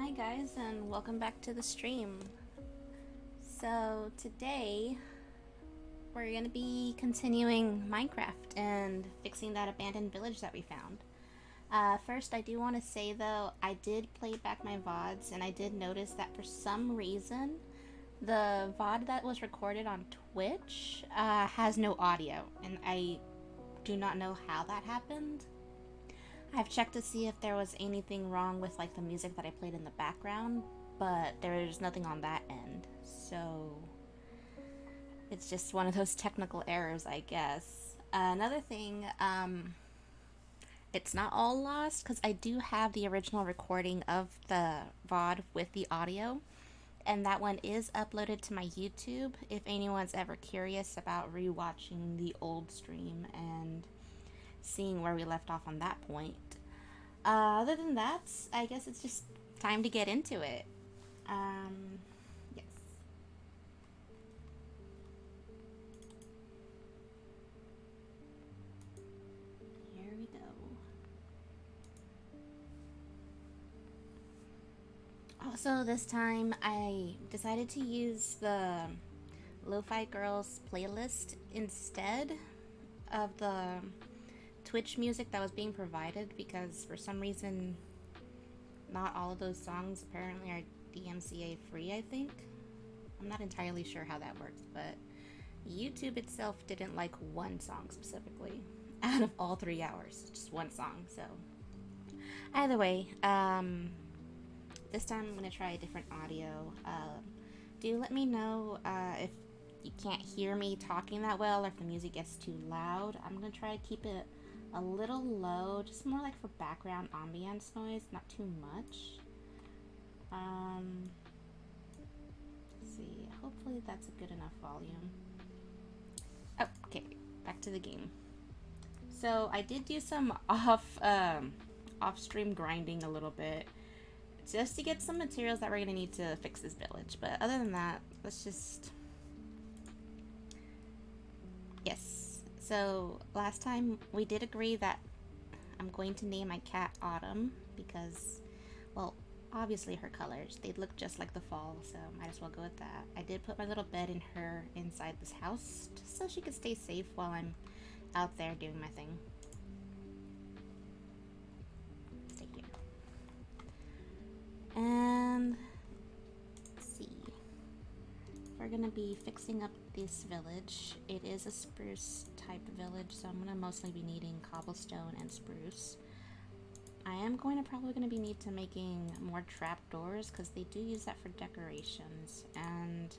Hi guys, and welcome back to the stream. So today we're gonna be continuing Minecraft and fixing that abandoned village that we found. First, I do want to say though, I did play back my VODs and I did notice that for some reason the VOD that was recorded on Twitch has no audio, and I do not know how that happened. I've checked to see if there was anything wrong with like the music that I played in the background, but there's nothing on that end. So it's just one of those technical errors, I guess. Another thing, it's not all lost because I do have the original recording of the VOD with the audio, and that one is uploaded to my YouTube if anyone's ever curious about rewatching the old stream and seeing where we left off on that point. Other than that, I guess it's just time to get into it. Yes. Here we go. Also, this time I decided to use the Lofi Girls playlist instead of the Twitch music that was being provided because for some reason not all of those songs apparently are DMCA free, I think. I'm not entirely sure how that works, but YouTube itself didn't like one song specifically out of all 3 hours, just one song. So either way, this time I'm gonna try a different audio. Do let me know if you can't hear me talking that well or if the music gets too loud. I'm gonna try to keep it a little low, just more like for background ambience noise, not too much. Let's see, hopefully that's a good enough volume. Okay, back to the game. So I did do some off-stream grinding a little bit, just to get some materials that we're gonna need to fix this village. But other than that, let's just... Yes. So last time we did agree that I'm going to name my cat Autumn because, well, obviously her colors, they look just like the fall, so might as well go with that. I did put my little bed in her inside this house just so she could stay safe while I'm out there doing my thing. Stay here. And let's see. We're gonna be fixing up this village. It is a spruce type village, so I'm gonna mostly be needing cobblestone and spruce. I am probably going to be need to making more trapdoors because they do use that for decorations, and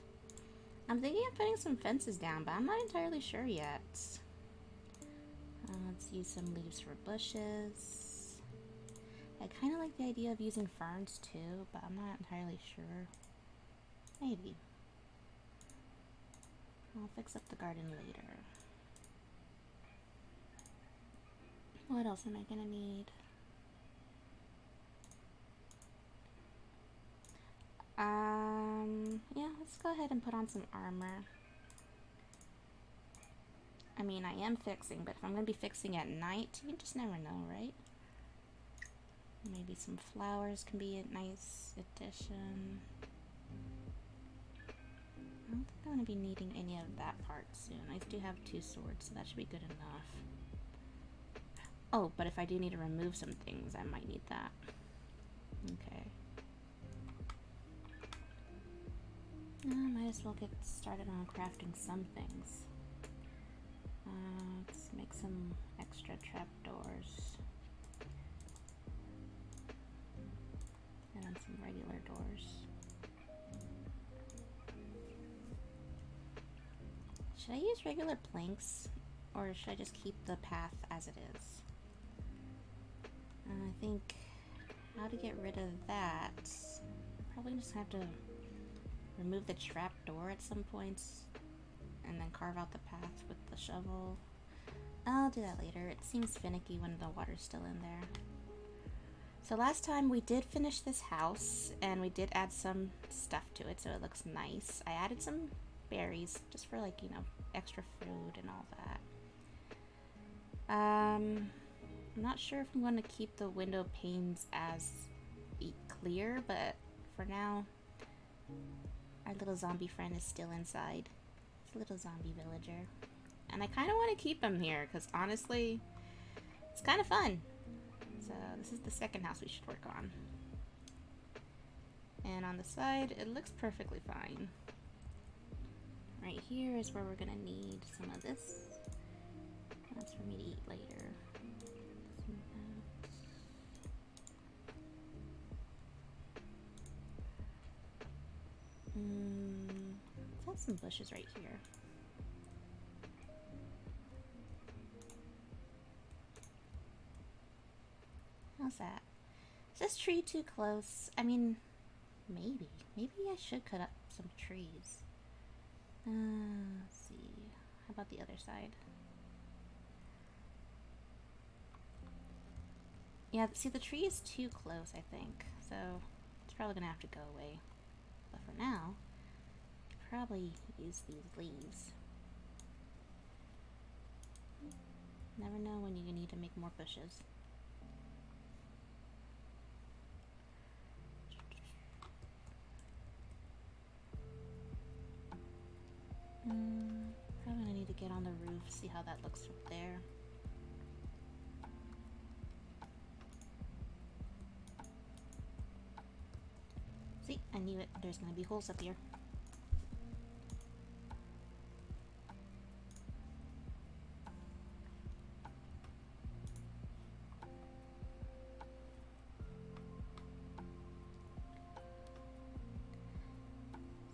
I'm thinking of putting some fences down, but I'm not entirely sure yet. Let's use some leaves for bushes. I kind of like the idea of using ferns too, but I'm not entirely sure. Maybe. I'll fix up the garden later. What else am I going to need? Yeah, let's go ahead and put on some armor. I mean, I am fixing, but if I'm going to be fixing at night, you just never know, right? Maybe some flowers can be a nice addition. I don't think I'm going to be needing any of that part soon. I do have 2 swords, so that should be good enough. Oh, but if I do need to remove some things, I might need that. Okay. I might as well get started on crafting some things. Let's make some extra trapdoors. And then some regular doors. Should I use regular planks? Or should I just keep the path as it is? I think how to get rid of that, probably just have to remove the trap door at some points and then carve out the path with the shovel. I'll do that later. It seems finicky when the water's still in there. So last time we did finish this house and we did add some stuff to it so it looks nice. I added some berries just for, like, you know, extra food and all that. I'm not sure if I'm going to keep the window panes as clear, but for now, our little zombie friend is still inside. It's a little zombie villager. And I kind of want to keep him here, because honestly, it's kind of fun. So this is the second house we should work on. And on the side, it looks perfectly fine. Right here is where we're gonna need some of this. That's for me to eat later. Let's have some bushes right here. How's that? Is this tree too close? I mean, maybe. Maybe I should cut up some trees. Let's see. How about the other side? Yeah, see, the tree is too close, I think. So, it's probably gonna have to go away. But for now, probably use these leaves. Never know when you need to make more bushes. Probably gonna need to get on the roof, see how that looks from there. See, I knew it. There's gonna be holes up here.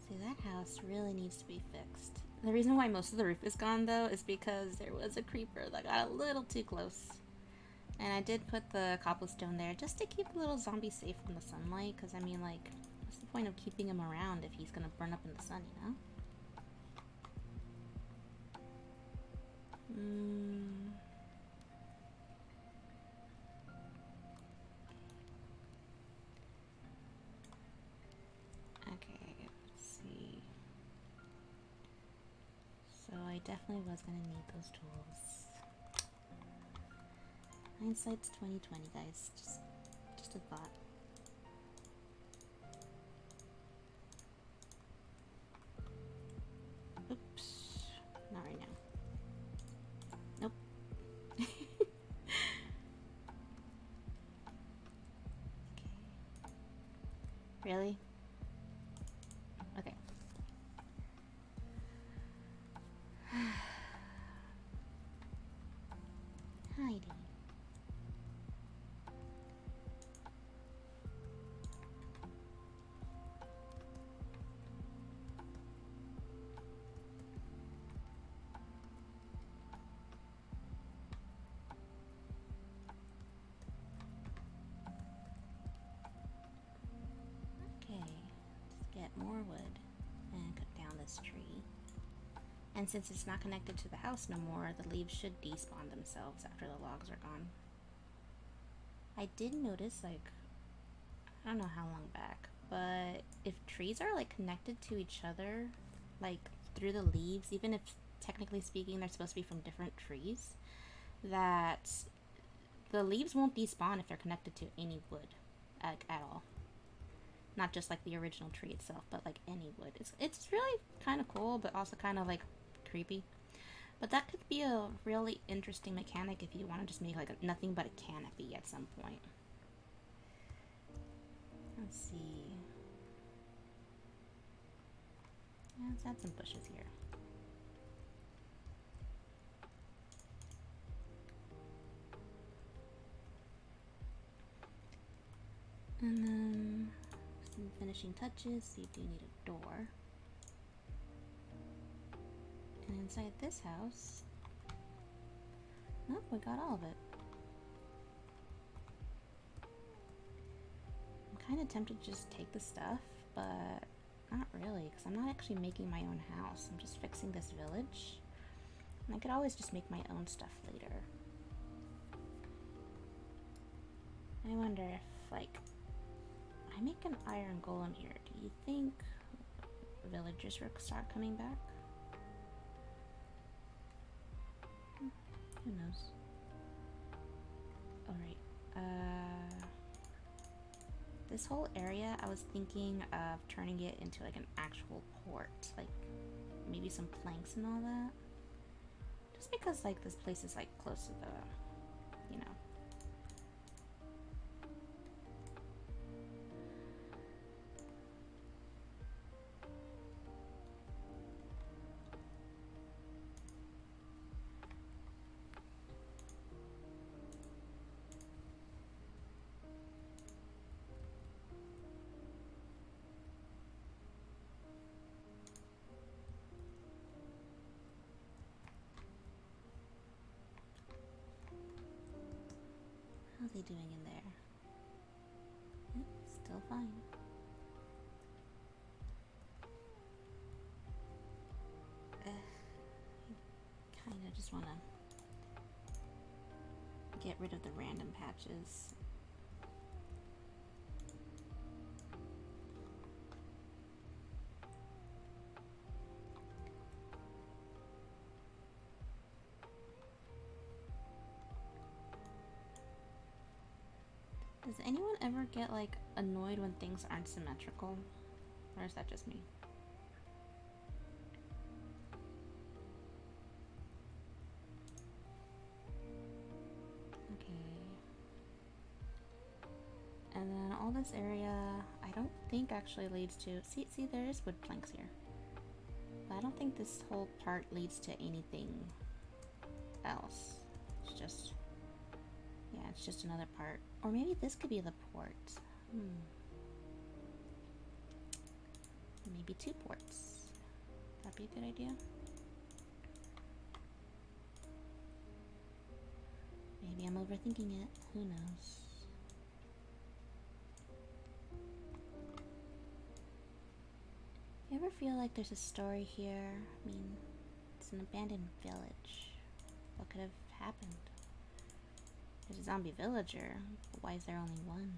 See, that house really needs to be fixed. The reason why most of the roof is gone, though, is because there was a creeper that got a little too close. And I did put the cobblestone there just to keep the little zombie safe from the sunlight, because, I mean, like, what's the point of keeping him around if he's gonna burn up in the sun, you know? Okay, let's see. So I definitely was gonna need those tools. Hindsight's 20/20, guys. Just a thought. Oops. Not right now. Nope. Okay. Really? Okay. Heidi. Okay, let's get more wood and cut down this tree. And since it's not connected to the house no more, the leaves should despawn themselves after the logs are gone. I did notice, like, I don't know how long back, but if trees are, like, connected to each other, like, through the leaves, even if, technically speaking, they're supposed to be from different trees, that the leaves won't despawn if they're connected to any wood, like, at all. Not just, like, the original tree itself, but, like, any wood. It's really kind of cool, but also kind of, like, creepy. But that could be a really interesting mechanic if you want to just make, like, nothing but a canopy at some point. Let's see. Yeah, let's add some bushes here. And then some finishing touches. See if you need a door. And inside this house, nope, we got all of it. I'm kind of tempted to just take the stuff, but not really, because I'm not actually making my own house. I'm just fixing this village. And I could always just make my own stuff later. I wonder if, like, I make an iron golem here. Do you think villagers will start coming back? Who knows? Alright, This whole area, I was thinking of turning it into like an actual port, like maybe some planks and all that. Just because like this place is like close to the, you know. How's he doing in there? Still fine. Kind of just want to get rid of the random patches. Does anyone ever get like annoyed when things aren't symmetrical? Or is that just me? Okay. And then all this area, I don't think actually leads to... See, there is wood planks here. But I don't think this whole part leads to anything else. It's just... yeah, it's just another part. Or maybe this could be the port. Maybe 2 ports. That'd be a good idea. Maybe I'm overthinking it. Who knows? You ever feel like there's a story here? I mean, it's an abandoned village. What could have happened? There's a zombie villager, but why is there only one?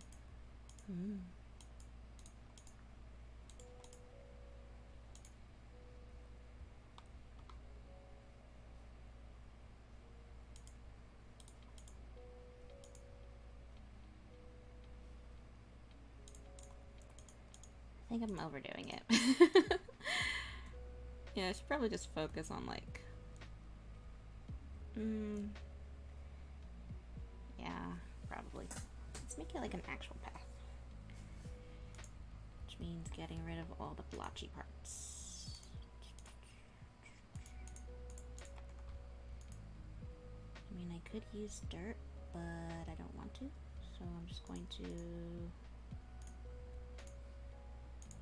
I think I'm overdoing it. Yeah, I should probably just focus on like... yeah, probably. Let's make it like an actual path. Which means getting rid of all the blotchy parts. I mean, I could use dirt, but I don't want to. So I'm just going to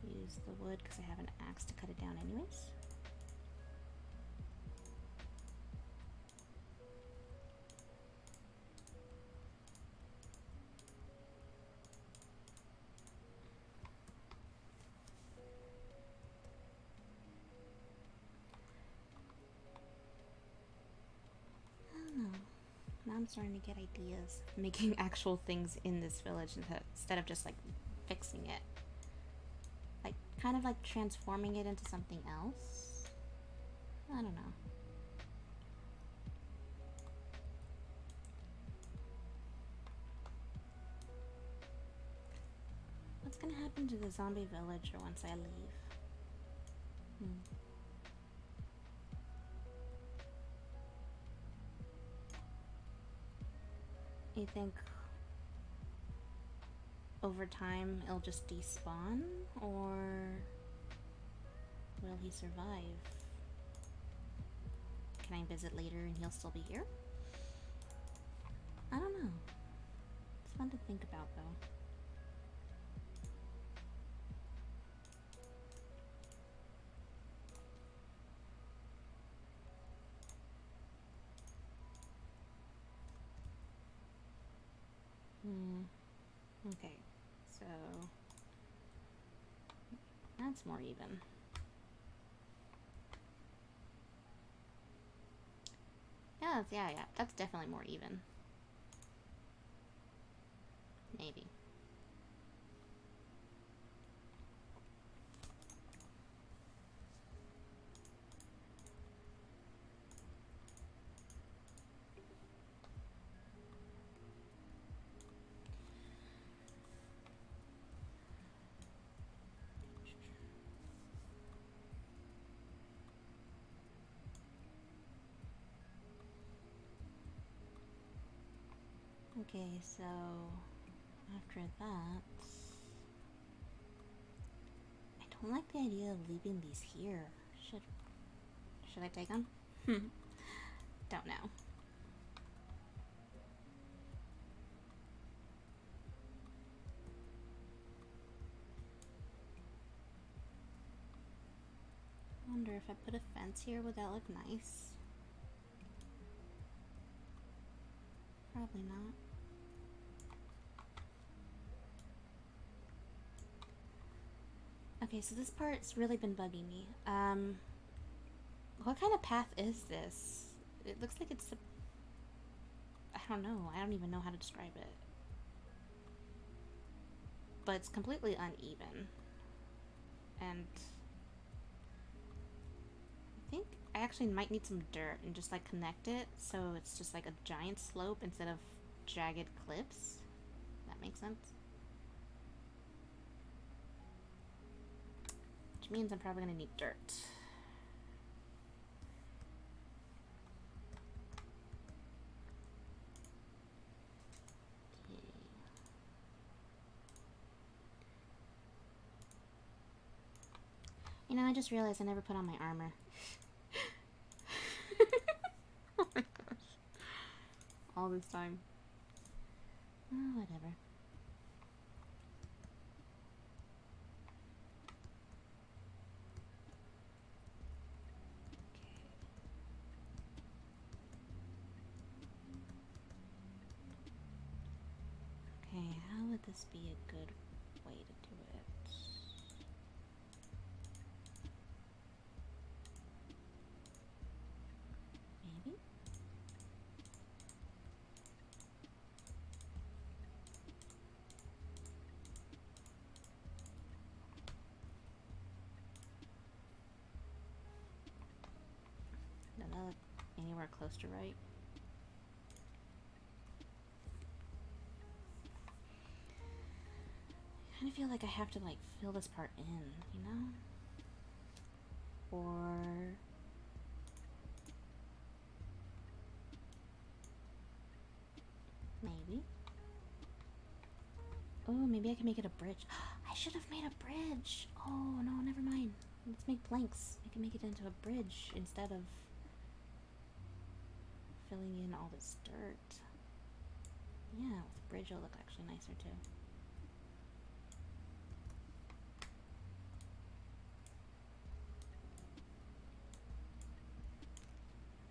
use the wood because I have an axe to cut it down anyways. Now I'm starting to get ideas, making actual things in this village instead of just like fixing it. Like kind of like transforming it into something else. I don't know. What's gonna happen to the zombie villager once I leave? You think over time it'll just despawn, or will he survive? Can I visit later and he'll still be here? I don't know. It's fun to think about though. Okay, so that's more even. Yeah, that's definitely more even. Maybe. Okay, so after that, I don't like the idea of leaving these here. Should I take them? Don't know. I wonder if I put a fence here, would that look nice? Probably not. Okay, so this part's really been bugging me. What kind of path is this? It looks like it's I don't know. I don't even know how to describe it. But it's completely uneven. And I think I actually might need some dirt and just like connect it so it's just like a giant slope instead of jagged cliffs. That makes sense. Which means I'm probably gonna need dirt. Okay. You know, I just realized I never put on my armor. Oh my gosh. All this time. Oh, whatever. Okay, how would this be a good way to do it? Maybe? Does that look anywhere close to right? I kind of feel like I have to like fill this part in, you know? Or maybe. Oh, maybe I can make it a bridge. I should have made a bridge. Oh no, never mind. Let's make planks. I can make it into a bridge instead of filling in all this dirt. Yeah, with a bridge it'll look actually nicer too.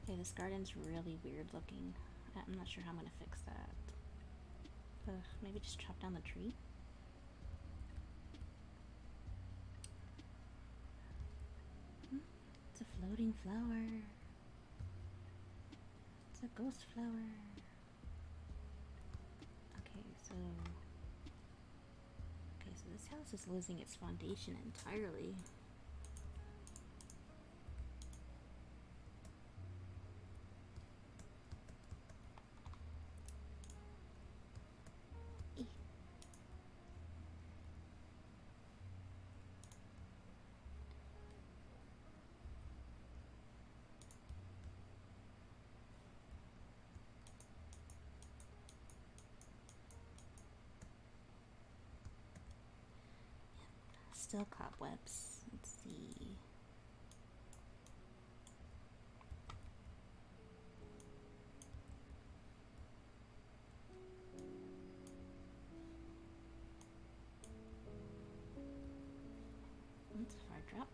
Okay, this garden's really weird looking. I'm not sure how I'm gonna fix that. Maybe just chop down the tree? It's a floating flower. It's a ghost flower. Okay, so this house is losing its foundation entirely. Still cobwebs. Let's see. That's a far drop.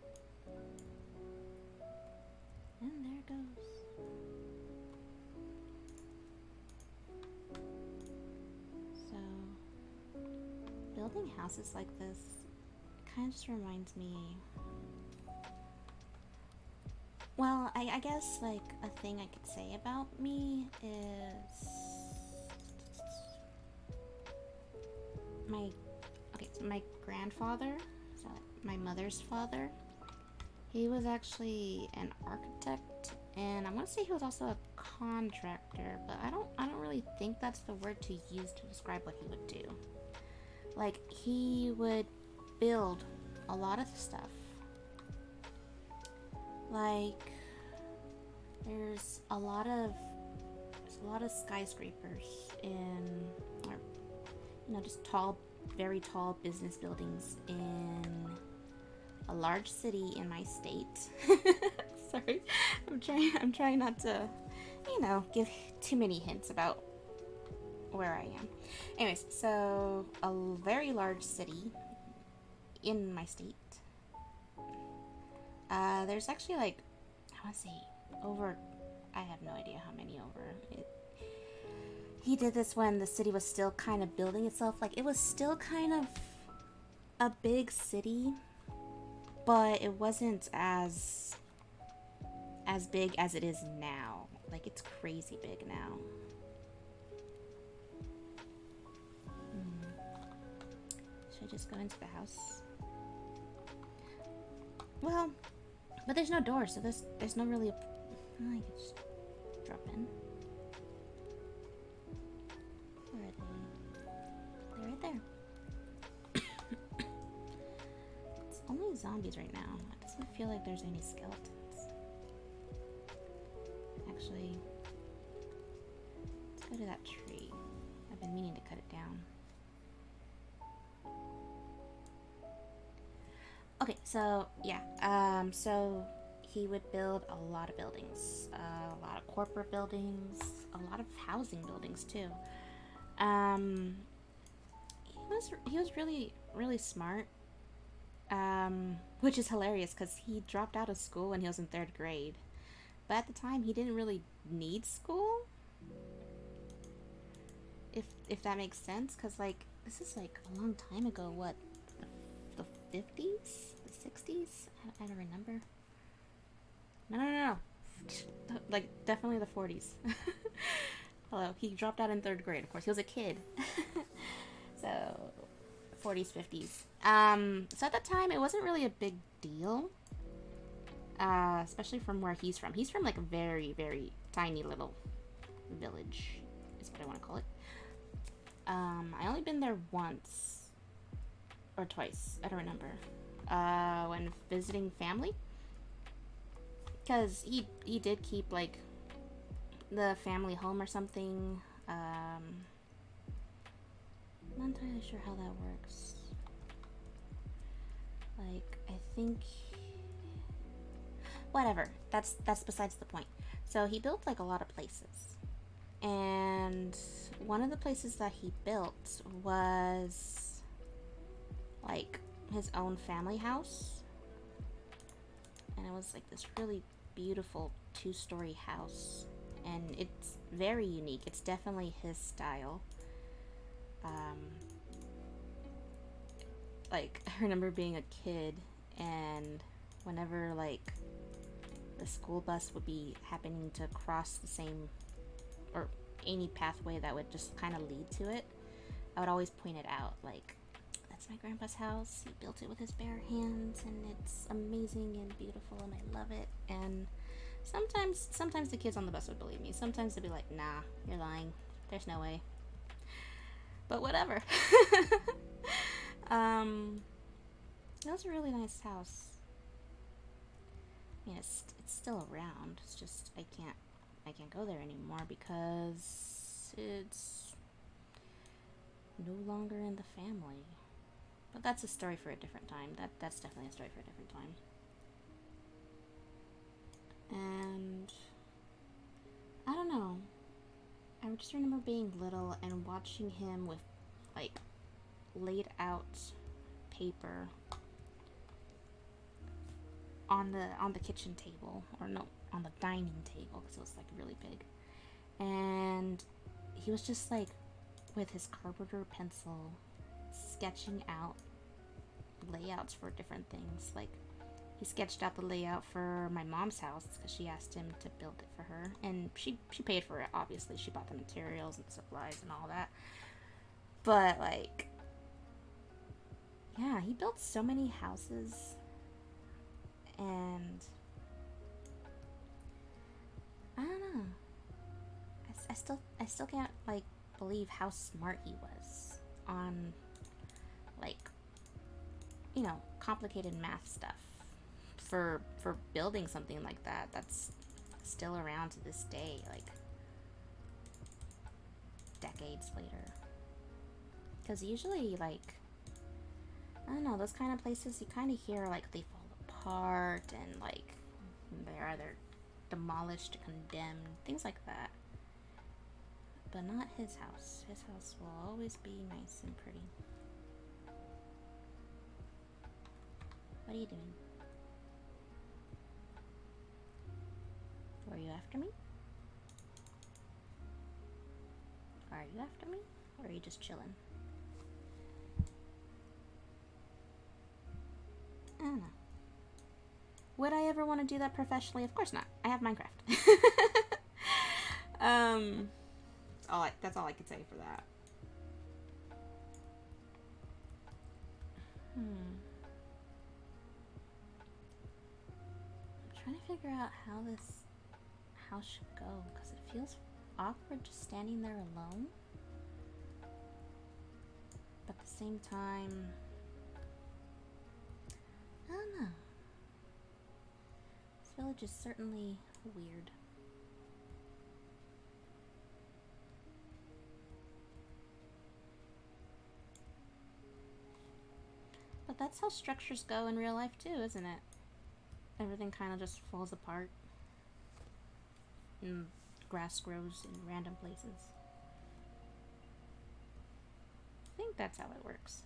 And there it goes. So, building houses like this kind of just reminds me. Well, I guess like a thing I could say about me is my grandfather, so my mother's father, he was actually an architect, and I want to say he was also a contractor, but I don't really think that's the word to use to describe what he would do. Like, he would build a lot of stuff. Like, there's a lot of skyscrapers in, or, just tall, very tall business buildings in a large city in my state. Sorry, I'm trying not to, give too many hints about where I am. Anyways, so a very large city in my state. There's actually like, I want to say over, I have no idea how many over. He did this when the city was still kind of building itself. Like, it was still kind of a big city, but it wasn't as big as it is now. Like, it's crazy big now. Should I just go into the house? Well, but there's no door, so there's no really. I can just drop in. Where are they? They're right there. It's only zombies right now. It doesn't feel like there's any skeletons. Actually, let's go to that tree. I've been meaning to cut it down. Okay, so yeah, so he would build a lot of buildings, a lot of corporate buildings, a lot of housing buildings too. He was really, really smart, which is hilarious because he dropped out of school when he was in 3rd grade, but at the time he didn't really need school. If that makes sense, because like this is like a long time ago. What, the 50s, the 60s? I don't remember. No. Like, definitely the 40s. Hello, he dropped out in 3rd grade, of course. He was a kid. So, 40s, 50s. So at that time, it wasn't really a big deal. Especially from where he's from. He's from, like, a very, very tiny little village, is what I want to call it. I only been there once. Or twice. I don't remember. When visiting family. Because he did keep, like, the family home or something. I'm not entirely sure how that works. Like, I think... Whatever. That's besides the point. So he built, like, a lot of places. And one of the places that he built was, like, his own family house. And it was, like, this really beautiful 2-story house. And it's very unique. It's definitely his style. Like, I remember being a kid, and whenever, like, the school bus would be happening to cross the same, or any pathway that would just kind of lead to it, I would always point it out, like, that's my grandpa's house. He built it with his bare hands, and it's amazing and beautiful, and I love it. And sometimes the kids on the bus would believe me. Sometimes they'd be like, nah, you're lying. There's no way. But whatever. That was a really nice house. I mean, it's still around. It's just I can't go there anymore because it's no longer in the family. But that's a story for a different time. That's definitely a story for a different time. And I don't know. I just remember being little and watching him with, like, laid out paper on the kitchen table, or no, on the dining table, because it was, like, really big. And he was just, like, with his carpenter pencil sketching out layouts for different things. Like, he sketched out the layout for my mom's house because she asked him to build it for her, and she paid for it. Obviously, she bought the materials and the supplies and all that. But, like, yeah, he built so many houses, and I don't know. I still can't, like, believe how smart he was on, like, complicated math stuff for building something like that that's still around to this day. Like, decades later. Because usually, like, I don't know, those kind of places, you kind of hear, like, they fall apart and, like, they're either demolished, condemned, things like that. But not his house. His house will always be nice and pretty. What are you doing? Were you after me? Are you after me? Or are you just chilling? I don't know. Would I ever want to do that professionally? Of course not. I have Minecraft. That's all I could say for that. I'm trying to figure out how this house should go, because it feels awkward just standing there alone. But at the same time, I don't know. This village is certainly weird. But that's how structures go in real life too, isn't it? Everything kind of just falls apart. And grass grows in random places. I think that's how it works.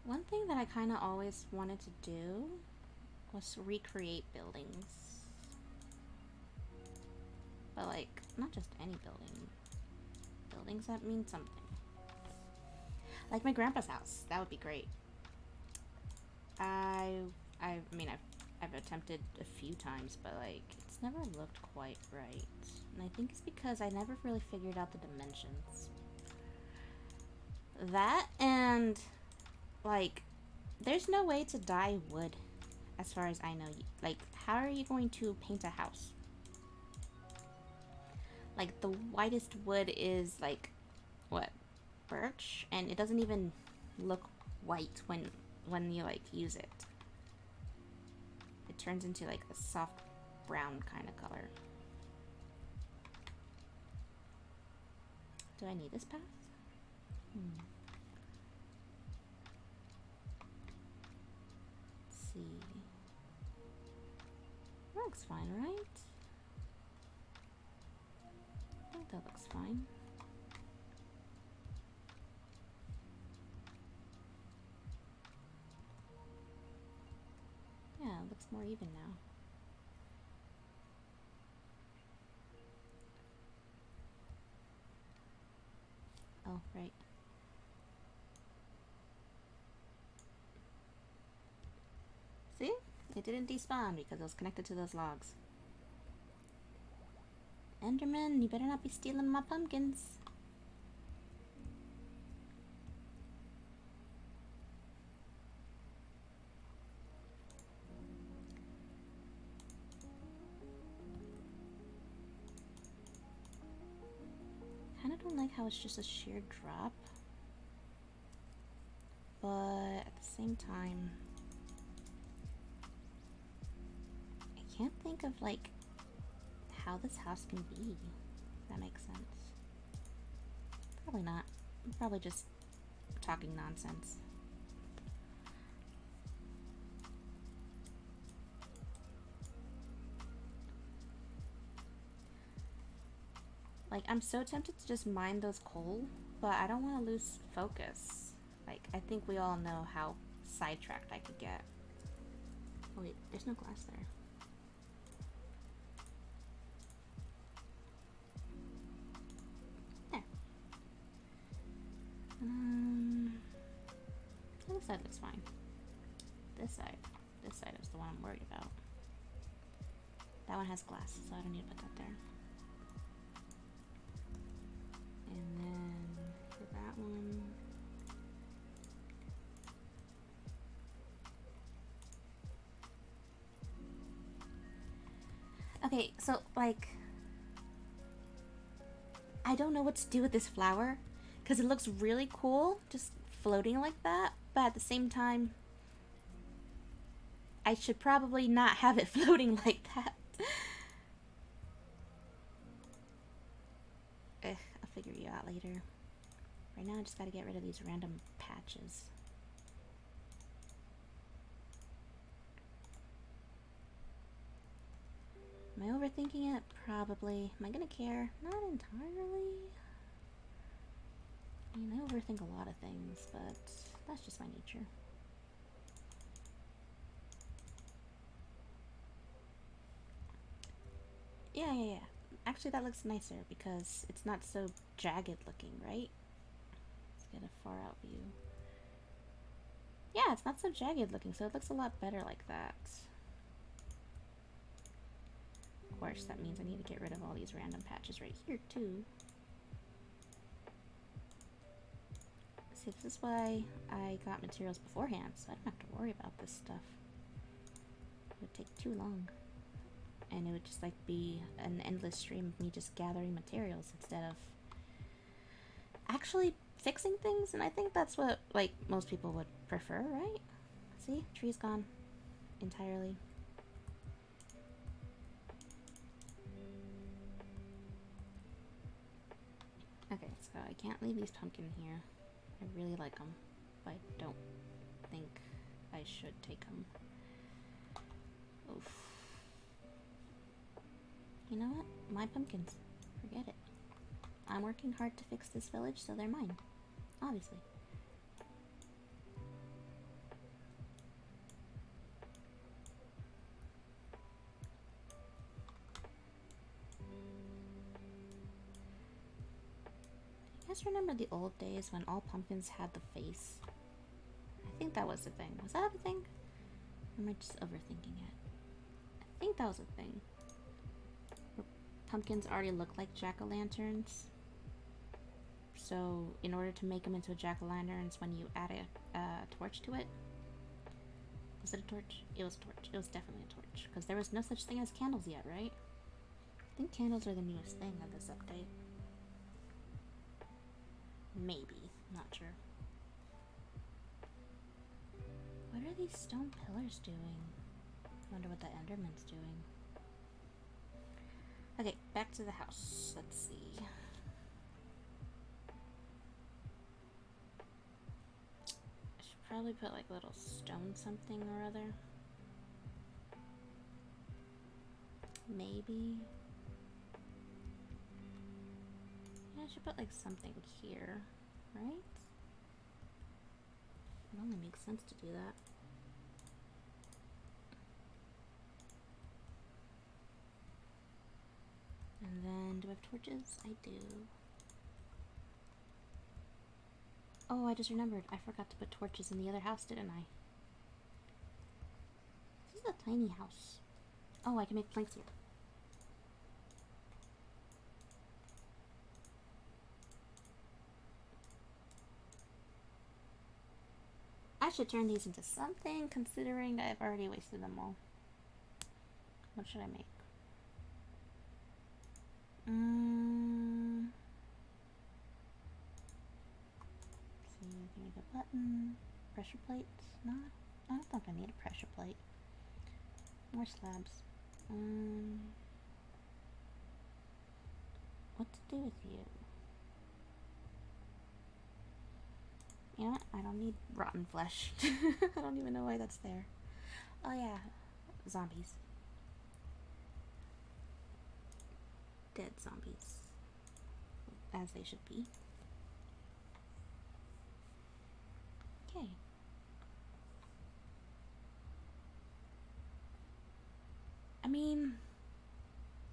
One thing that I kind of always wanted to do was recreate buildings. But like, not just any building. Buildings that mean something. Like my grandpa's house. That would be great. I mean, I've attempted a few times, but like, it's never looked quite right. And I think it's because I never really figured out the dimensions. That and like, there's no way to dye wood, as far as I know. Like, how are you going to paint a house? Like, the whitest wood is like, what, birch? And it doesn't even look white when you like use it. It turns into like a soft brown kind of color. Do I need this path? Let's see. That looks fine, right? I think that looks fine. Yeah, it looks more even now. Oh, right. See? It didn't despawn because it was connected to those logs. Enderman, you better not be stealing my pumpkins. Kinda don't like how it's just a sheer drop. But at the same time, I can't think of like how this house can be. If that makes sense. Probably not. I'm probably just talking nonsense. Like, I'm so tempted to just mine those coal, but I don't want to lose focus. Like, I think we all know how sidetracked I could get. Oh wait, there's no glass there. There. This side looks fine. This side is the one I'm worried about. That one has glass, so I don't need to put that there. And then for that one, okay, so like, I don't know what to do with this flower because it looks really cool just floating like that, but at the same time, I should probably not have it floating like that. I'll figure you out later. Right now I just gotta get rid of these random patches. Am I overthinking it? Probably. Am I gonna care? Not entirely. I mean, I overthink a lot of things, but that's just my nature. Yeah. Actually, that looks nicer because it's not so jagged looking, right? Let's get a far out view. Yeah, it's not so jagged looking, so it looks a lot better like that. Of course, that means I need to get rid of all these random patches right here, too. See, this is why I got materials beforehand, so I don't have to worry about this stuff. It would take too long. And it would just, like, be an endless stream of me just gathering materials instead of actually fixing things, and I think that's what, like, most people would prefer, right? See? Tree's gone entirely. Okay, so I can't leave these pumpkin here. I really like them, but I don't think I should take them. Oof. You know what? My pumpkins. Forget it. I'm working hard to fix this village, so they're mine. Obviously. You guys remember the old days when all pumpkins had the face? I think that was the thing. Was that a thing? Or am I just overthinking it? I think that was a thing. Where pumpkins already look like jack-o'-lanterns. So, in order to make them into a jack-o'-lantern, it's when you add a torch to it. Was it a torch? It was a torch. It was definitely a torch. Because there was no such thing as candles yet, right? I think candles are the newest thing of this update. Maybe. Not sure. What are these stone pillars doing? I wonder what that Enderman's doing. Okay, back to the house. Let's see. I should probably put like a little stone something or other. Maybe. Yeah, I should put like something here, right? It only makes sense to do that. And then, do I have torches? I do. Oh, I just remembered. I forgot to put torches in the other house, didn't I? This is a tiny house. Oh, I can make planks here. I should turn these into something, considering I've already wasted them all. What should I make? See, I can make a button. Pressure plate? No, I don't think I need a pressure plate. More slabs. What to do with you? You know what? I don't need rotten flesh. I don't even know why that's there. Oh yeah, zombies. Dead zombies. As they should be. Okay. I mean,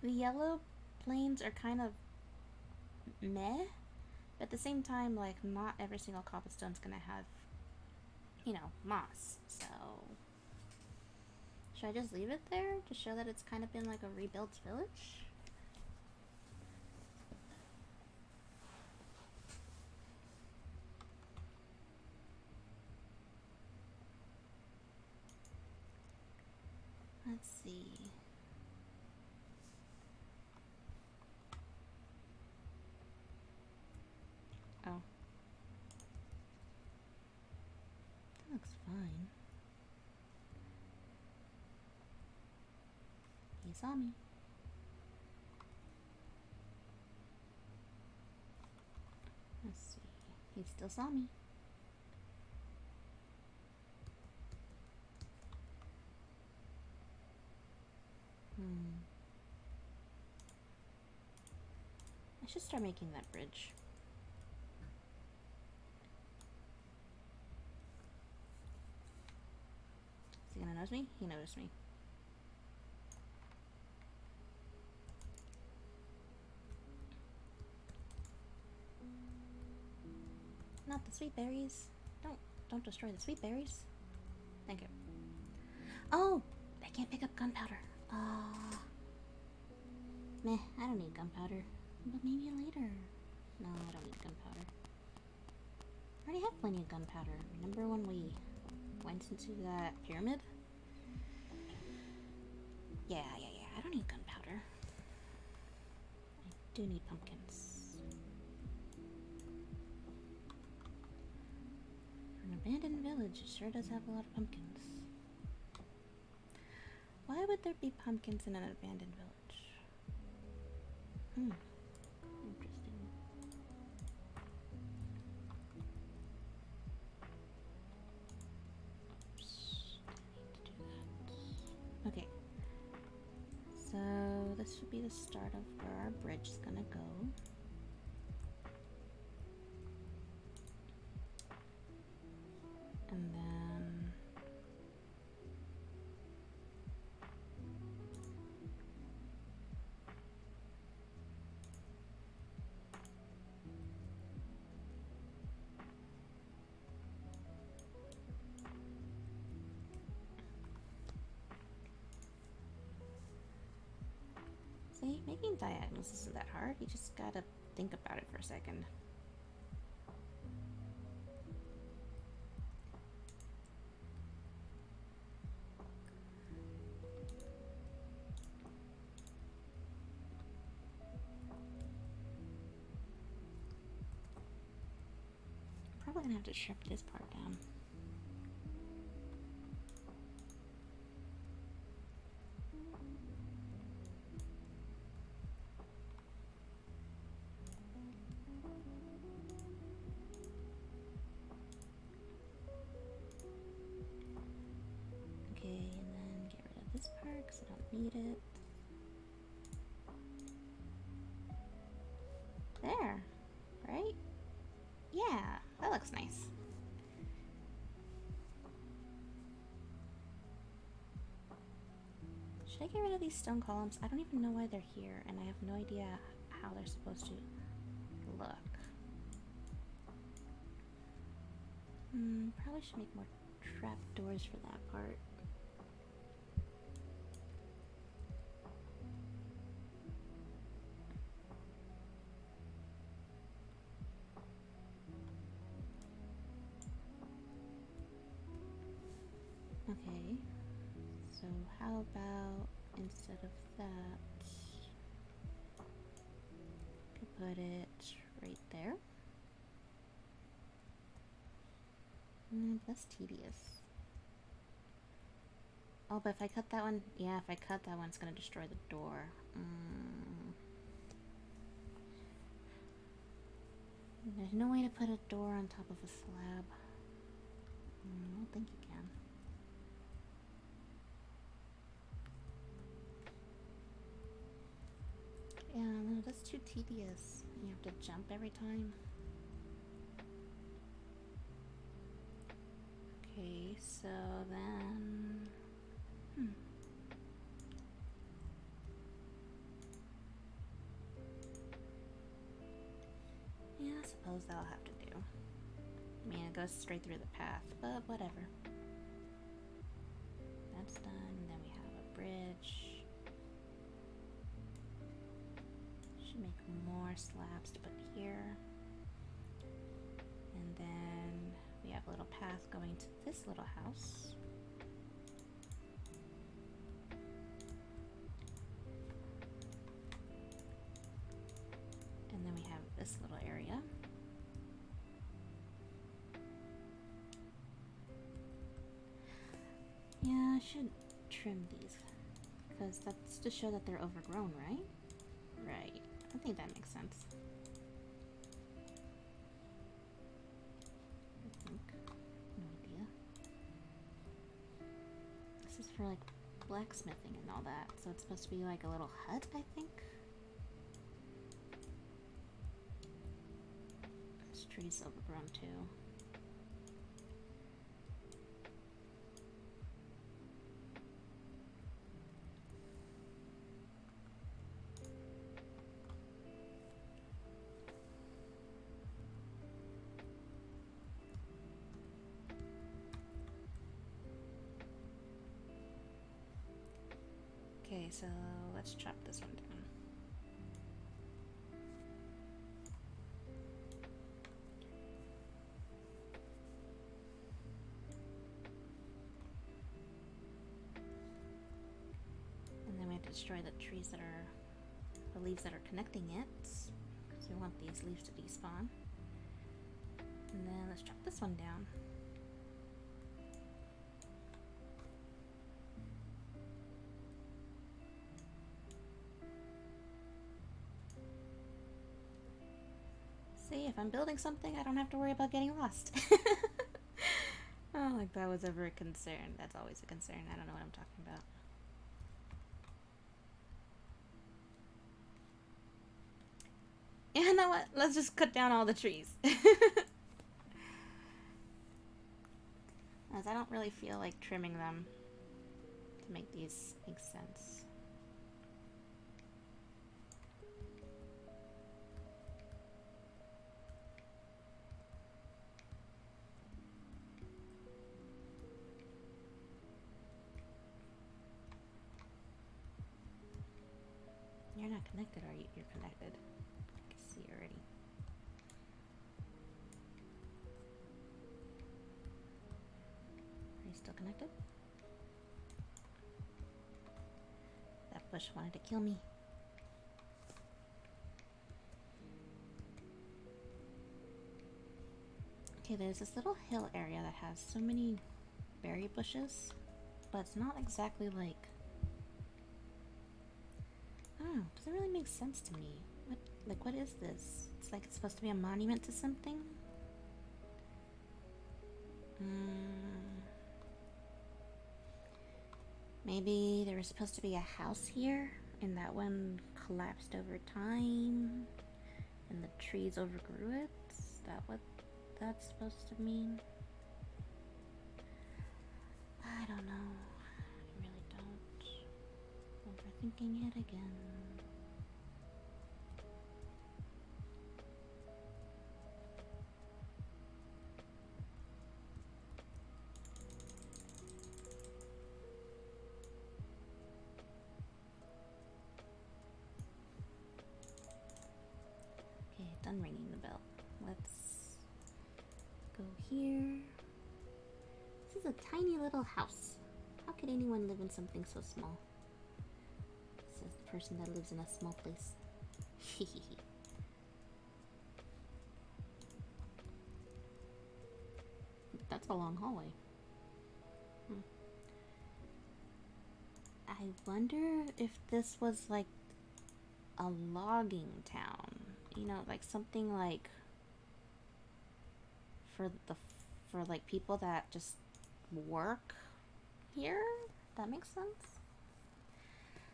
the yellow plains are kind of meh, but at the same time, like, not every single cobblestone's gonna have, you know, moss, so... Should I just leave it there to show that it's kind of been like a rebuilt village? Let's see. Oh. That looks fine. saw me. Let's see. He still saw me. I should start making that bridge. Is he gonna notice me? He noticed me. Not the sweet berries. Don't destroy the sweet berries. Thank you. Oh, I can't pick up gunpowder. Meh, I don't need gunpowder. But maybe later. No, I don't need gunpowder. I already have plenty of gunpowder. Remember when we went into that pyramid? Yeah. I don't need gunpowder. I do need pumpkins. For an abandoned village, it sure does have a lot of pumpkins. Why would there be pumpkins in an abandoned village? Interesting. Oops, I need to do that. Okay. So this should be the start of where our bridge is gonna go. And then see, making diagonals isn't that hard. You just gotta think about it for a second. Probably gonna have to strip this part down. Okay, and then get rid of this part because I don't need it. There, right? Yeah, that looks nice. Should I get rid of these stone columns? I don't even know why they're here, and I have no idea how they're supposed to look. Probably should make more trap doors for that part. Okay, so how about instead of that, I could put it right there. That's tedious. Oh, but if I cut that one, yeah, if I cut that one, it's gonna destroy the door. There's no way to put a door on top of a slab. I don't think you can. Yeah, no, that's too tedious. You have to jump every time. Okay, so then... Yeah, I suppose that'll have to do. I mean, it goes straight through the path, but whatever. That's done, and then we have a bridge. Should make more slabs to put here. And then we have a little path going to this little house. And then we have this little area. Yeah, I should trim these Because that's to show that they're overgrown, right? Right. I think that makes sense. I think. No idea. This is for like blacksmithing and all that. So it's supposed to be like a little hut, I think. This tree's overgrown too. Okay, so let's chop this one down. And then we have to destroy the trees that are, the leaves that are connecting it, because we want these leaves to despawn. And then let's chop this one down. See, if I'm building something, I don't have to worry about getting lost. Oh, like that was ever a concern. That's always a concern. I don't know what I'm talking about. Yeah, you know what? Let's just cut down all the trees. As I don't really feel like trimming them to make these make sense. You're not connected, are you? You're connected. I can see already. Are you still connected? That bush wanted to kill me. Okay, there's this little hill area that has so many berry bushes, but it's not exactly like, I don't know, doesn't really make sense to me. What is this? It's like it's supposed to be a monument to something? Maybe there was supposed to be a house here, and that one collapsed over time, and the trees overgrew it? Is that what that's supposed to mean? I don't know. I really don't. Overthinking it again. Okay, done ringing the bell. Let's go here. This is a tiny little house. How could anyone live in something so small? Says the person that lives in a small place. That's a long hallway. I wonder if this was like a logging town. You know, like something like for like people that just work here? That makes sense?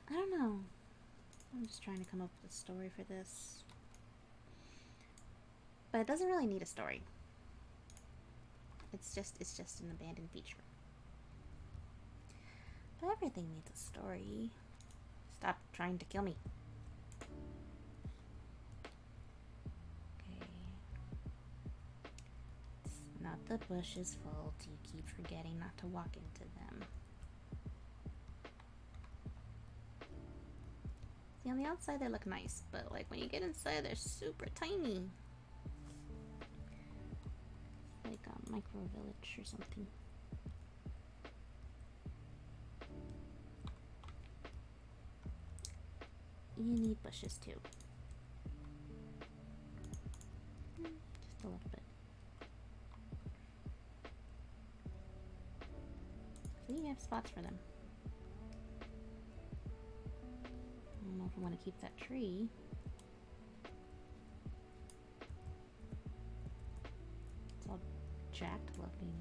I don't know. I'm just trying to come up with a story for this. But it doesn't really need a story. It's just an abandoned feature. But everything needs a story. Stop trying to kill me. Okay. It's not the bush's fault. You keep forgetting not to walk into them. See, on the outside they look nice, but like when you get inside, they're super tiny. It's like a micro village or something. You need bushes too. Just a little bit. See, you have spots for them. want to keep that tree. It's all jacked looking.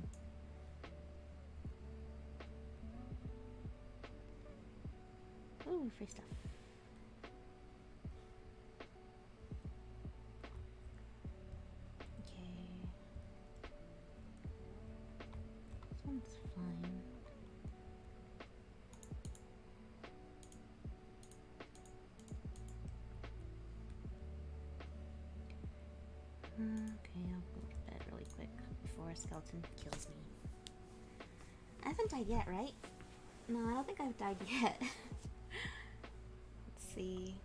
Ooh, free stuff. Okay. This one's fine. Okay, I'll go to bed really quick before a skeleton kills me. I haven't died yet, right? No, I don't think I've died yet. Let's see.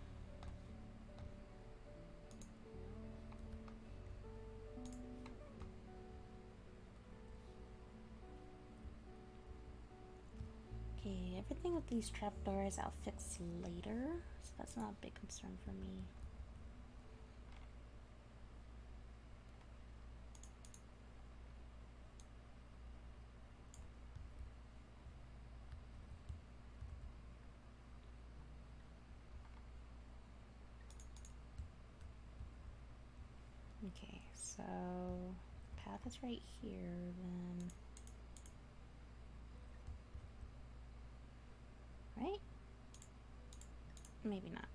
Okay, everything with these trapdoors I'll fix later, so that's not a big concern for me. Okay, so path is right here then. Right? Maybe not.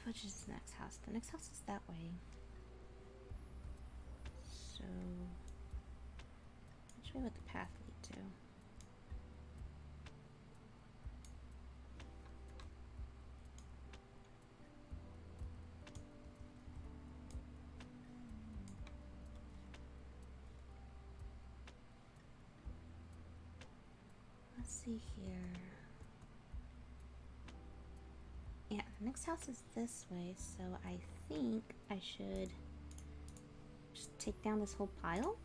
Which is the next house? The next house is that way. So, which way would the path lead to? Let's see here. Yeah, the next house is this way, so I think I should just take down this whole pile.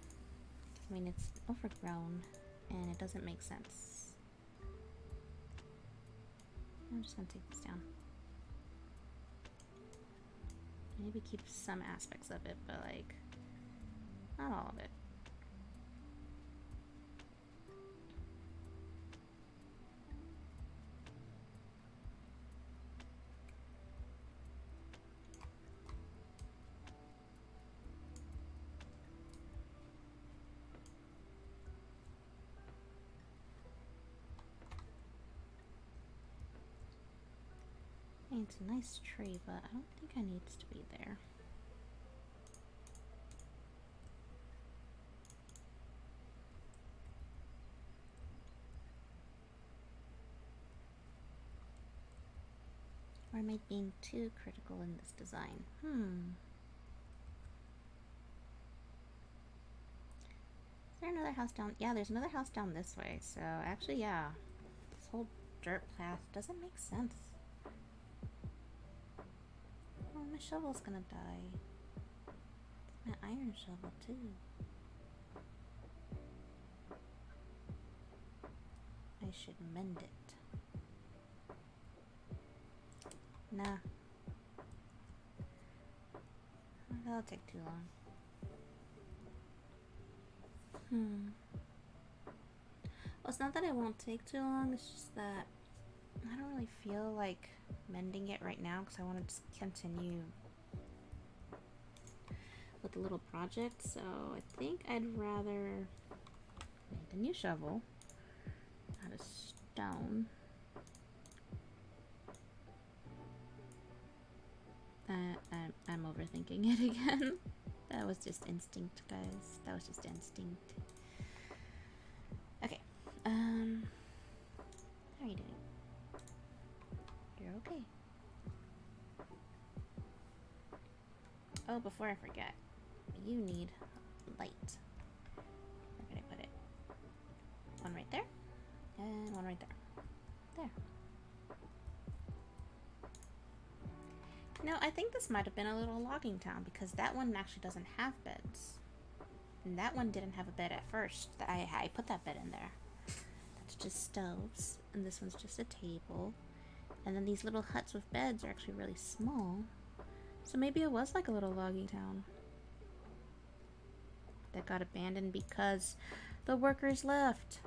I mean, it's overgrown and it doesn't make sense. I'm just gonna take this down. Maybe keep some aspects of it, but like, not all of it. It's a nice tree, but I don't think it needs to be there. Or am I being too critical in this design? Is there another house down? Yeah, there's another house down this way. So actually, yeah, this whole dirt path doesn't make sense. Oh, my shovel's gonna die. My iron shovel too. I should mend it. Nah. That'll take too long. Well, it's not that it won't take too long, it's just that I don't really feel like mending it right now because I want to continue with the little project. So I think I'd rather make a new shovel out of stone. I'm overthinking it again. That was just instinct, guys. That was just instinct. Okay. How are you doing? You're okay. Oh, before I forget, you need light. Where can I put it? One right there, and one right there. There. No, I think this might have been a little logging town because that one actually doesn't have beds. And that one didn't have a bed at first. I put that bed in there. That's just stoves. And this one's just a table. And then these little huts with beds are actually really small. So maybe it was like a little logging town that got abandoned because The workers left.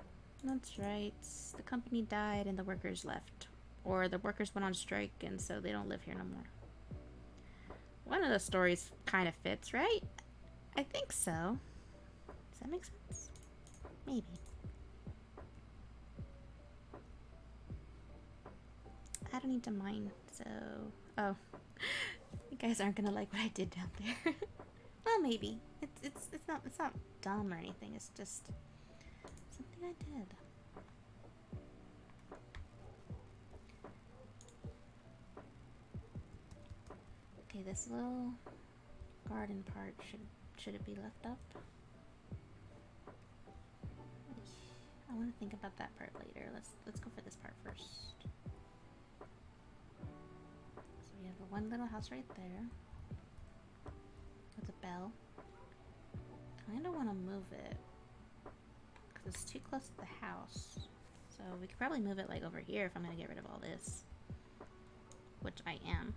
That's right. The company died and the workers left. Or the workers went on strike and so they don't live here no more. One of the stories kind of fits, right? I think so. Does that make sense? Maybe. I don't need to mine, so... Oh. You guys aren't gonna like what I did down there. Well, maybe. It's not dumb or anything. It's just something I did. Okay, this little garden part should it be left up? I want to think about that part later. Let's go for this part first. So we have one little house right there with a bell. I kind of want to move it because it's too close to the house. So we could probably move it like over here if I'm going to get rid of all this, which I am.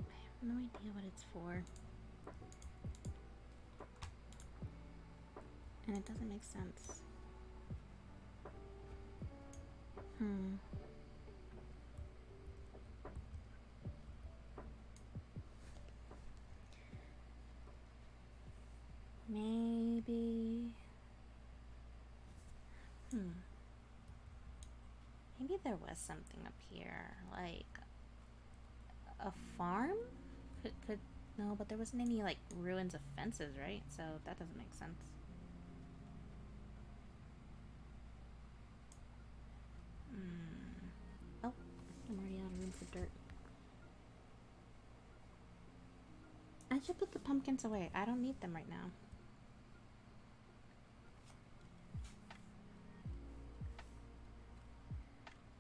I have no idea what it's for. And it doesn't make sense. Maybe... Maybe there was something up here, like a farm? Could no, but there wasn't any like ruins of fences, right? So that doesn't make sense. Oh, I'm already out of room for dirt. I should put the pumpkins away. I don't need them right now.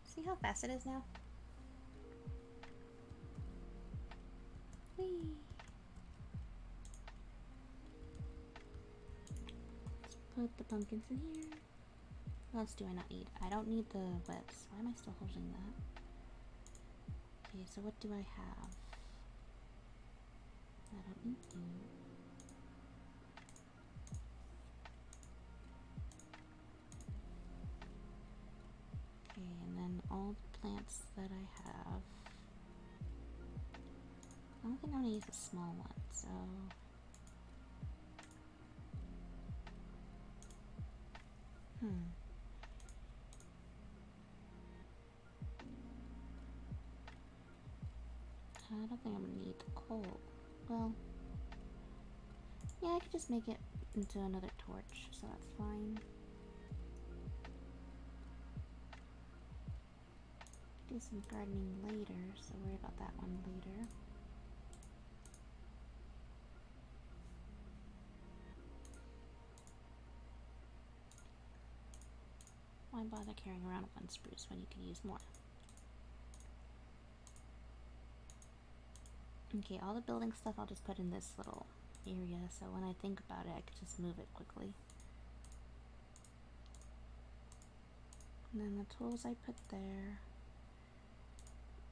See how fast it is now? Whee! Let's put the pumpkins in here. What else do I not need? I don't need the webs. Why am I still holding that? Okay, so what do I have? I don't need you. Okay, and then all the plants that I have. I don't think I'm gonna use a small one, so... I don't think I'm gonna need the coal. Well, yeah, I could just make it into another torch, so that's fine. Do some gardening later, so worry about that one later. Why bother carrying around one spruce when you can use more? Okay, all the building stuff I'll just put in this little area, so when I think about it, I could just move it quickly. And then the tools I put there.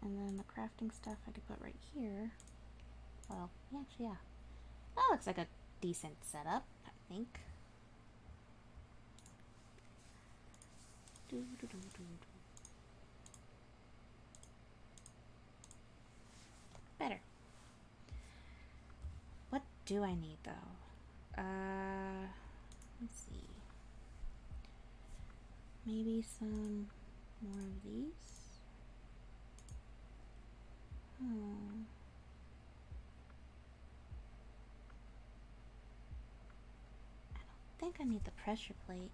And then the crafting stuff I could put right here. Well, yeah, actually, yeah. That looks like a decent setup, I think. Better. What do I need, though? Let's see. Maybe some more of these. I don't think I need the pressure plate.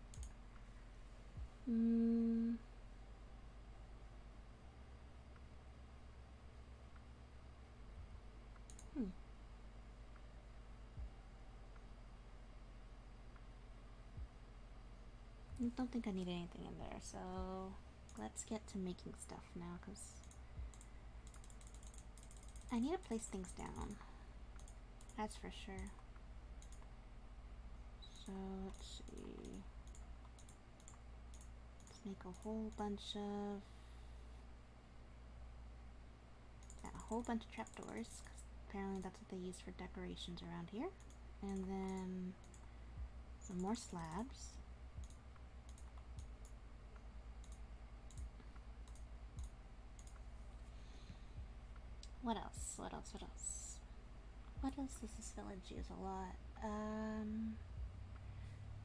I don't think I need anything in there, so let's get to making stuff now, because I need to place things down. That's for sure. So let's see. make a whole bunch of trapdoors, because apparently that's what they use for decorations around here. And then some more slabs. What else? What else? What else? What else does this village use a lot?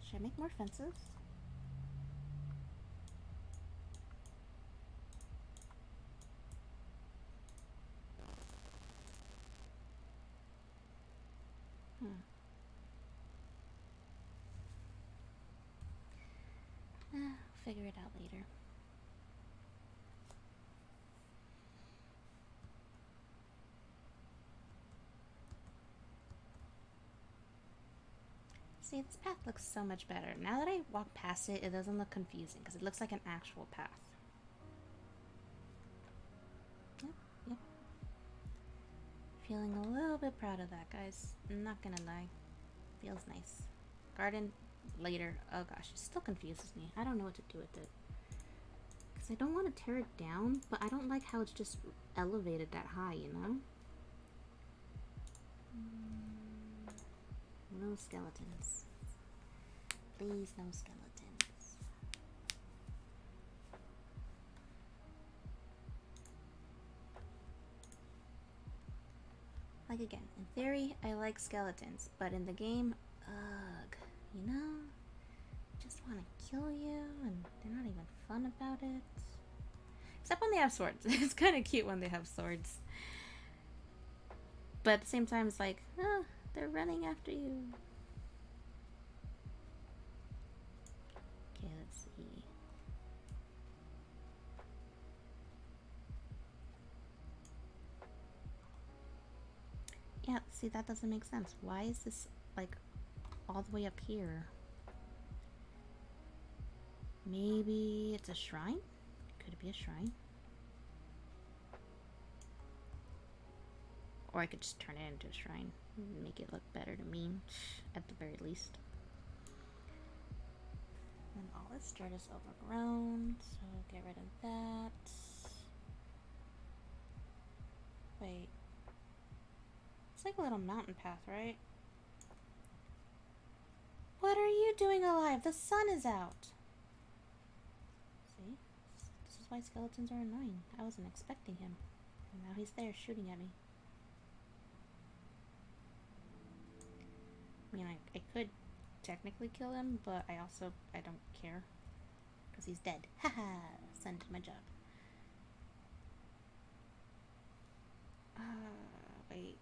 Should I make more fences? I'll figure it out later. See, this path looks so much better. Now that I walk past it, it doesn't look confusing because it looks like an actual path. Yep, yep. Feeling a little bit proud of that, guys. I'm not gonna lie. Feels nice. Garden later. Oh gosh, it still confuses me. I don't know what to do with it. Because I don't want to tear it down, but I don't like how it's just elevated that high, you know? No skeletons. Please, no skeletons. Like again, in theory, I like skeletons, but in the game, ugh, you know? Just want to kill you, and they're not even fun about it. Except when they have swords. It's kind of cute when they have swords. But at the same time, it's like, they're running after you. Okay, let's see. Yeah, see, that doesn't make sense. Why is this, like, all the way up here? Maybe it's a shrine? Could it be a shrine? Or I could just turn it into a shrine. Make it look better to me, at the very least. And all this dirt is overgrown, so get rid of that. Wait. It's like a little mountain path, right? What are you doing alive? The sun is out! See? This is why skeletons are annoying. I wasn't expecting him. And now he's there shooting at me. I mean, I could technically kill him, but I don't care. Because he's dead. Haha! Sun did my job. Wait.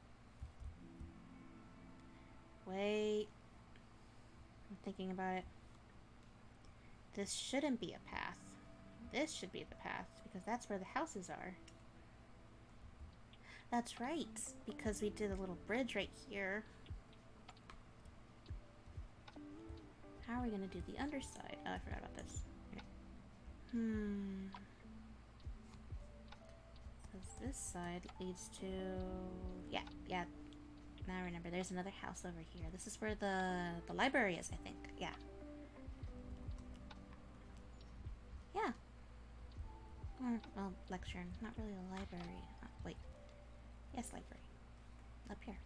Wait. I'm thinking about it. This shouldn't be a path. This should be the path, because that's where the houses are. That's right, because we did a little bridge right here. How are we gonna do the underside? Oh, I forgot about this. Okay. Because this side leads to... Yeah. Now I remember, there's another house over here. This is where the library is, I think. Yeah. Yeah. Well, lecture. Not really a library. Wait. Yes, library. Up here.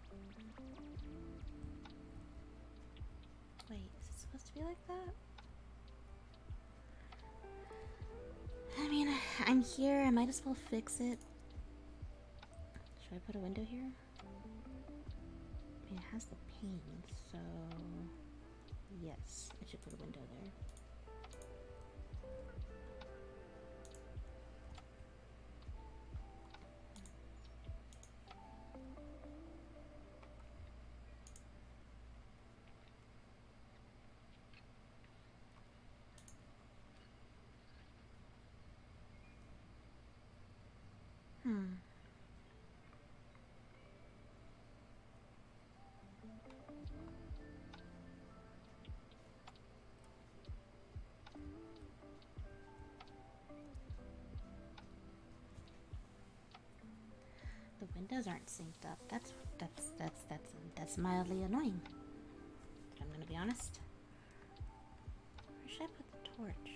Wait, is it supposed to be like that? I mean, I'm here. I might as well fix it. Should I put a window here? I mean, it has the pane, so... Yes, I should put a window there. The windows aren't synced up. That's mildly annoying. I'm gonna be honest. Where should I put the torch?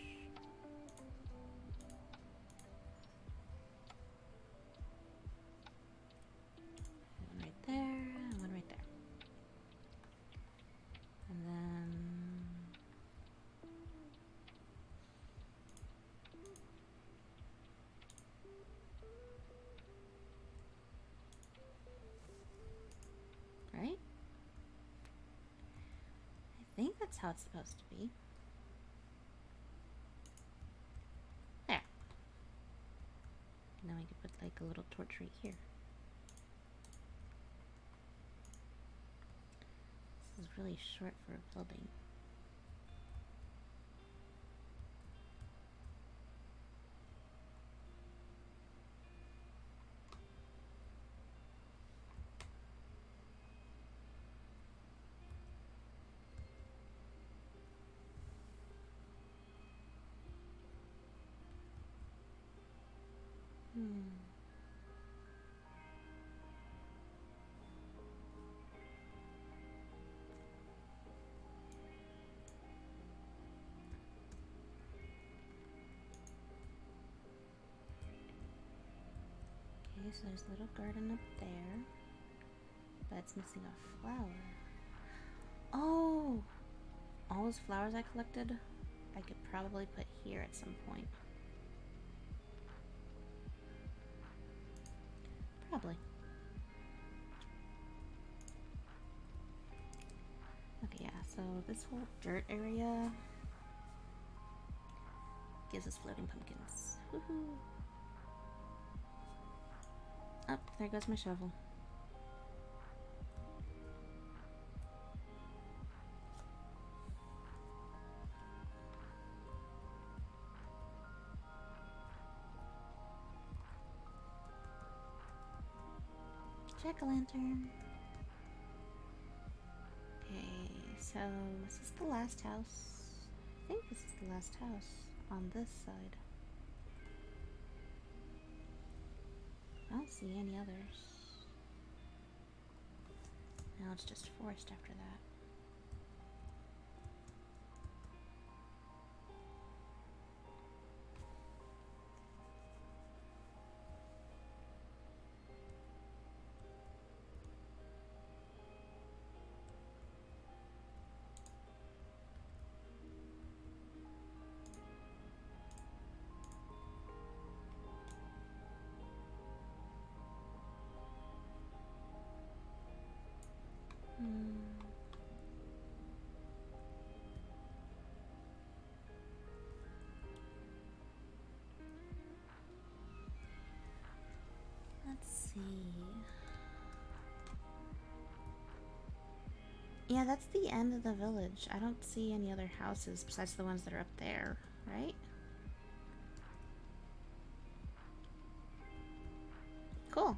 That's how it's supposed to be. There. And then we could put like a little torch right here. This is really short for a building. Okay, so there's a little garden up there, but it's missing a flower. Oh! All those flowers I collected, I could probably put here at some point. Probably. Okay, yeah, so this whole dirt area gives us floating pumpkins. Woohoo! Oh, there goes my shovel. Jack-o'-lantern. Okay, so is this the last house? I think this is the last house on this side. I don't see any others. Now it's just forest after that. Let's see. Yeah, that's the end of the village. I don't see any other houses besides the ones that are up there, right? Cool.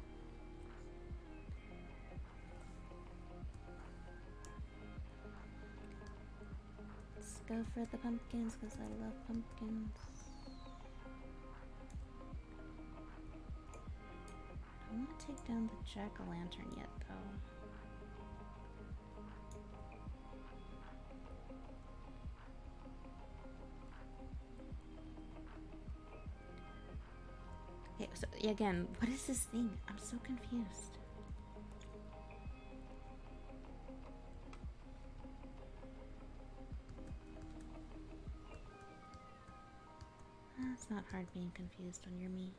Let's go for the pumpkins because I love pumpkins. I don't want to take down the jack-o'-lantern yet, though. Okay, so again, what is this thing? I'm so confused. It's not hard being confused when you're me.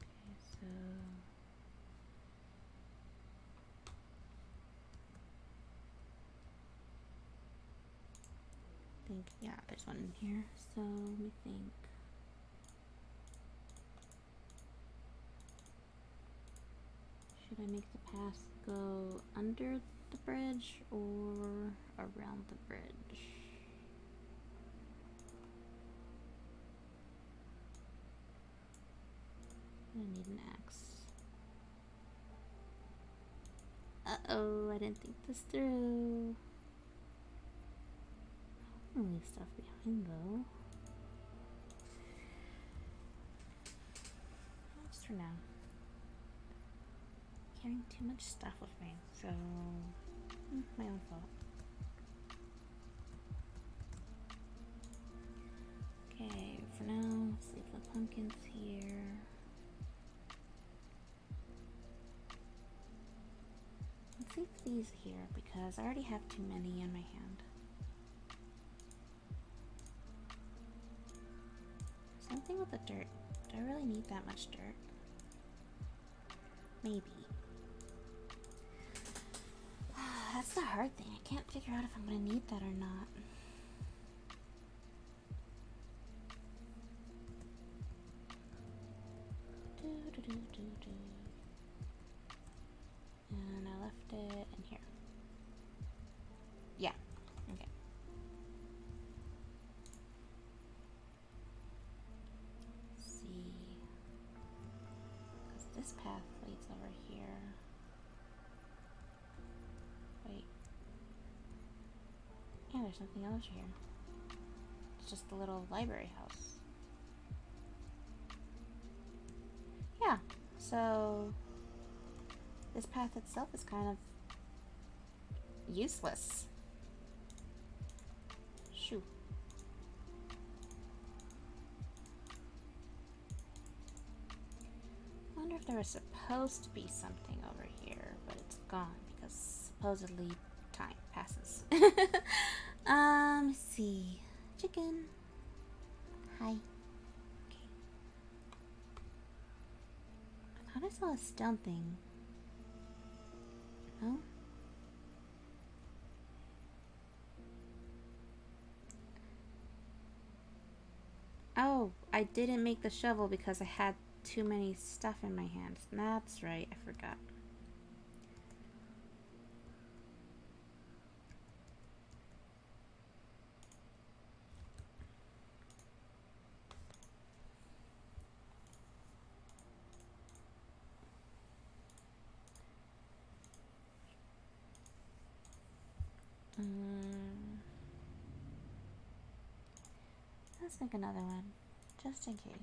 Okay, so... I think, yeah, there's one in here. So, let me think. Should I make the path go under the bridge or around the bridge? I need an axe. Uh-oh, I didn't think this through. I'll leave stuff behind though. Just for now. Carrying too much stuff with me, so my own fault. Okay, for now, let's leave the pumpkins here. Let's leave these here because I already have too many in my hand. Same thing with the dirt. Do I really need that much dirt? Maybe. That's the hard thing. I can't figure out if I'm gonna need that or not. And I left it in here. Yeah. Okay. Let's see. Because this path leads over here. Wait. Yeah, there's nothing else here. It's just the little library house. Yeah, so this path itself is kind of useless. Shoo. I wonder if there was supposed to be something over here, but it's gone because supposedly time passes. Let's see. Chicken. Hi. Okay. I thought I saw a stone thing. No? Oh, I didn't make the shovel because I had too many stuff in my hands. That's right, I forgot. Let's make another one, just in case.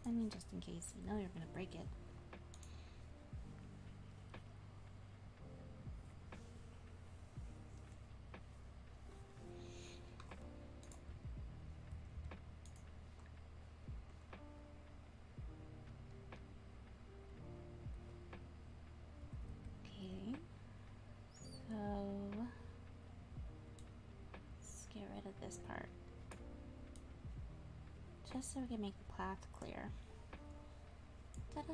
I mean, just in case you know you're gonna break it. Okay, so let's get rid of this part. Just so we can make the path clear. Ta-da!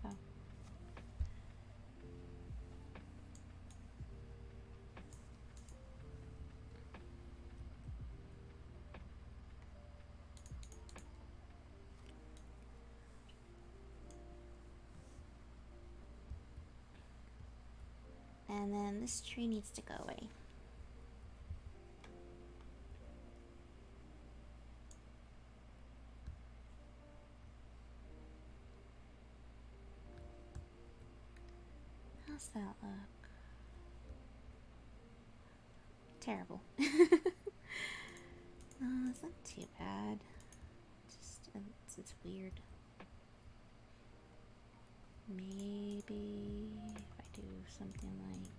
Oh. And then this tree needs to go away. How's that look? Terrible. No, it's not too bad. Just, it's weird. Maybe if I do something like...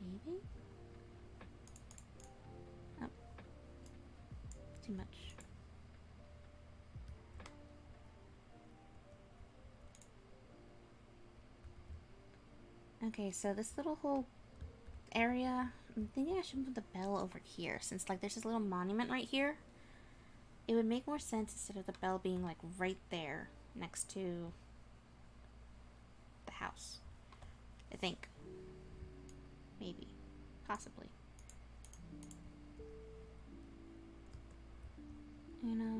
Maybe? Oh. Too much. Okay, so this little whole area, I'm thinking I should put the bell over here, since like there's this little monument right here. It would make more sense instead of the bell being like right there next to the house. I think. Maybe. Possibly. You know,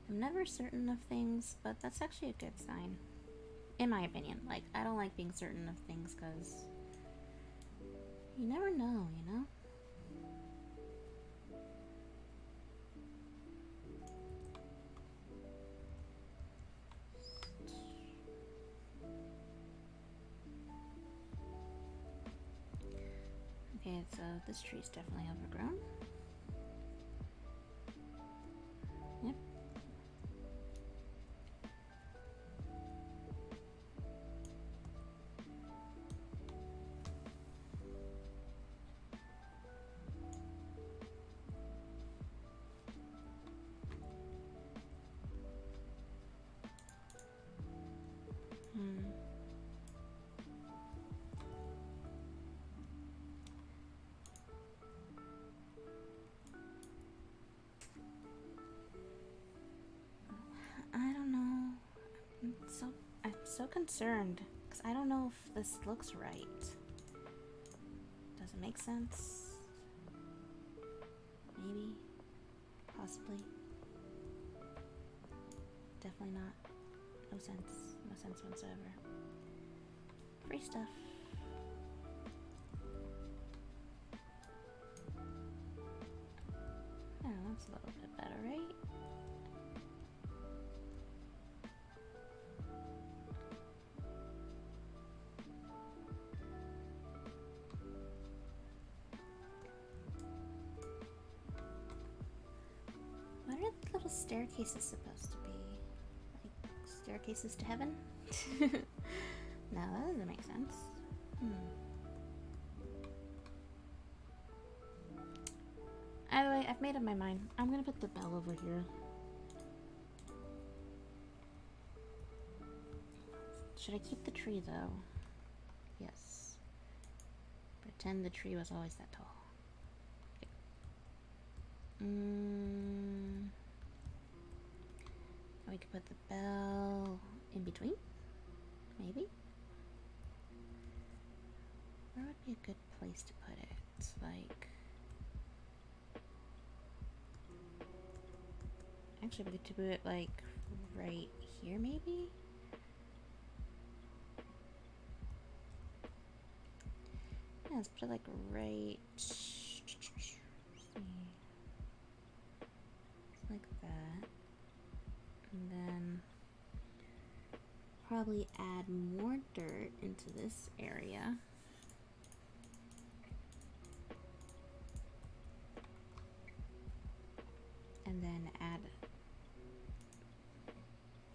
I'm never certain of things, but that's actually a good sign. In my opinion. Like, I don't like being certain of things because you never know, you know? Okay, so this tree is definitely overgrown. Yep. so concerned because I don't know if this looks right. Does it make sense? Maybe. Possibly. Definitely not. No sense. No sense whatsoever. Free stuff. Oh, that's a little bit better, right? What are the little staircases supposed to be? Like staircases to heaven? No, that doesn't make sense. Either way, I've made up my mind. I'm gonna put the bell over here. Should I keep the tree though? Yes. Pretend the tree was always that tall. We could put the bell in between, maybe. Where would be a good place to put it? Like, actually, we could do it like right here, maybe. Yeah, let's put it like right. Like that. And then probably add more dirt into this area. And then add,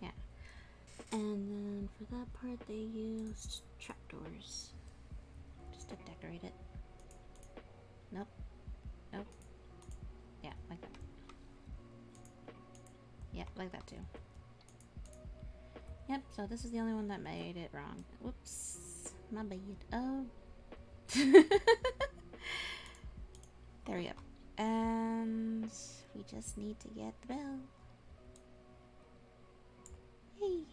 yeah. And then for that part they used trapdoors just to decorate it. Nope. Nope. Yeah, like that. Yep, like that too. Yep, so this is the only one that made it wrong. Whoops. My bad. Oh. There we go. And we just need to get the bell. Yay.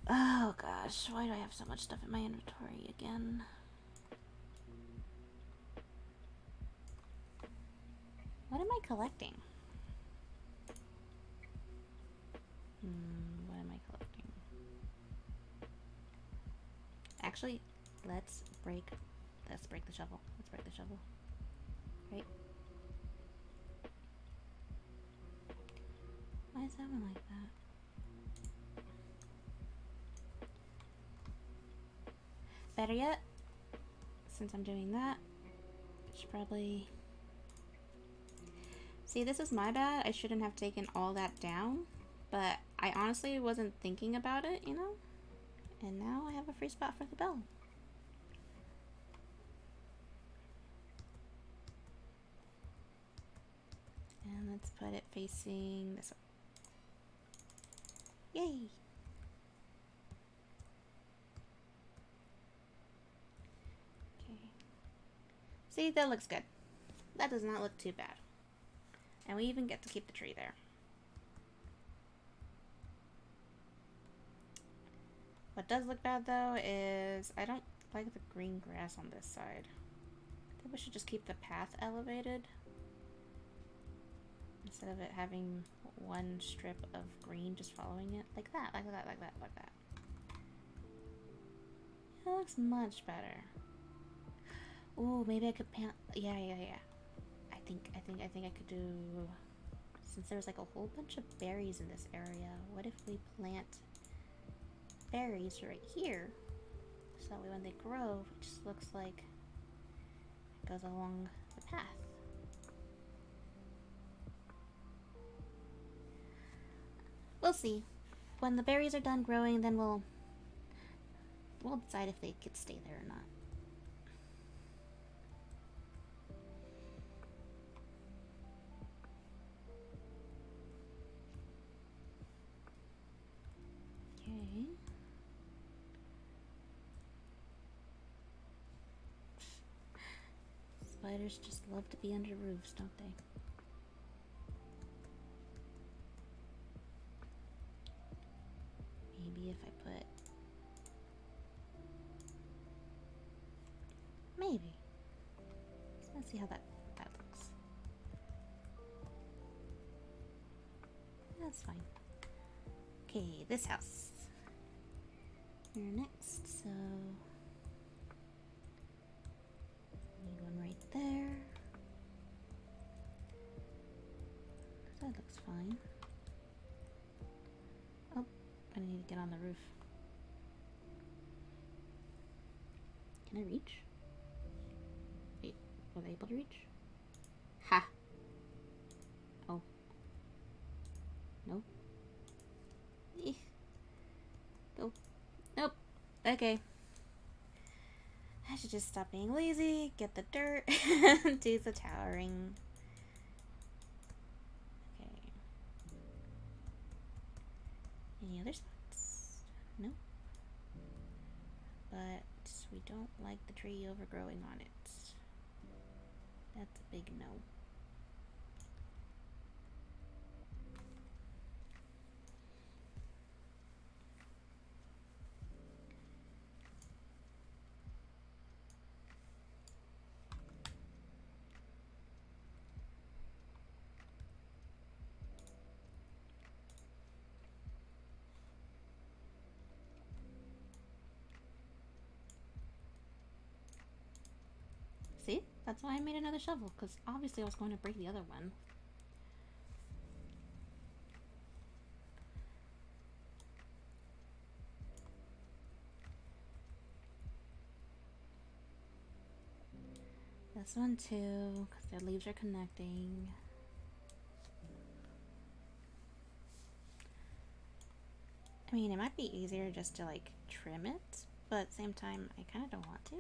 Oh gosh, why do I have so much stuff in my inventory again? What am I collecting? What am I collecting? Actually, let's break the shovel. Let's break the shovel. Right? Why is that one like that? Better yet, since I'm doing that, I should probably... See, this is my bad. I shouldn't have taken all that down, but I honestly wasn't thinking about it, you know? And now I have a free spot for the bell. And let's put it facing this way. Yay! Okay. See, that looks good. That does not look too bad. And we even get to keep the tree there. What does look bad though is I don't like the green grass on this side. I think we should just keep the path elevated instead of it having one strip of green just following it. Like that, like that, like that, like that. It looks much better. Ooh, maybe I could yeah. I think I could do, since there's like a whole bunch of berries in this area, what if we plant berries right here? So that way when they grow, it just looks like it goes along the path. We'll see. When the berries are done growing, then we'll decide if they could stay there or not. Okay. Spiders just love to be under roofs, don't they? if I put... Maybe. Let's see how that looks. That's fine. Okay, this house. Here next, so... Need one right there. That looks fine. Oh, I need to get on the roof. Can I reach? Wait, was I able to reach? Ha! Oh. No. Go. Nope. Okay. I should just stop being lazy, get the dirt, and do the towering. Okay. Any other spots? No. But we don't like the tree overgrowing on it. That's a big no. See? That's why I made another shovel, because obviously I was going to break the other one. This one too, because their leaves are connecting. I mean, it might be easier just to like trim it, but at the same time, I kind of don't want to.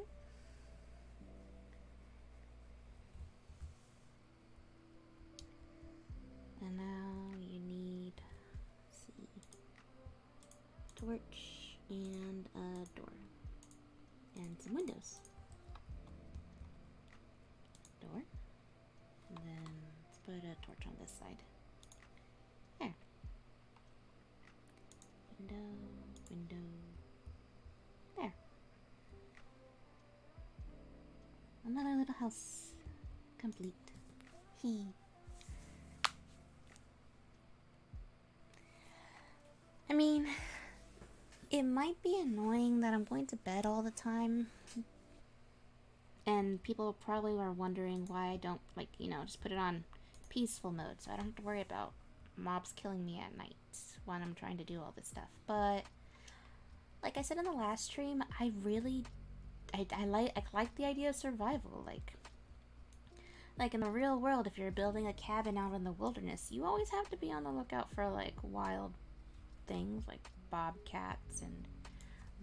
And now you need, let's see, torch and a door and some windows. Door, and then let's put a torch on this side. There. Window, window. There. Another little house complete. I mean, it might be annoying that I'm going to bed all the time. And people probably are wondering why I don't, like, you know, just put it on peaceful mode so I don't have to worry about mobs killing me at night when I'm trying to do all this stuff. But, like I said in the last stream, I like the idea of survival. Like in the real world, if you're building a cabin out in the wilderness, you always have to be on the lookout for, like, wild things like bobcats and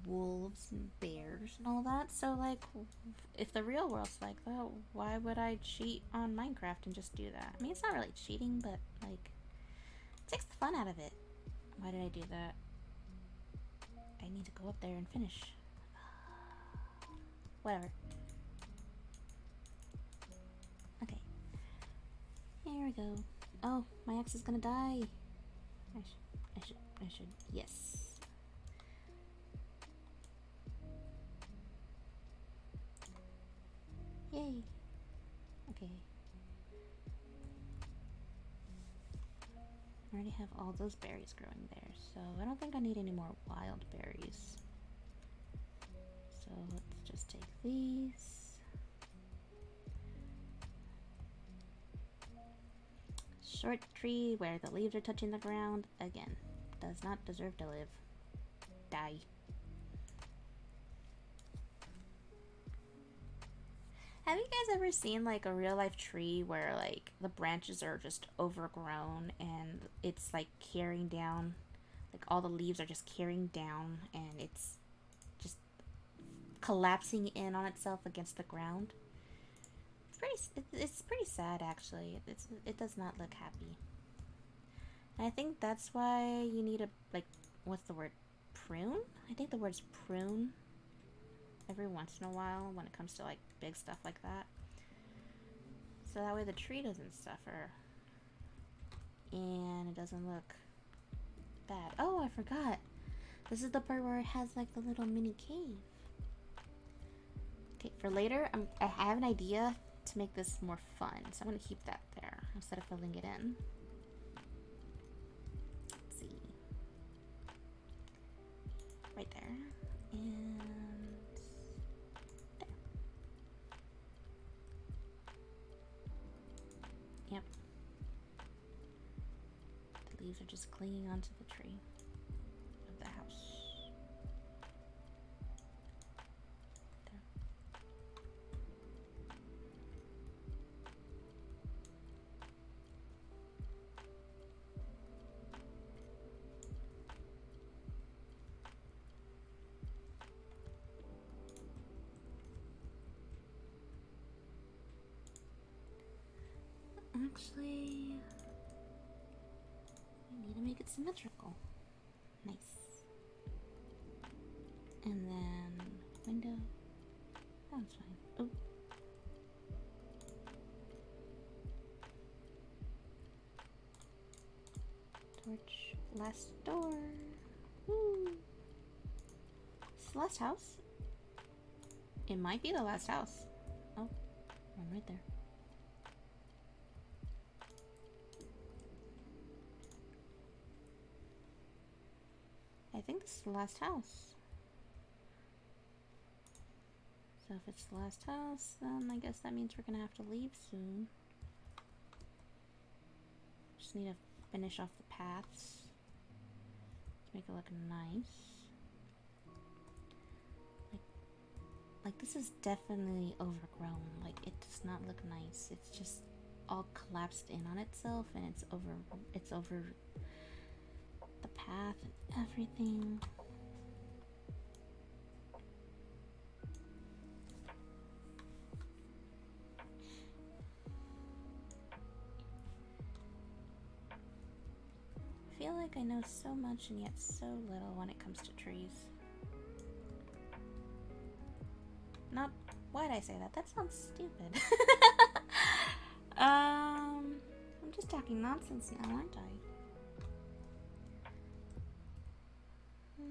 wolves and bears and all that. So, like, if the real world's like that, why would I cheat on Minecraft and just do that? I mean, it's not really cheating, but, like, it takes the fun out of it. Why did I do that? I need to go up there and finish. Whatever. Okay. Here we go. Oh, my ex is gonna die. I should. Yes. Yay. Okay. I already have all those berries growing there, so I don't think I need any more wild berries. So let's just take these. Short tree where the leaves are touching the ground. Again, does not deserve to live. Die. Have you guys ever seen like a real life tree where like the branches are just overgrown and it's like carrying down, like all the leaves are just carrying down and it's just collapsing in on itself against the ground? It's pretty sad actually. It does not look happy. And I think that's why you need a, like, what's the word? Prune? I think the word's prune every once in a while when it comes to like big stuff like that. So that way the tree doesn't suffer. And it doesn't look bad. Oh, I forgot. This is the part where it has like the little mini cave. Okay, for later, I have an idea to make this more fun, so I'm gonna keep that there instead of filling it in. Let's see. Right there. And there. Yep. The leaves are just clinging onto the tree of the house. There. Actually, we need to make it symmetrical. Nice. And then window. That's fine. Oh. Torch. Last door. Woo. Is this the last house? It might be the last house. Oh, one right there. I think this is the last house. So if it's the last house, then I guess that means we're gonna have to leave soon. Just need to finish off the paths to make it look nice. Like this is definitely overgrown. Like it does not look nice. It's just all collapsed in on itself, and it's over the path and everything. I feel like I know so much and yet so little when it comes to trees. Not, why'd I say that? That sounds stupid. I'm just talking nonsense now, aren't I?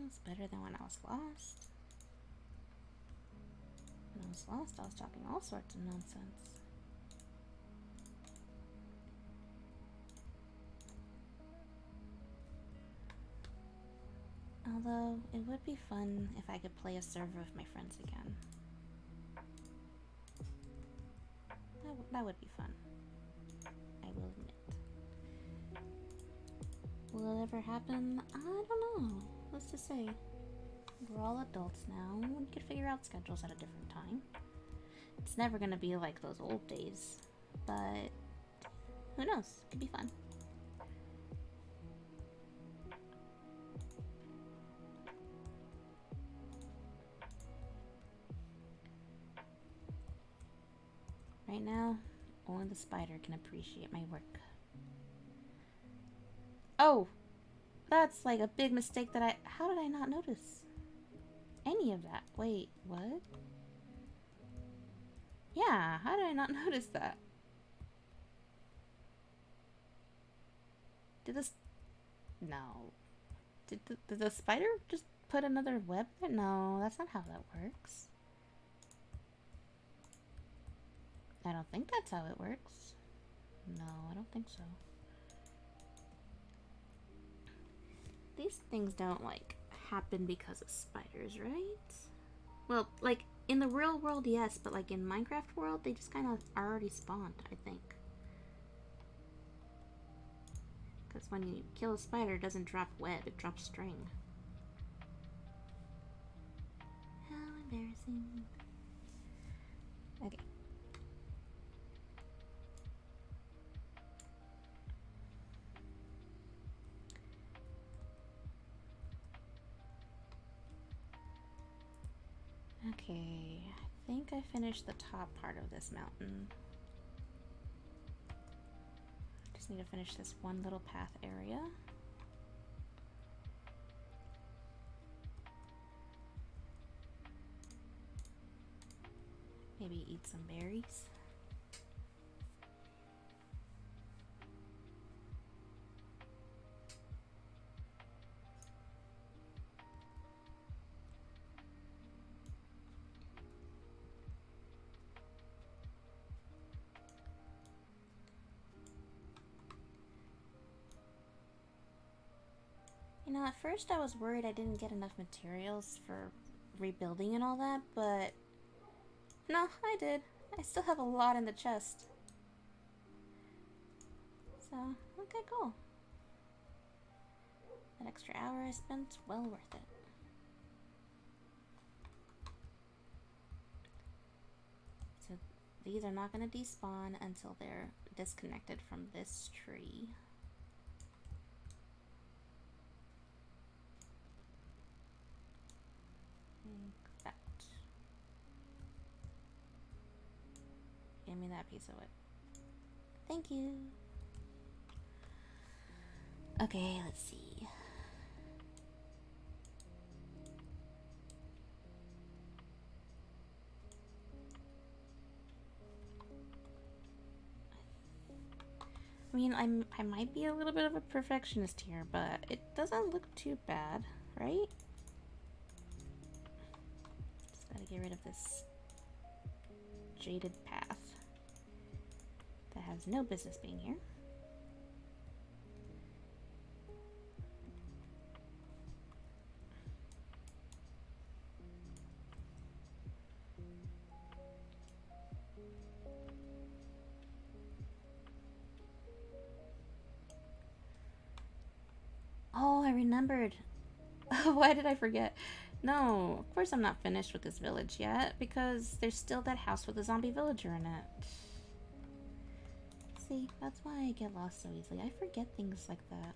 It's better than when I was lost. When I was lost, I was talking all sorts of nonsense. Although, it would be fun if I could play a server with my friends again. That would be fun. I will admit. Will it ever happen? I don't know. What's to say? We're all adults now. We could figure out schedules at a different time. It's never gonna be like those old days. But who knows? It could be fun. Right now, only the spider can appreciate my work. Oh! That's like a big mistake that how did I not notice any of that? Wait, what? Yeah, how did I not notice that? Did this... No. Did the spider just put another web there? No, that's not how that works. I don't think that's how it works. No, I don't think so. These things don't, like, happen because of spiders, right? Well, like, in the real world, yes, but, like, in Minecraft world, they just kind of are already spawned, I think. Because when you kill a spider, it doesn't drop web, it drops string. How embarrassing. Okay. Okay, I think I finished the top part of this mountain. Just need to finish this one little path area. Maybe eat some berries. You know, at first I was worried I didn't get enough materials for rebuilding and all that, but no, I did. I still have a lot in the chest. So, okay, cool. That extra hour I spent, well worth it. So these are not going to despawn until they're disconnected from this tree. Like that. Give me that piece of wood. Thank you. Okay, let's see. I mean, I might be a little bit of a perfectionist here, but it doesn't look too bad, right? Just gotta get rid of this jaded path that has no business being here. Oh, I remembered. Why did I forget? No, of course I'm not finished with this village yet, because there's still that house with a zombie villager in it. See, that's why I get lost so easily. I forget things like that.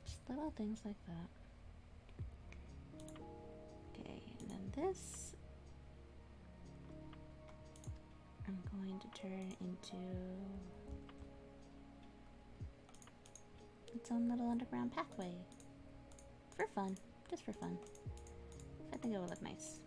Just little things like that. Okay, and then this I'm going to turn into its own little underground pathway. For fun. Just for fun. I think it will look nice.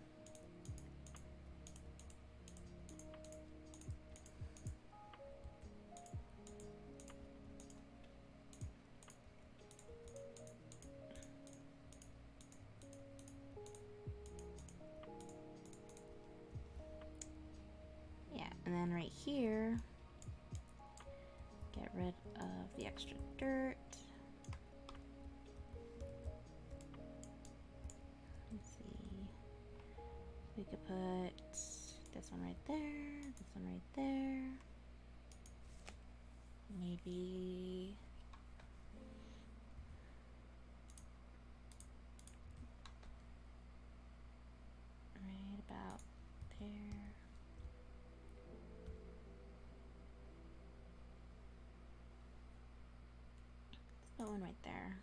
Yeah, and then right here, get rid of the extra dirt. Let's see. We could put this one right there, this one right there. Maybe right about there. Let's put one right there.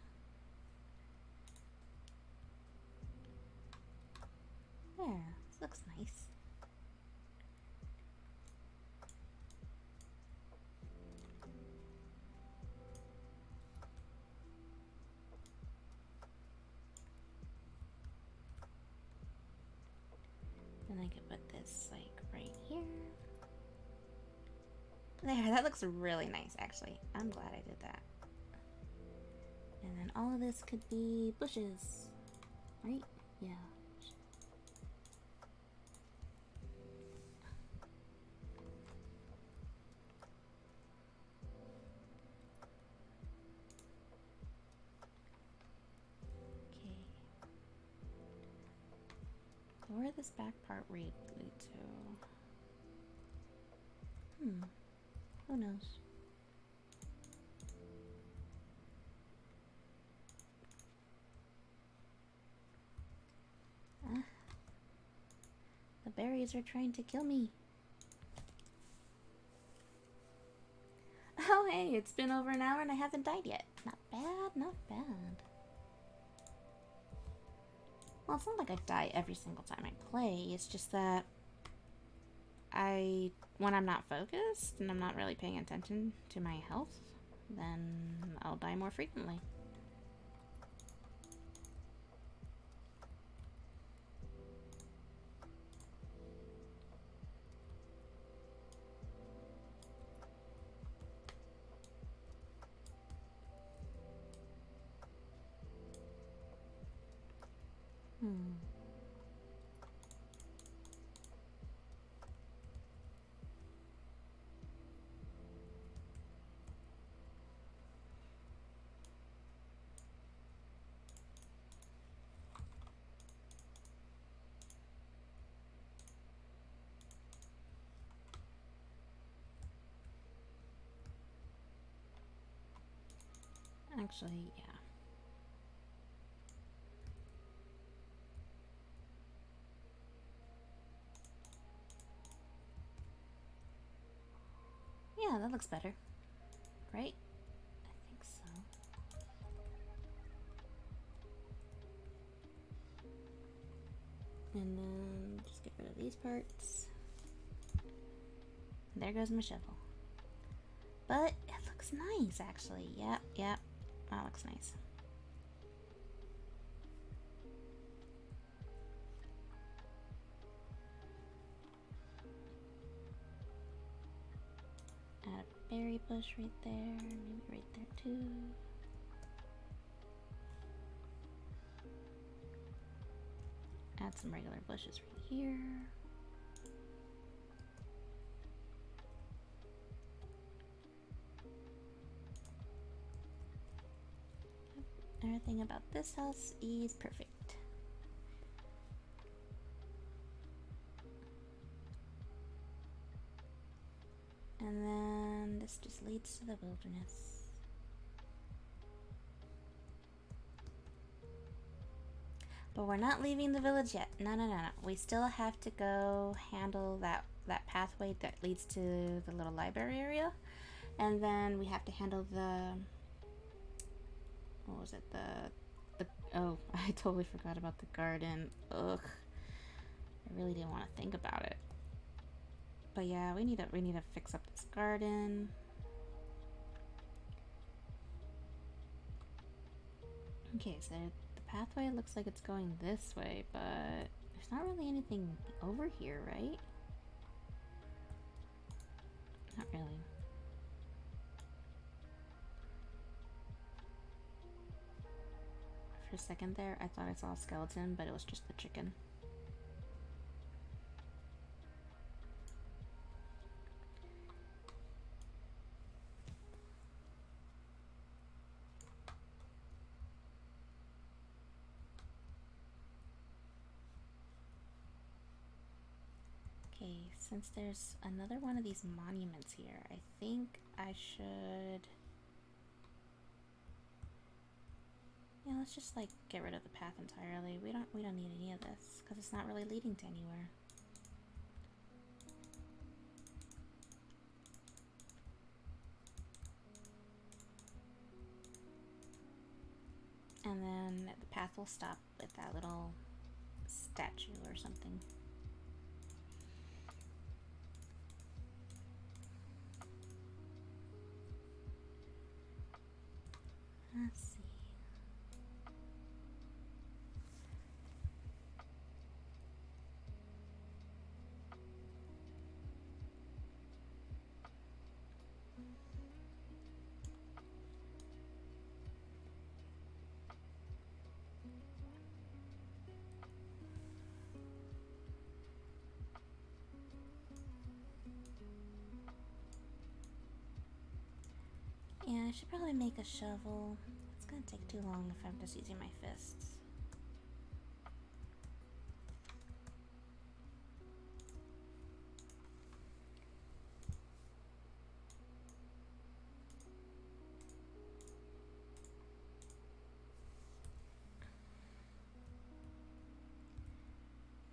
There, this looks nice. Then I could put this like right here. There, that looks really nice actually. I'm glad I did that. And then all of this could be bushes, right? Yeah. Okay. Where this back part lead to? Who knows? Ah. The berries are trying to kill me. Oh hey, it's been over an hour and I haven't died yet. Not bad, not bad. Well, it's not like I die every single time I play, it's just that when I'm not focused and I'm not really paying attention to my health, then I'll die more frequently. Actually, yeah. Yeah, that looks better. Right? I think so. And then just get rid of these parts. There goes my shovel. But it looks nice, actually. Yep, yep. That looks nice. Add a berry bush right there. Maybe right there too. Add some regular bushes right here. Everything about this house is perfect. And then this just leads to the wilderness. But we're not leaving the village yet. No, no, no, no. We still have to go handle that pathway that leads to the little library area. And then we have to handle the... What was it? Oh, I totally forgot about the garden. Ugh. I really didn't want to think about it. But yeah, we need to fix up this garden. Okay, so the pathway looks like it's going this way, but there's not really anything over here, right? Not really. For a second there, I thought I saw a skeleton, but it was just the chicken. Okay, since there's another one of these monuments here, I think I should... Yeah, let's just like get rid of the path entirely. We don't need any of this because it's not really leading to anywhere. And then the path will stop with that little statue or something. Let's see. Yeah, I should probably make a shovel. It's gonna take too long if I'm just using my fists.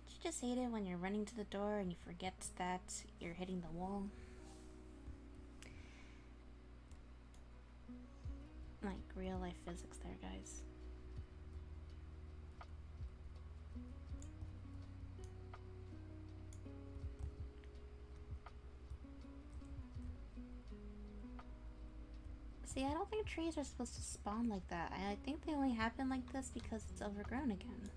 Don't you just hate it when you're running to the door and you forget that you're hitting the wall? Like real life physics there, guys. See, I don't think trees are supposed to spawn like that. I think they only happen like this because it's overgrown again.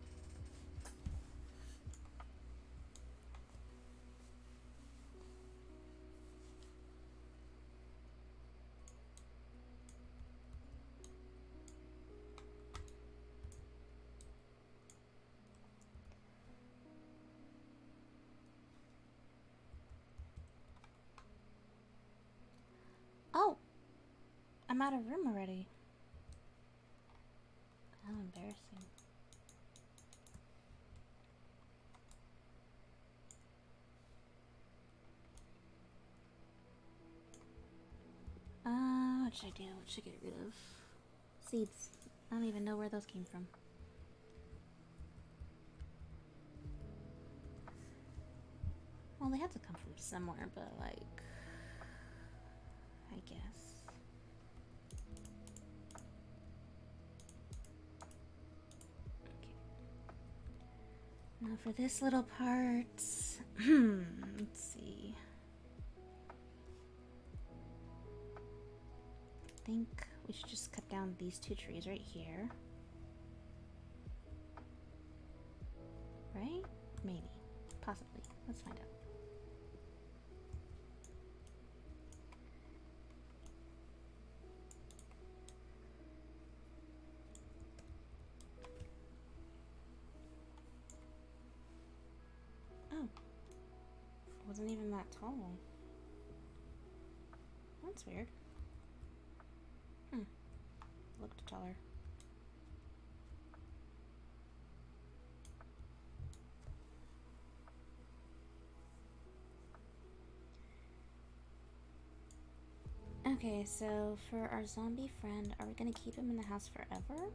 Oh! I'm out of room already. How embarrassing. What should I do? What should I get rid of? Seeds. I don't even know where those came from. Well, they had to come from somewhere, but like, I guess. Okay. Now for this little part, let's see. I think we should just cut down these two trees right here. Right? Maybe. Possibly. Let's find out. Oh. It wasn't even that tall. That's weird. Looked taller. Okay, so for our zombie friend, are we gonna keep him in the house forever?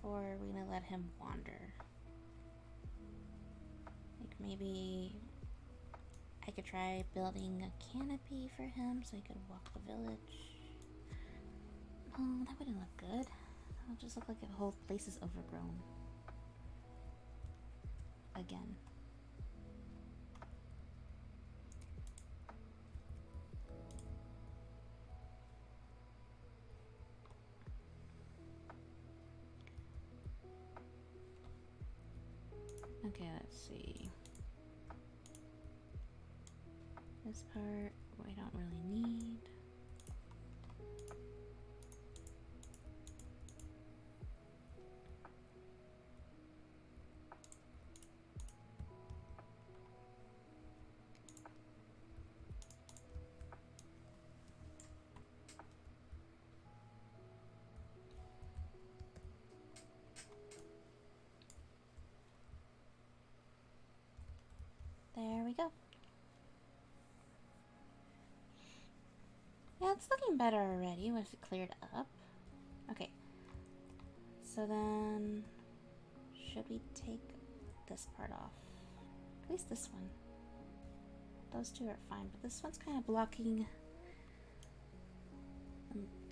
Or are we gonna let him wander? Like maybe I could try building a canopy for him so he could walk the village. Oh, that wouldn't look good. It'll just look like the whole place is overgrown. Again. Okay, let's see. This part we don't really need. There we go. Yeah, it's looking better already once it cleared up. Okay. So then, should we take this part off? At least this one. Those two are fine, but this one's kind of blocking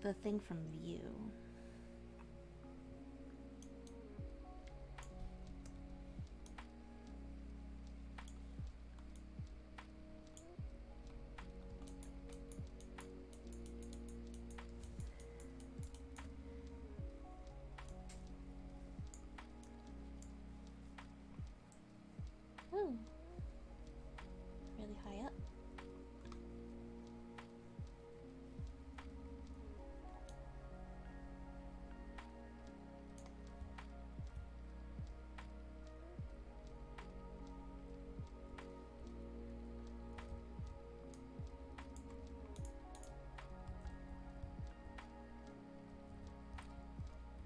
the thing from view. Ooh. Really high up.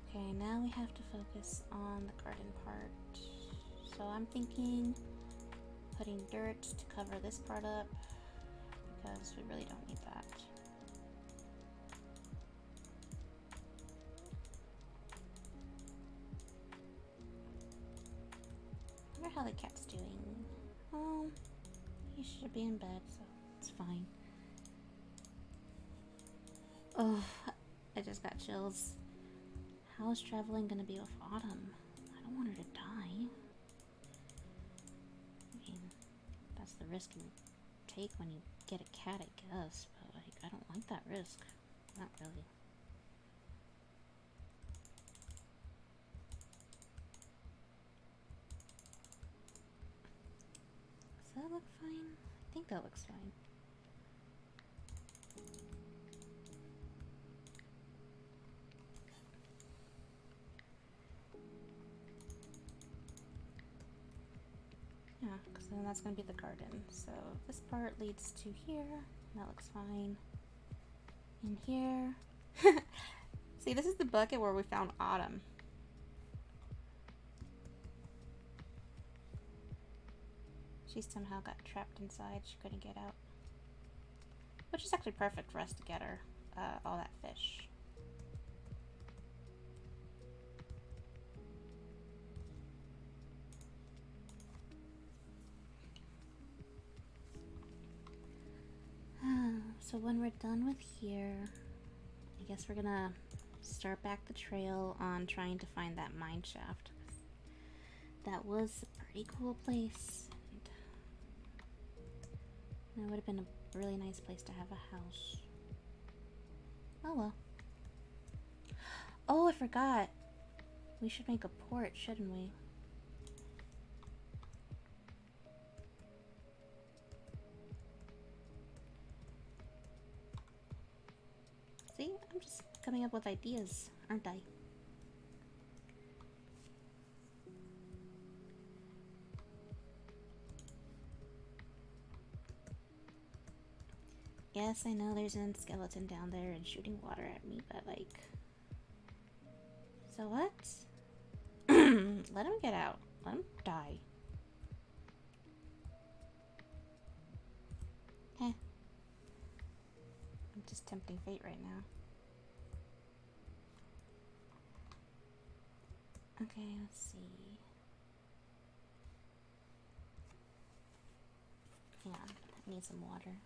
Okay, now we have to focus on the garden part. So I'm thinking putting dirt to cover this part up because we really don't need that. I wonder how the cat's doing. Oh, he should be in bed, so it's fine. Oh, I just got chills. How is traveling gonna be with Autumn? I don't want her to die. I mean, that's the risk you take when you get a cat, I guess, but like, I don't like that risk. Not really. Does that look fine? I think that looks fine. Yeah, because then that's going to be the garden. So this part leads to here. That looks fine. In here. See, this is the bucket where we found Autumn. She somehow got trapped inside. She couldn't get out. Which is actually perfect for us to get her all that fish. So when we're done with here, I guess we're gonna start back the trail on trying to find that mine shaft. That was a pretty cool place. And it would have been a really nice place to have a house. Oh well. Oh, I forgot. We should make a port, shouldn't we? See, I'm just coming up with ideas, aren't I? Yes, I know there's a skeleton down there and shooting water at me, but like... So what? Let him get out. Let him die. Heh. I'm just tempting fate right now. Okay, let's see. Hang on, I need some water.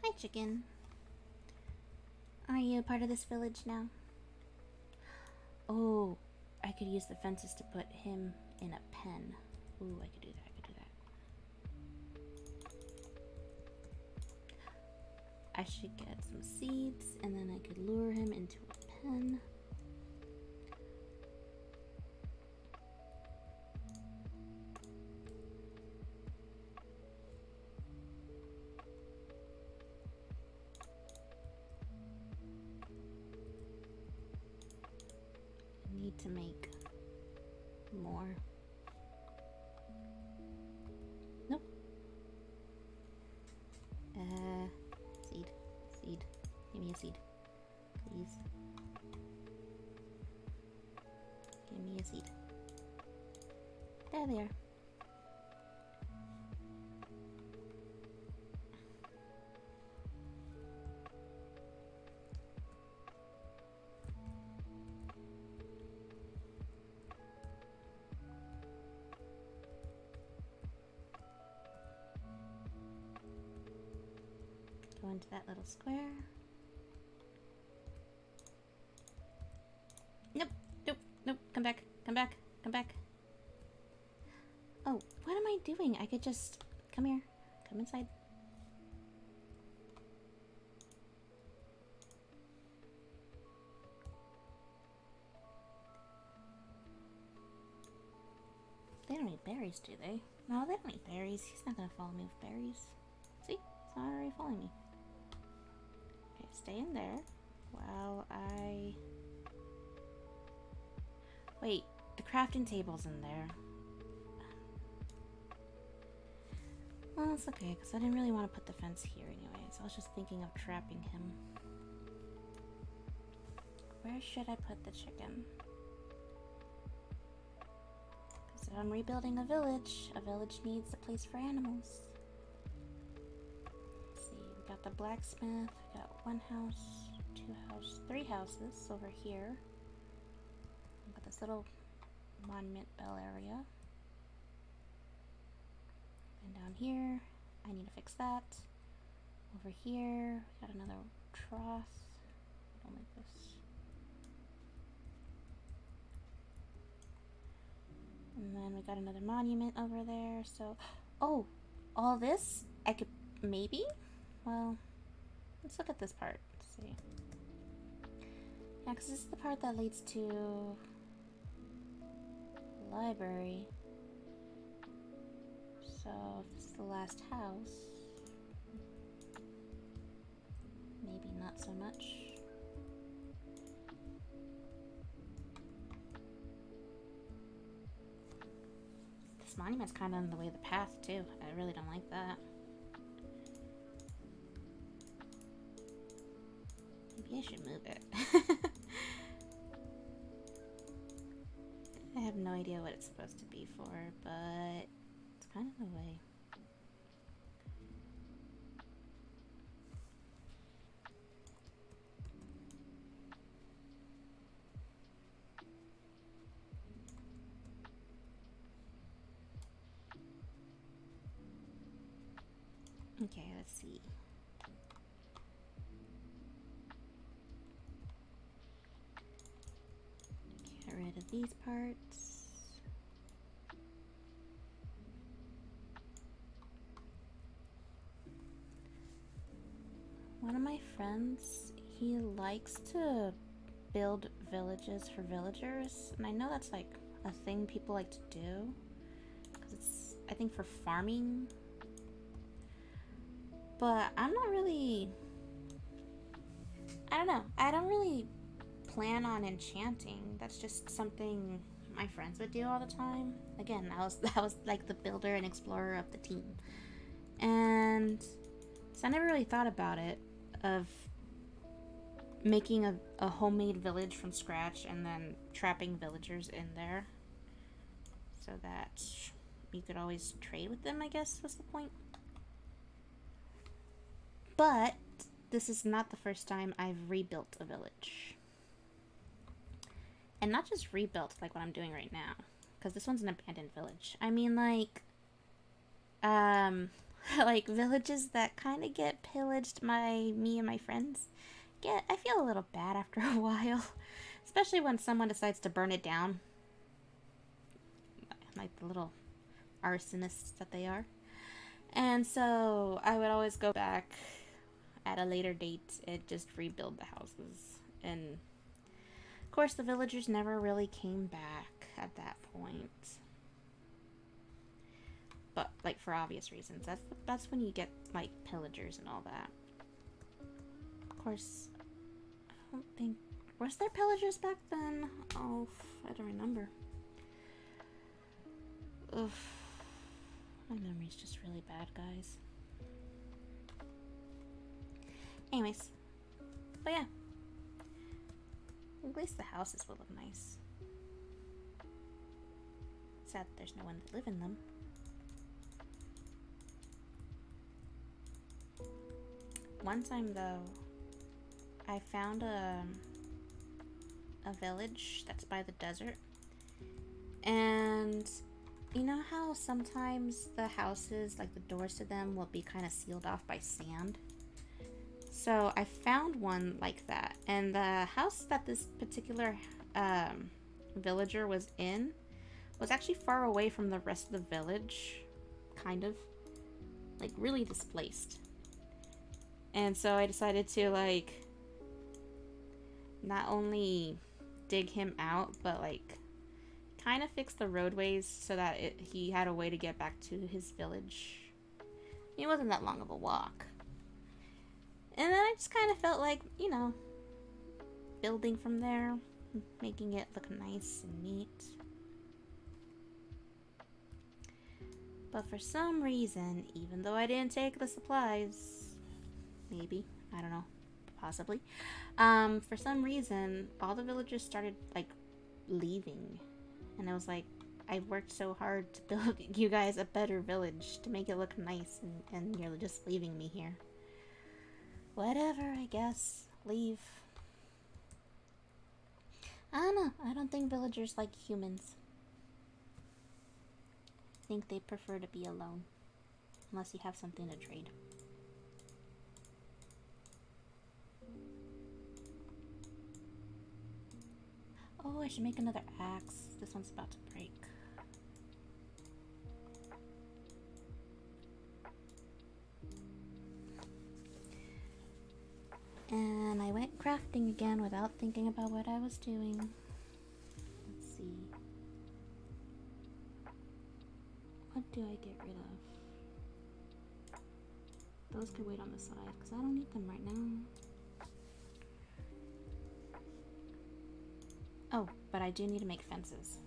Hi, chicken. Are you a part of this village now? Oh, I could use the fences to put him in a pen. Ooh, I could do that. I should get some seeds, and then I could lure him into a pen. I need to make more. Nope. Seed. Give me a seed. Please. Give me a seed. There they are. Go into that little square. Nope. Come back. Oh, what am I doing? I could just... Come here. Come inside. They don't eat berries, do they? No, they don't eat berries. He's not gonna follow me with berries. See? It's not already following me. Okay, stay in there while I... Wait, the crafting table's in there. Well, it's okay, because I didn't really want to put the fence here anyways. I was just thinking of trapping him. Where should I put the chicken? Because I'm rebuilding a village. A village needs a place for animals. Let's see, we got the blacksmith. We got one house, three houses over here. We got this little monument bell area. And down here, I need to fix that. Over here, we got another trough. I don't like this. And then we got another monument over there. So, oh, all this I could maybe. Well, let's look at this part. Let's see. Yeah, because this is the part that leads to the library. So, if this is the last house, maybe not so much. This monument's kind of in the way of the path, too. I really don't like that. Maybe I should move it. I have no idea what it's supposed to be for, but it's kind of the way. Okay, let's see. Get rid of these parts. One of my friends, he likes to build villages for villagers, and I know that's like a thing people like to do, because it's, I think, for farming. But I'm not really, I don't know, I don't really plan on enchanting. That's just something my friends would do all the time. Again, I was like the builder and explorer of the team. And so I never really thought about it, of making a homemade village from scratch and then trapping villagers in there so that you could always trade with them, I guess was the point. But this is not the first time I've rebuilt a village. And not just rebuilt like what I'm doing right now, because this one's an abandoned village. I mean, like like villages that kind of get pillaged by me and my friends. I feel a little bad after a while, especially when someone decides to burn it down, like the little arsonists that they are. And so I would always go back at a later date and just rebuild the houses. And of course the villagers never really came back at that point, but like for obvious reasons. That's when you get like pillagers and all that. Of course, I don't think, was there pillagers back then? Oh, I don't remember. Ugh, my memory's just really bad, guys. Anyways, but yeah, at least the houses will look nice. Sad that there's no one to live in them. One time though, I found a village that's by the desert, and you know how sometimes the houses, like the doors to them, will be kind of sealed off by sand? So I found one like that, and the house that this particular villager was in was actually far away from the rest of the village, kind of, like really displaced. And so I decided to like not only dig him out, but like kind of fix the roadways so that he had a way to get back to his village. It wasn't that long of a walk. And then I just kind of felt like, you know, building from there, making it look nice and neat. But for some reason, even though I didn't take the supplies, maybe, I don't know, possibly, for some reason, all the villagers started, like, leaving. And I was like, I worked so hard to build you guys a better village, to make it look nice, and you're just leaving me here. Whatever, I guess. Leave. I don't know. I don't think villagers like humans. I think they prefer to be alone. Unless you have something to trade. Oh, I should make another axe. This one's about to break. And I went crafting again without thinking about what I was doing. Let's see. What do I get rid of? Those could wait on the side because I don't need them right now. Oh, but I do need to make fences.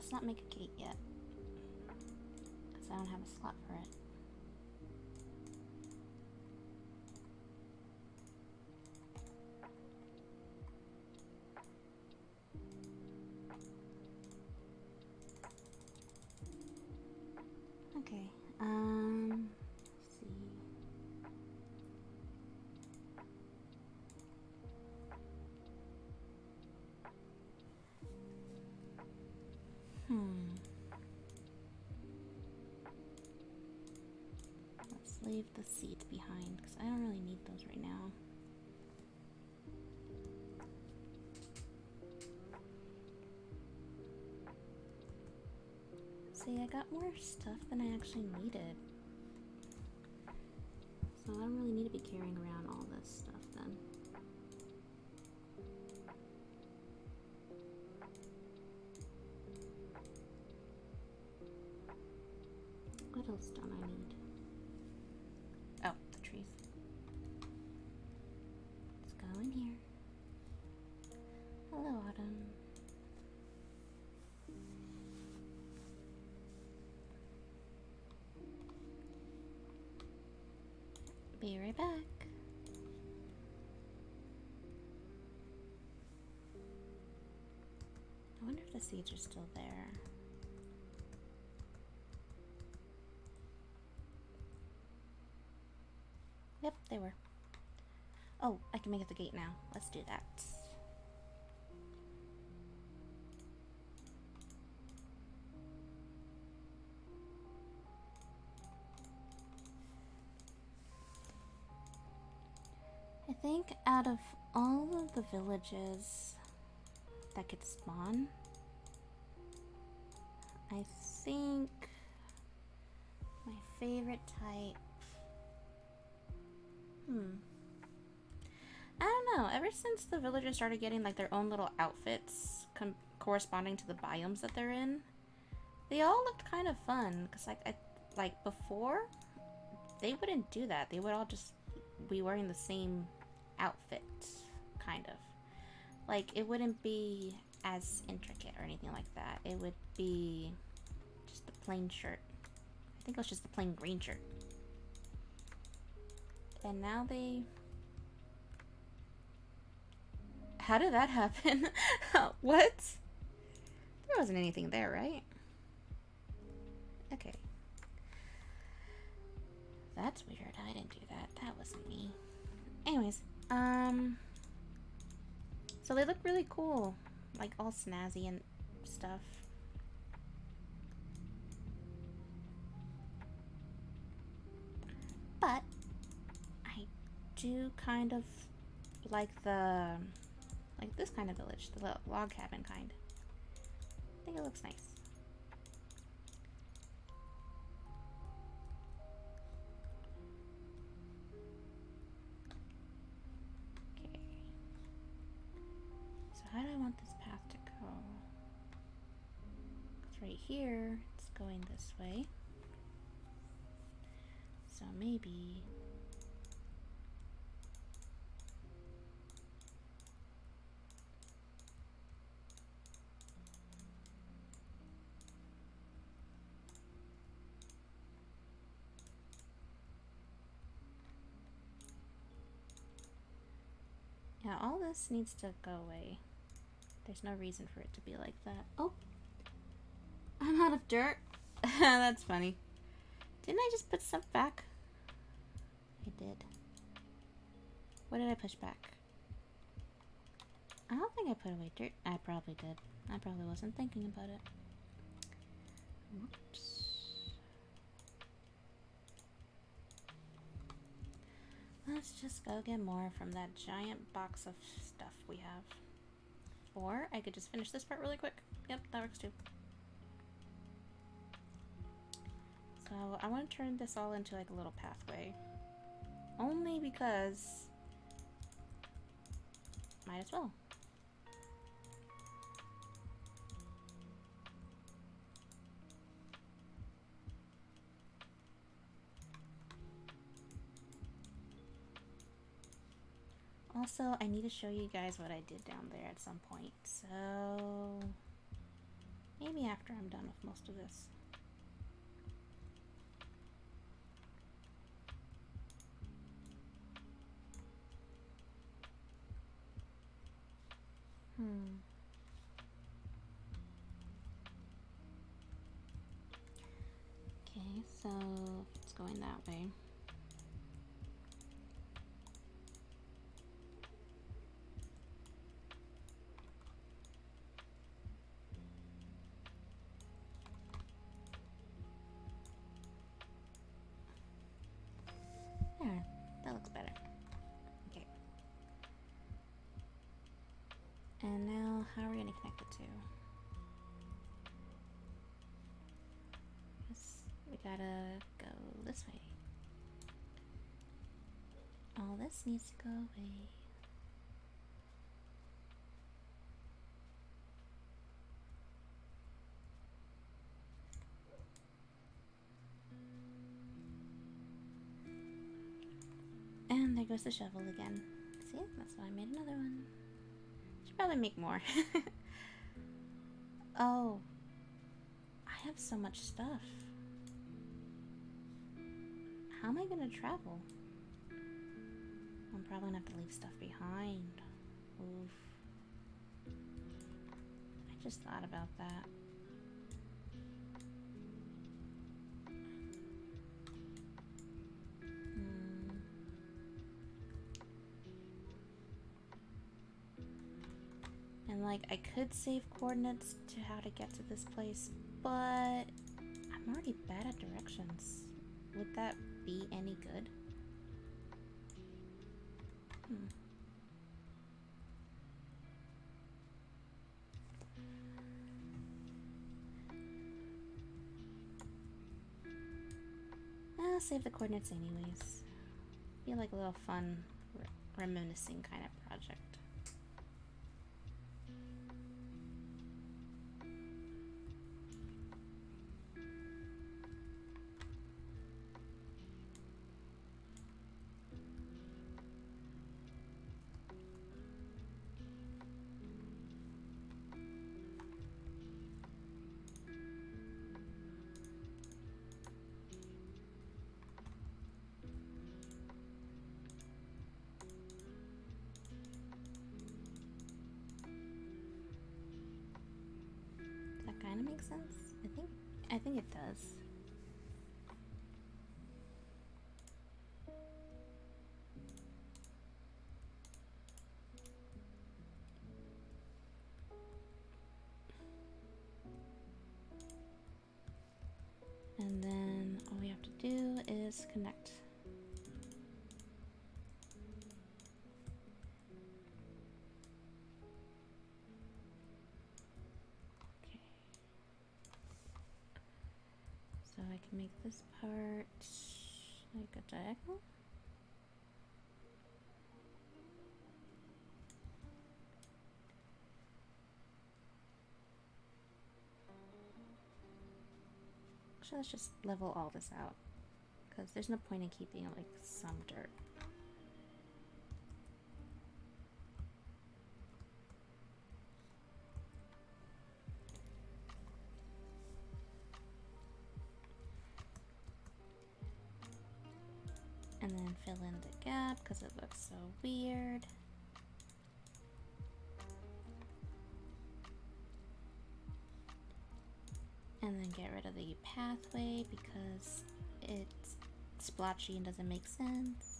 let's not make a gate yet. Because I don't have a slot for it. Okay, let's see. Let's leave the seeds behind because I don't really need those right now. See, I got more stuff than I actually needed. So I don't really need to be carrying around all this stuff then. What else don't I need? Oh, the trees. Let's go in here. Hello, Autumn. Be right back. I wonder if the seeds are still there. Yep, they were. Oh, I can make it the gate now. Let's do that. I think out of all of the villages that could spawn, I think my favorite type. I don't know. Ever since the villagers started getting like their own little outfits corresponding to the biomes that they're in, they all looked kind of fun. Cause like before, they wouldn't do that. They would all just be wearing the same outfit, kind of. Like it wouldn't be as intricate or anything like that. It would be just the plain shirt. I think it was just the plain green shirt. And now they... How did that happen? What? There wasn't anything there, right? Okay. That's weird. I didn't do that. That wasn't me. Anyways, so they look really cool. Like all snazzy and stuff. But I do kind of like this kind of village, the log cabin kind. I think it looks nice. Okay. So how do I want this path to go? It's right here. It's going this way. So maybe... Yeah, all this needs to go away. There's no reason for it to be like that. Oh! I'm out of dirt. That's funny. Didn't I just put stuff back? I did. What did I push back? I don't think I put away dirt. I probably did. I probably wasn't thinking about it. Whoops. Let's just go get more from that giant box of stuff we have. Or I could just finish this part really quick. Yep, that works too. So I want to turn this all into like a little pathway. Only because... might as well. Also, I need to show you guys what I did down there at some point. So, Maybe after I'm done with most of this. Okay, so it's going that way. There, that looks better. Okay. And now, how are we gonna connect the two? We gotta go this way. All this needs to go away. And there goes the shovel again. See, that's why I made another one. Should probably make more. Oh, I have so much stuff. How am I gonna travel? I'm probably gonna have to leave stuff behind. Oof. I just thought about that. And like, I could save coordinates to how to get to this place, but I'm already bad at directions. Would that be any good? I'll save the coordinates anyways. Be like a little fun, reminiscing kind of project. Kind of makes sense. I think it does. And then all we have to do is connect. So I can make this part like a diagonal. Actually, let's just level all this out, because there's no point in keeping like some dirt. And then fill in the gap because it looks so weird. And then get rid of the pathway because it's splotchy and doesn't make sense.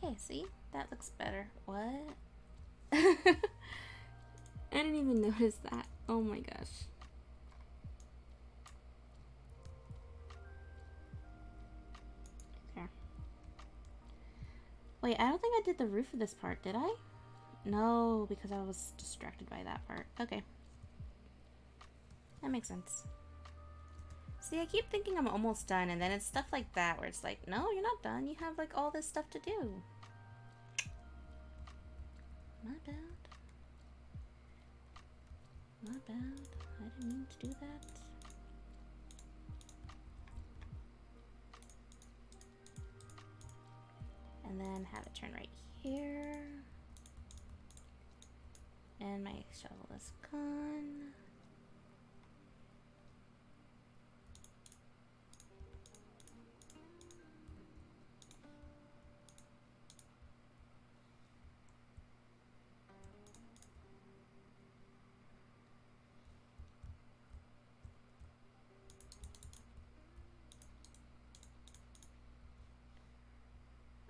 Okay, see? That looks better. What? I didn't even notice that. Oh my gosh. There. Wait, I don't think I did the roof of this part, did I? No, because I was distracted by that part. Okay. That makes sense. See, I keep thinking I'm almost done, and then it's stuff like that where it's like, no, you're not done. You have like all this stuff to do. My bad. My bad. I didn't mean to do that. And then have it turn right here. And my shovel is gone.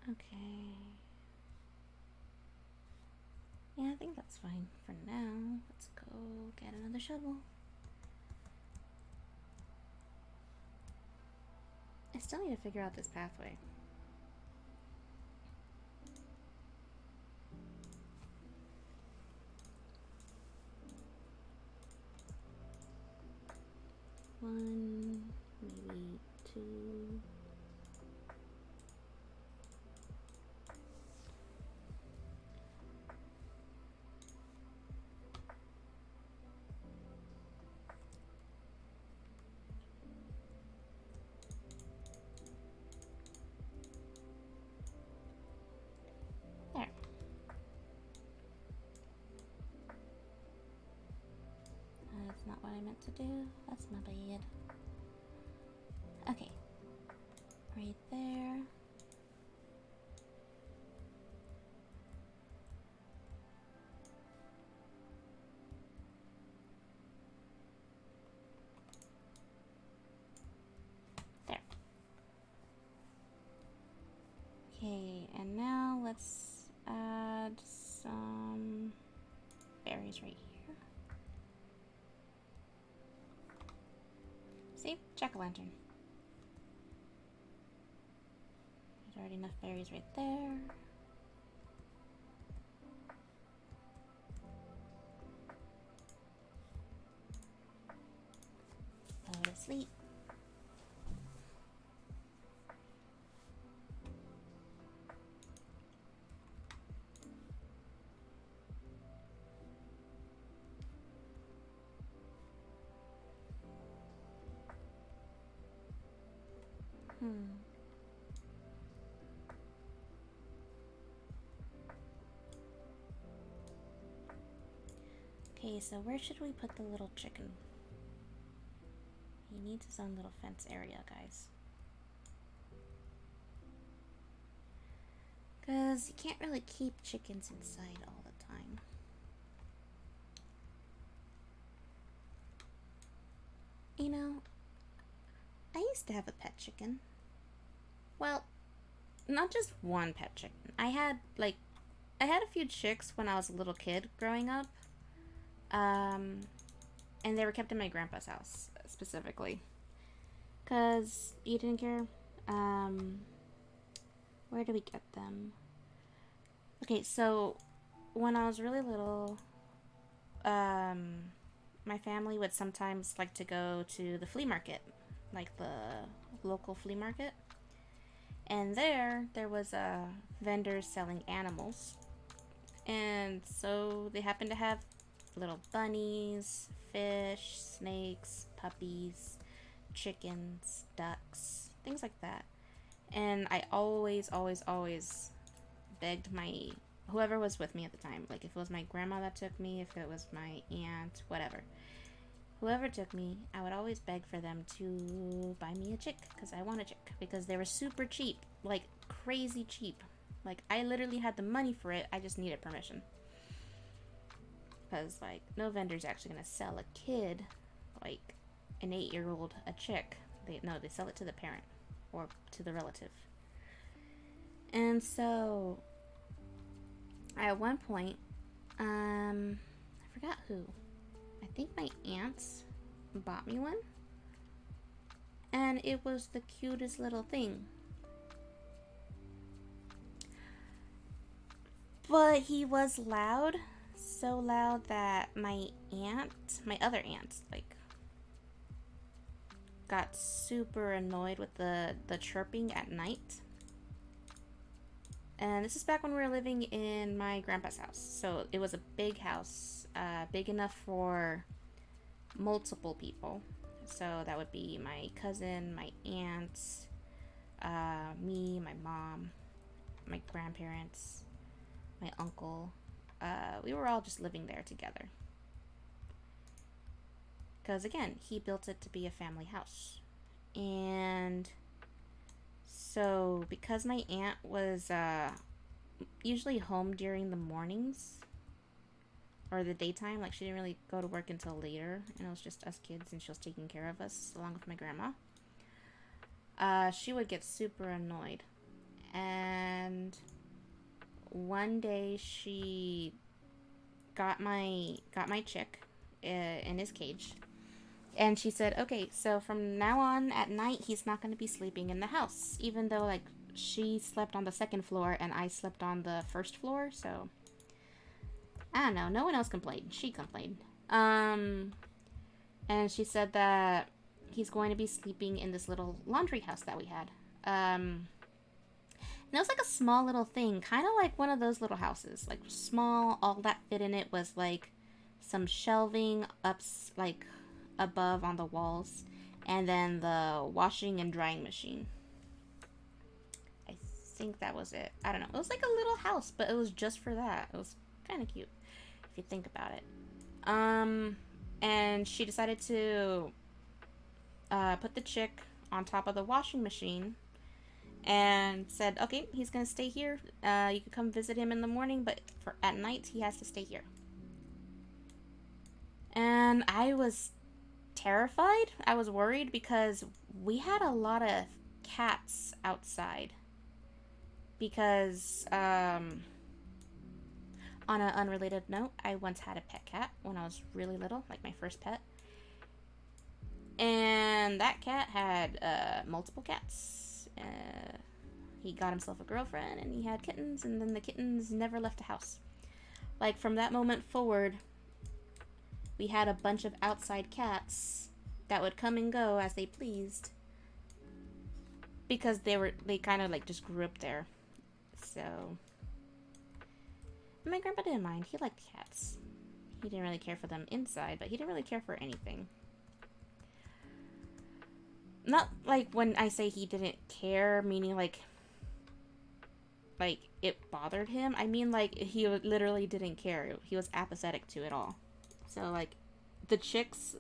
Okay. Yeah, I think that's fine for now. Let's go get another shovel. I still need to figure out this pathway. One, maybe two. There. That's not what I meant to do. That's my bad. Okay. Right there. There. Okay, and now let's add some berries right here. See? Jack-o'-lantern. There's already enough berries right there. Go to sleep. Okay, so where should we put the little chicken? He needs his own little fence area, guys. Because you can't really keep chickens inside all the time. You know, I used to have a pet chicken. Well, not just one pet chicken. I had a few chicks when I was a little kid growing up. And they were kept in my grandpa's house, specifically. Because he didn't care. Where do we get them? Okay, so when I was really little, my family would sometimes like to go to the flea market, like the local flea market. And there was a vendor selling animals. And so they happened to have little bunnies, fish, snakes, puppies, chickens, ducks, things like that. And I always begged whoever was with me at the time, like if it was my grandma that took me, if it was my aunt, whatever. Whoever took me, I would always beg for them to buy me a chick, because I want a chick, because they were super cheap, like crazy cheap. Like I literally had the money for it, I just needed permission. Because like no vendor's actually gonna sell a kid, like an 8-year-old, a chick. They sell it to the parent or to the relative. And so at one point, I forgot who. I think my aunts bought me one. And it was the cutest little thing. But he was loud. So loud that my other aunt, like got super annoyed with the chirping at night. And this is back when we were living in my grandpa's house. So it was a big house, big enough for multiple people. So that would be my cousin, my aunts, me, my mom, my grandparents, my uncle. We were all just living there together. Because again, he built it to be a family house. And so, because my aunt was usually home during the mornings or the daytime, like she didn't really go to work until later, and it was just us kids, and she was taking care of us along with my grandma. She would get super annoyed, and one day she got my chick in his cage. And she said, okay, so from now on at night, he's not going to be sleeping in the house. Even though, like, she slept on the second floor and I slept on the first floor. So, I don't know. No one else complained. She complained. And she said that he's going to be sleeping in this little laundry house that we had. And it was like a small little thing. Kind of like one of those little houses. Like, small. All that fit in it was, like, some shelving like above on the walls, and then the washing and drying machine. I think that was it. I don't know. It was like a little house, but it was just for that. It was kind of cute if you think about it. And she decided to put the chick on top of the washing machine and said, okay, he's gonna stay here. You can come visit him in the morning, but at night he has to stay here. And I was terrified. I was worried because we had a lot of cats outside. Because, on an unrelated note, I once had a pet cat when I was really little, like my first pet. And that cat had multiple cats. He got himself a girlfriend, and he had kittens, and then the kittens never left the house. Like, from that moment forward, we had a bunch of outside cats that would come and go as they pleased, because they kind of like just grew up there. So my grandpa didn't mind. He liked cats. He didn't really care for them inside, but he didn't really care for anything. Not like when I say he didn't care, meaning like it bothered him. I mean like he literally didn't care. He was apathetic to it all. So, like, the chick's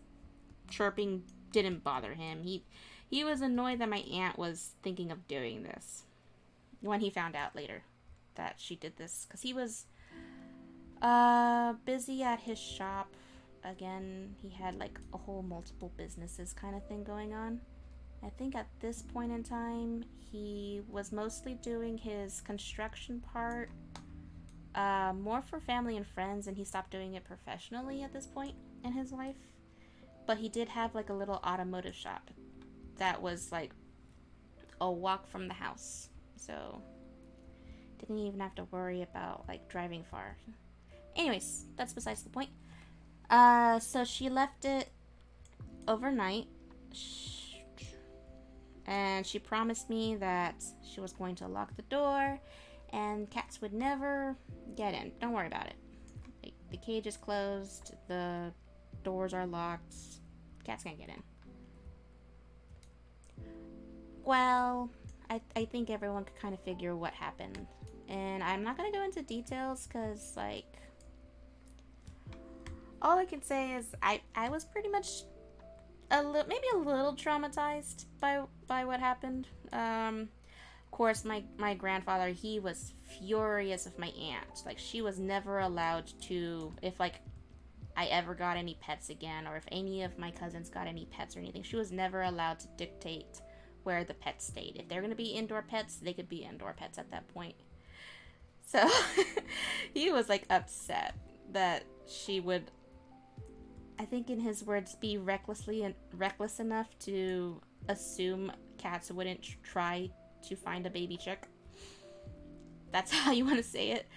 chirping didn't bother him. He was annoyed that my aunt was thinking of doing this when he found out later that she did this. Because he was busy at his shop. Again, he had, like, a whole multiple businesses kind of thing going on. I think at this point in time, he was mostly doing his construction part more for family and friends, and he stopped doing it professionally at this point in his life. But he did have like a little automotive shop that was like a walk from the house, so didn't even have to worry about like driving far. Anyways, that's besides the point. So she left it overnight, and she promised me that she was going to lock the door and cats would never get in. Don't worry about it. Like, the cage is closed, the doors are locked, cats can't get in. Well, I think everyone could kind of figure what happened. And I'm not going to go into details because, like, all I can say is I was pretty much maybe a little traumatized by what happened. Of course, my grandfather, he was furious with my aunt. Like, she was never allowed to, if, like, I ever got any pets again, or if any of my cousins got any pets or anything, she was never allowed to dictate where the pets stayed. If they're going to be indoor pets, they could be indoor pets at that point. So, he was, like, upset that she would, I think in his words, be reckless enough to assume cats wouldn't try to find a baby chick. That's how you want to say it.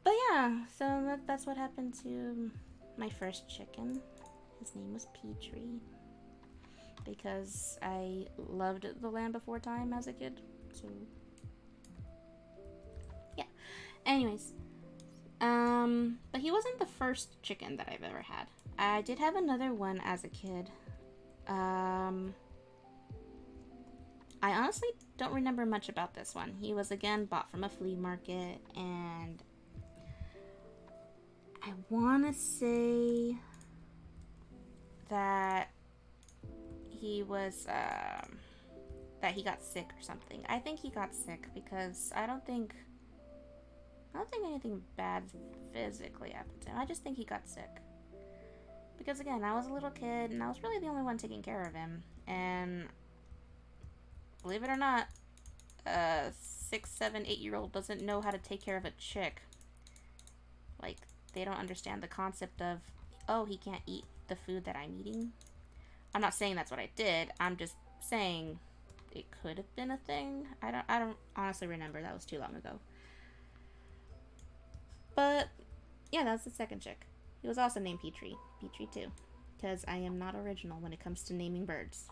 But yeah, so that's what happened to my first chicken. His name was Petrie. because I loved The Land Before Time as a kid. So, yeah. Anyways, but he wasn't the first chicken that I've ever had. I did have another one as a kid. I honestly don't remember much about this one. He was again bought from a flea market, and I want to say that he was that he got sick or something. I think he got sick because I don't think anything bad physically happened to him. I just think he got sick. Because again, I was a little kid and I was really the only one taking care of him. And believe it or not, a 6, 7, 8-year-old doesn't know how to take care of a chick. Like, they don't understand the concept of, oh, he can't eat the food that I'm eating. I'm not saying that's what I did. I'm just saying it could have been a thing. I don't honestly remember. That was too long ago. But yeah, that's the second chick. He was also named Petrie. Petrie too. Because I am not original when it comes to naming birds.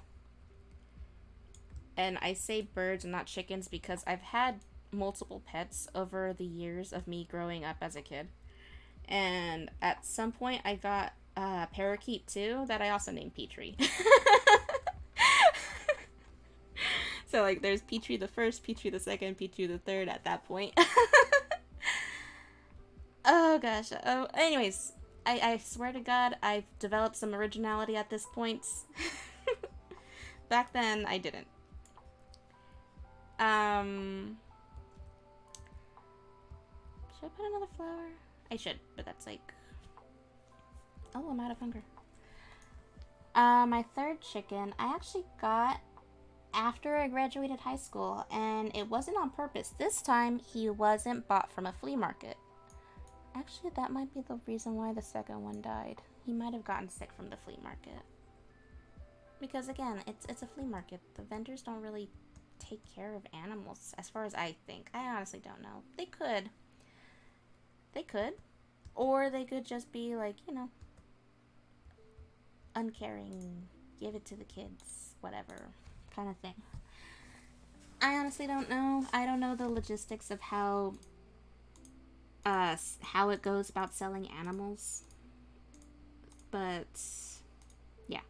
And I say birds and not chickens because I've had multiple pets over the years of me growing up as a kid. And at some point I got a parakeet too that I also named Petrie. So like there's Petrie the first, Petrie the second, Petrie the third at that point. Oh gosh. Oh, anyways, I swear to God, I've developed some originality at this point. Back then, I didn't. Should I put another flower? I should, but that's like... Oh, I'm out of hunger. My third chicken, I actually got after I graduated high school, and it wasn't on purpose. This time, he wasn't bought from a flea market. Actually, that might be the reason why the second one died. He might have gotten sick from the flea market. Because again, it's a flea market. The vendors don't really take care of animals, as far as I think. I honestly don't know. They could. They could. Or they could just be like, you know, uncaring, give it to the kids, whatever kind of thing. I honestly don't know. I don't know the logistics of how it goes about selling animals. But yeah.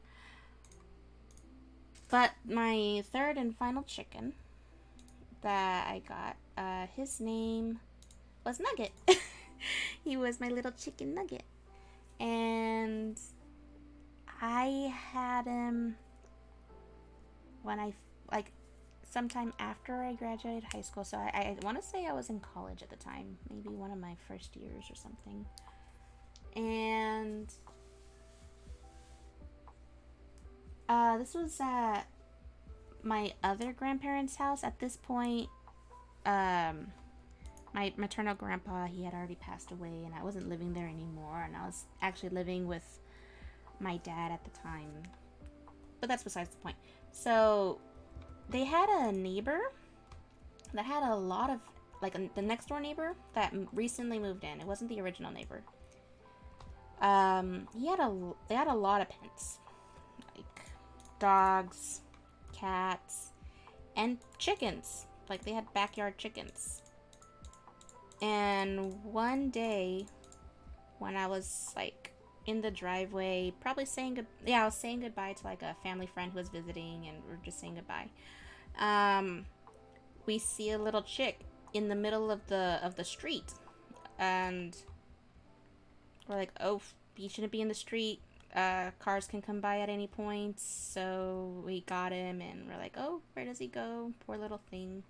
But my third and final chicken that I got, his name was Nugget. He was my little chicken Nugget. And I had him when sometime after I graduated high school. So I want to say I was in college at the time. Maybe one of my first years or something. And this was at my other grandparents' house. At this point, my maternal grandpa, he had already passed away, and I wasn't living there anymore, and I was actually living with my dad at the time. But that's besides the point. So they had a neighbor that had a lot of, like, the next door neighbor that recently moved in. It wasn't the original neighbor. They had a lot of pets, like dogs, cats, and chickens. Like, they had backyard chickens. And one day, when I was like in the driveway, probably I was saying goodbye to like a family friend who was visiting, and we're just saying goodbye. We see a little chick in the middle of the street, and we're like, oh, he shouldn't be in the street. Cars can come by at any point. So we got him, and we're like, oh, where does he go? Poor little thing.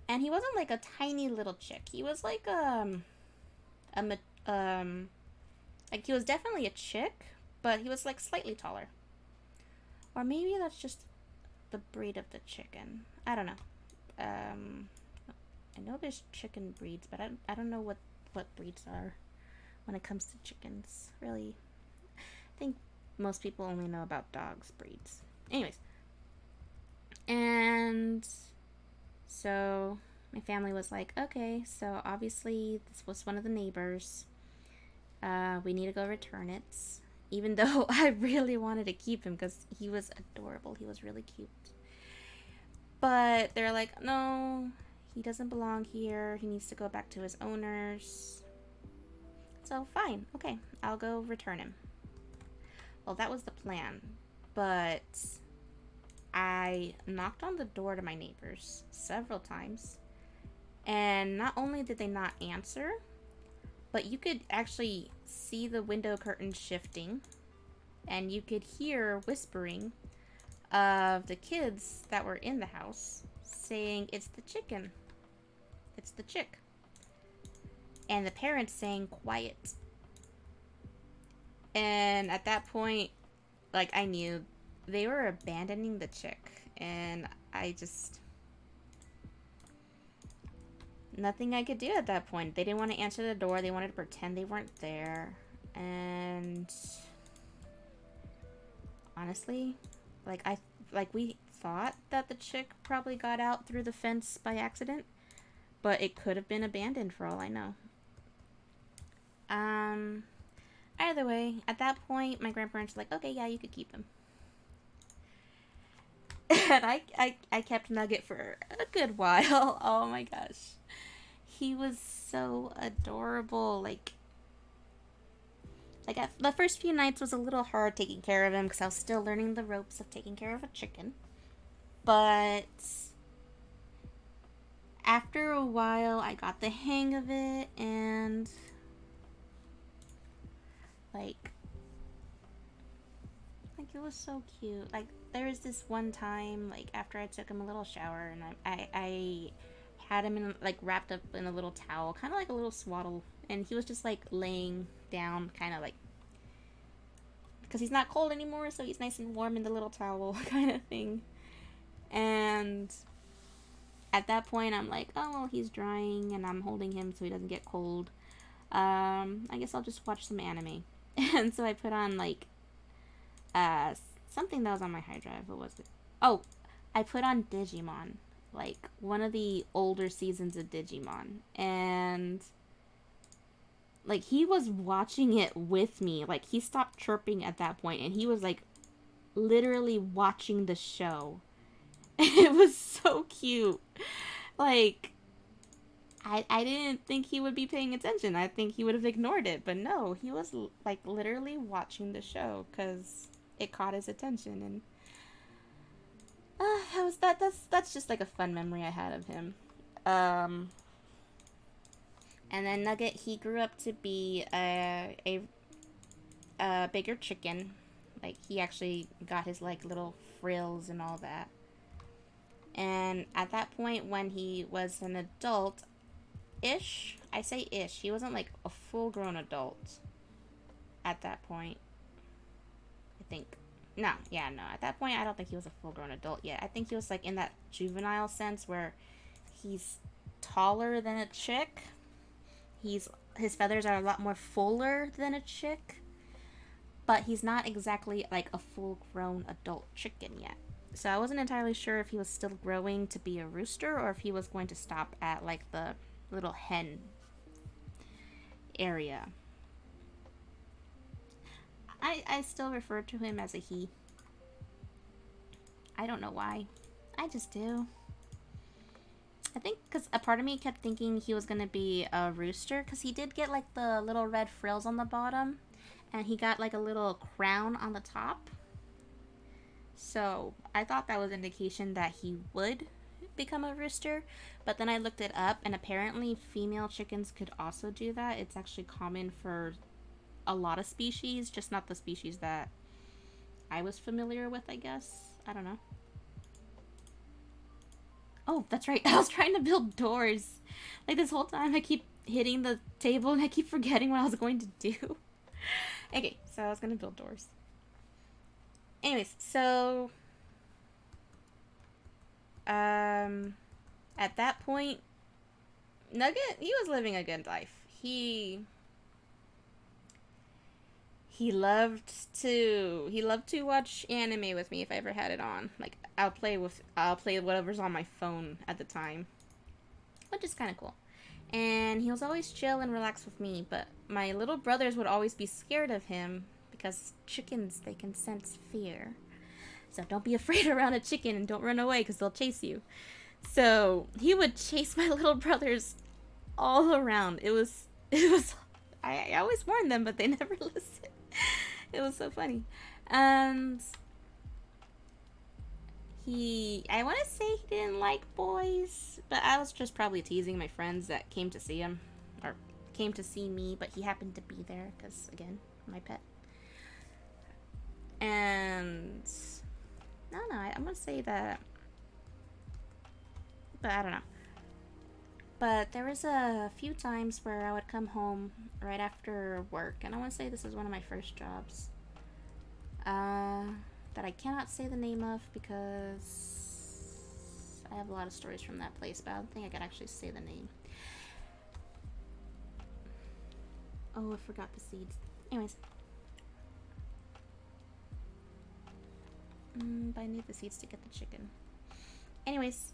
And he wasn't like a tiny little chick. He was like like he was definitely a chick, but he was like slightly taller. Or maybe that's just the breed of the chicken. I don't know. I know there's chicken breeds, but I don't know what breeds are when it comes to chickens. Really, I think most people only know about dogs breeds. Anyways, and so my family was like, okay, so obviously this was one of the neighbors. We need to go return it. even though I really wanted to keep him because he was adorable. He was really cute. But they're like, no, he doesn't belong here. He needs to go back to his owners. So, fine. Okay, I'll go return him. Well, that was the plan. But I knocked on the door to my neighbors several times. And not only did they not answer, but you could actually see the window curtain shifting. And you could hear whispering of the kids that were in the house saying, "It's the chicken. It's the chick." And the parents saying, "Quiet." And at that point, like, I knew they were abandoning the chick. And I just... nothing I could do at that point. They didn't want to answer the door. They wanted to pretend they weren't there. And... honestly, we thought that the chick probably got out through the fence by accident, but it could have been abandoned for all I know. Either way, at that point, my grandparents were like, "Okay, yeah, you could keep him." And I kept Nugget for a good while. Oh my gosh. He was so adorable. Like the first few nights was a little hard taking care of him because I was still learning the ropes of taking care of a chicken. But after a while, I got the hang of it, and like it was so cute. Like, there was this one time, like, after I took him a little shower, and I had him in, like, wrapped up in a little towel, kind of like a little swaddle, and he was just, like, laying down, kind of like, because he's not cold anymore, so he's nice and warm in the little towel kind of thing. And at that point, I'm like, oh, well, he's drying, and I'm holding him so he doesn't get cold. I guess I'll just watch some anime. And so I put on, like, something that was on my hard drive. What was it? Oh, I put on Digimon, like one of the older seasons of Digimon, and like he was watching it with me. Like, he stopped chirping at that point, and he was like literally watching the show. It was so cute. Like, I didn't think he would be paying attention. I think he would have ignored it, but no, he was like literally watching the show because it caught his attention. And that's just like a fun memory I had of him. And then Nugget, he grew up to be a bigger chicken. Like, he actually got his like little frills and all that. And at that point, when he was an adult ish, I say ish, he wasn't like a full grown adult at that point, I think. No, at that point, I don't think he was a full-grown adult yet. I think he was, like, in that juvenile sense where he's taller than a chick. His feathers are a lot more fuller than a chick. But he's not exactly, like, a full-grown adult chicken yet. So I wasn't entirely sure if he was still growing to be a rooster or if he was going to stop at, like, the little hen area. I still refer to him as a he. I don't know why. I just do. I think because a part of me kept thinking he was going to be a rooster because he did get like the little red frills on the bottom and he got like a little crown on the top. So I thought that was an indication that he would become a rooster. But then I looked it up and apparently female chickens could also do that. It's actually common for a lot of species, just not the species that I was familiar with, I guess. I don't know. Oh, that's right. I was trying to build doors. Like, this whole time I keep hitting the table and I keep forgetting what I was going to do. Okay, so I was going to build doors. Anyways, so at that point, Nugget, he was living a good life. He loved to watch anime with me if I ever had it on. Like, I'll play whatever's on my phone at the time, which is kind of cool. And he was always chill and relaxed with me, but my little brothers would always be scared of him because chickens, they can sense fear. So don't be afraid around a chicken and don't run away because they'll chase you. So he would chase my little brothers all around. It was I always warned them, but they never listened. It was so funny. And I want to say he didn't like boys, but I was just probably teasing my friends that came to see him, or came to see me, but he happened to be there because, again, my pet. And I don't know, I'm gonna say that, but I don't know. But there was a few times where I would come home right after work, and I want to say this is one of my first jobs. That I cannot say the name of because I have a lot of stories from that place, but I don't think I could actually say the name. Oh, I forgot the seeds. Anyways. But I need the seeds to get the chicken. Anyways.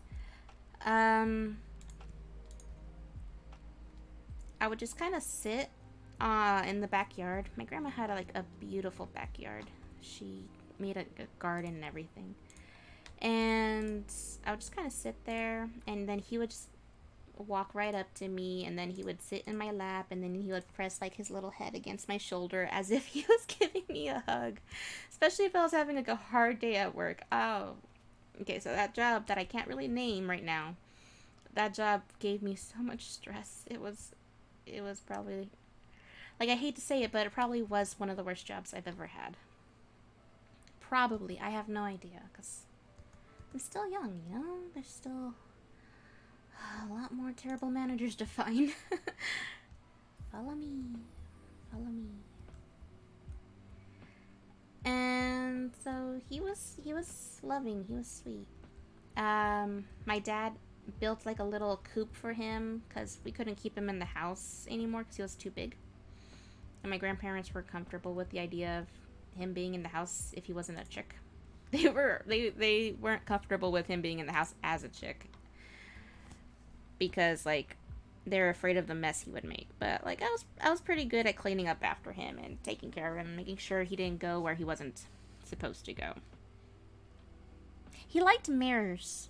I would just kind of sit in the backyard. My grandma had a beautiful backyard. She made a garden and everything. And I would just kind of sit there, and then he would just walk right up to me, and then he would sit in my lap, and then he would press his little head against my shoulder as if he was giving me a hug. Especially if I was having a hard day at work. Oh, okay, so that job that I can't really name right now, that job gave me so much stress. It was probably, I hate to say it, but it probably was one of the worst jobs I've ever had. Probably. I have no idea, because I'm still young, you know? There's still a lot more terrible managers to find. Follow me. Follow me. And so he was loving. He was sweet. My dad built a little coop for him because we couldn't keep him in the house anymore because he was too big. And my grandparents were comfortable with the idea of him being in the house if he wasn't a chick. They weren't comfortable with him being in the house as a chick because they're afraid of the mess he would make. But I was pretty good at cleaning up after him and taking care of him, making sure he didn't go where he wasn't supposed to go. He liked mirrors.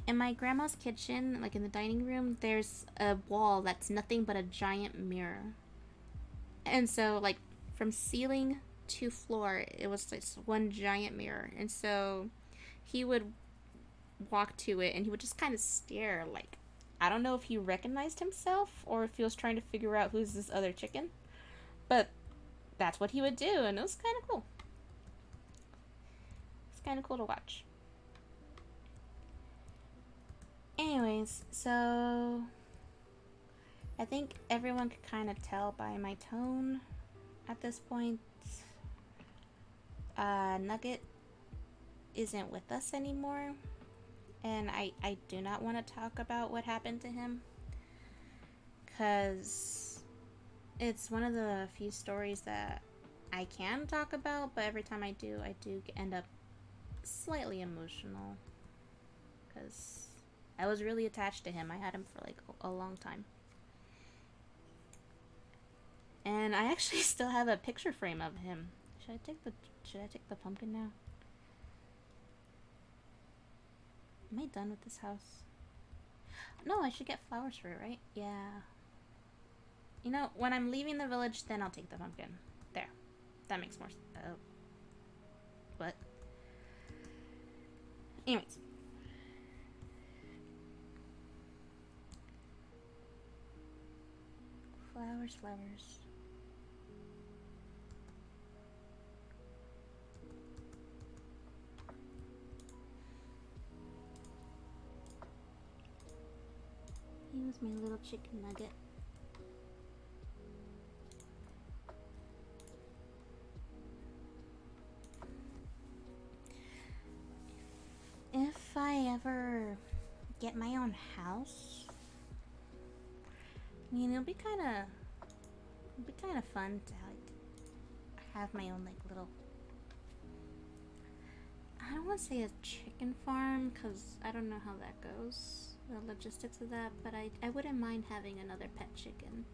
In my grandma's kitchen, in the dining room, there's a wall that's nothing but a giant mirror. And so, from ceiling to floor, it was just one giant mirror. And so, he would walk to it, and he would just kind of stare, I don't know if he recognized himself, or if he was trying to figure out who's this other chicken. But that's what he would do, and it was kind of cool. It's kind of cool to watch. Anyways, so I think everyone could kind of tell by my tone at this point. Nugget isn't with us anymore, and I do not want to talk about what happened to him because it's one of the few stories that I can talk about, but every time I do end up slightly emotional because I was really attached to him. I had him for a long time. And I actually still have a picture frame of him. Should I take the pumpkin now? Am I done with this house? No, I should get flowers for it, right? Yeah. You know, when I'm leaving the village, then I'll take the pumpkin. There. That makes more sense. Oh. What? Anyways. Flowers. He was my little chicken nugget. If I ever get my own house, I mean, it'll be kind of fun to have my own little, I don't want to say a chicken farm because I don't know how that goes, the logistics of that, but I wouldn't mind having another pet chicken.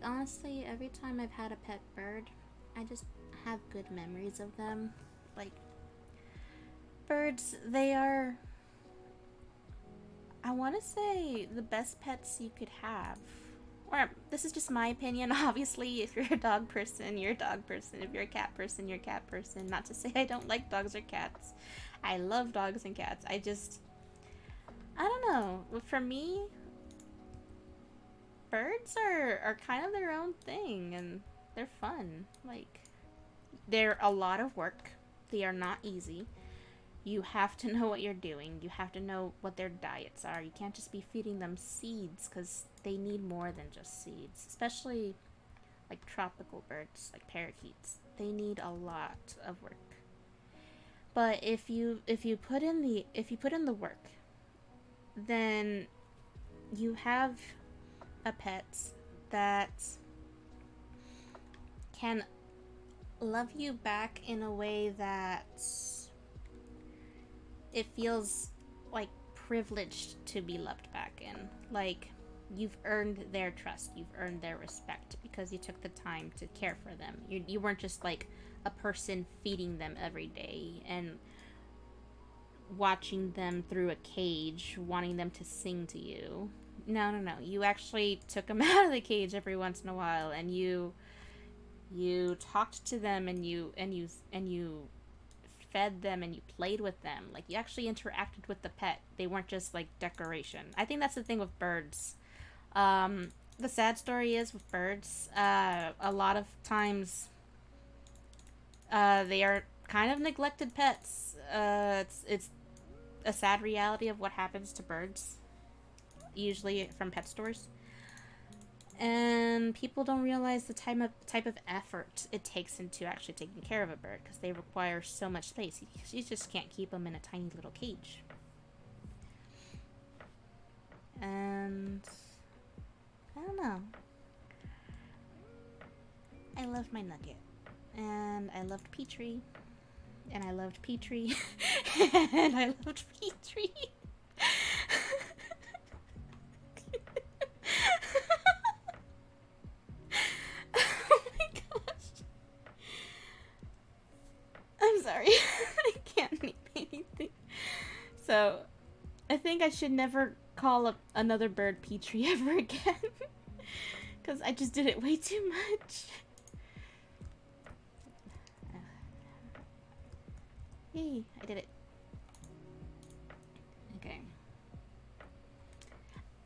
Honestly, every time I've had a pet bird, I just have good memories of them. Like, birds, they are, I want to say, the best pets you could have. Or, this is just my opinion. Obviously, if you're a dog person, you're a dog person. If you're a cat person, you're a cat person. Not to say I don't like dogs or cats. I love dogs and cats. I don't know. For me, birds are kind of their own thing, and they're fun. Like, they're a lot of work. They are not easy. You have to know what you're doing. You have to know what their diets are. You can't just be feeding them seeds because they need more than just seeds, especially like tropical birds like parakeets. They need a lot of work. But if you put in the work, then you have a pet that can love you back in a way that it feels like privileged to be loved back in. Like, you've earned their trust, you've earned their respect because you took the time to care for them. You weren't just like a person feeding them every day and watching them through a cage, wanting them to sing to you. No, no, no. You actually took them out of the cage every once in a while, and you talked to them, and you fed them, and you played with them. Like, you actually interacted with the pet. They weren't just like decoration. I think that's the thing with birds. The sad story is with birds, a lot of times they are kind of neglected pets. It's a sad reality of what happens to birds, usually from pet stores. And people don't realize the type of effort it takes into actually taking care of a bird because they require so much space. You just can't keep them in a tiny little cage. And I don't know. I love my Nugget, and I loved Petrie, and I loved Petrie, and I loved Petrie. Oh my gosh. I'm sorry. I can't name anything. So, I think I should never call up another bird Petrie ever again. Because I just did it way too much. Yay, I did it. Okay.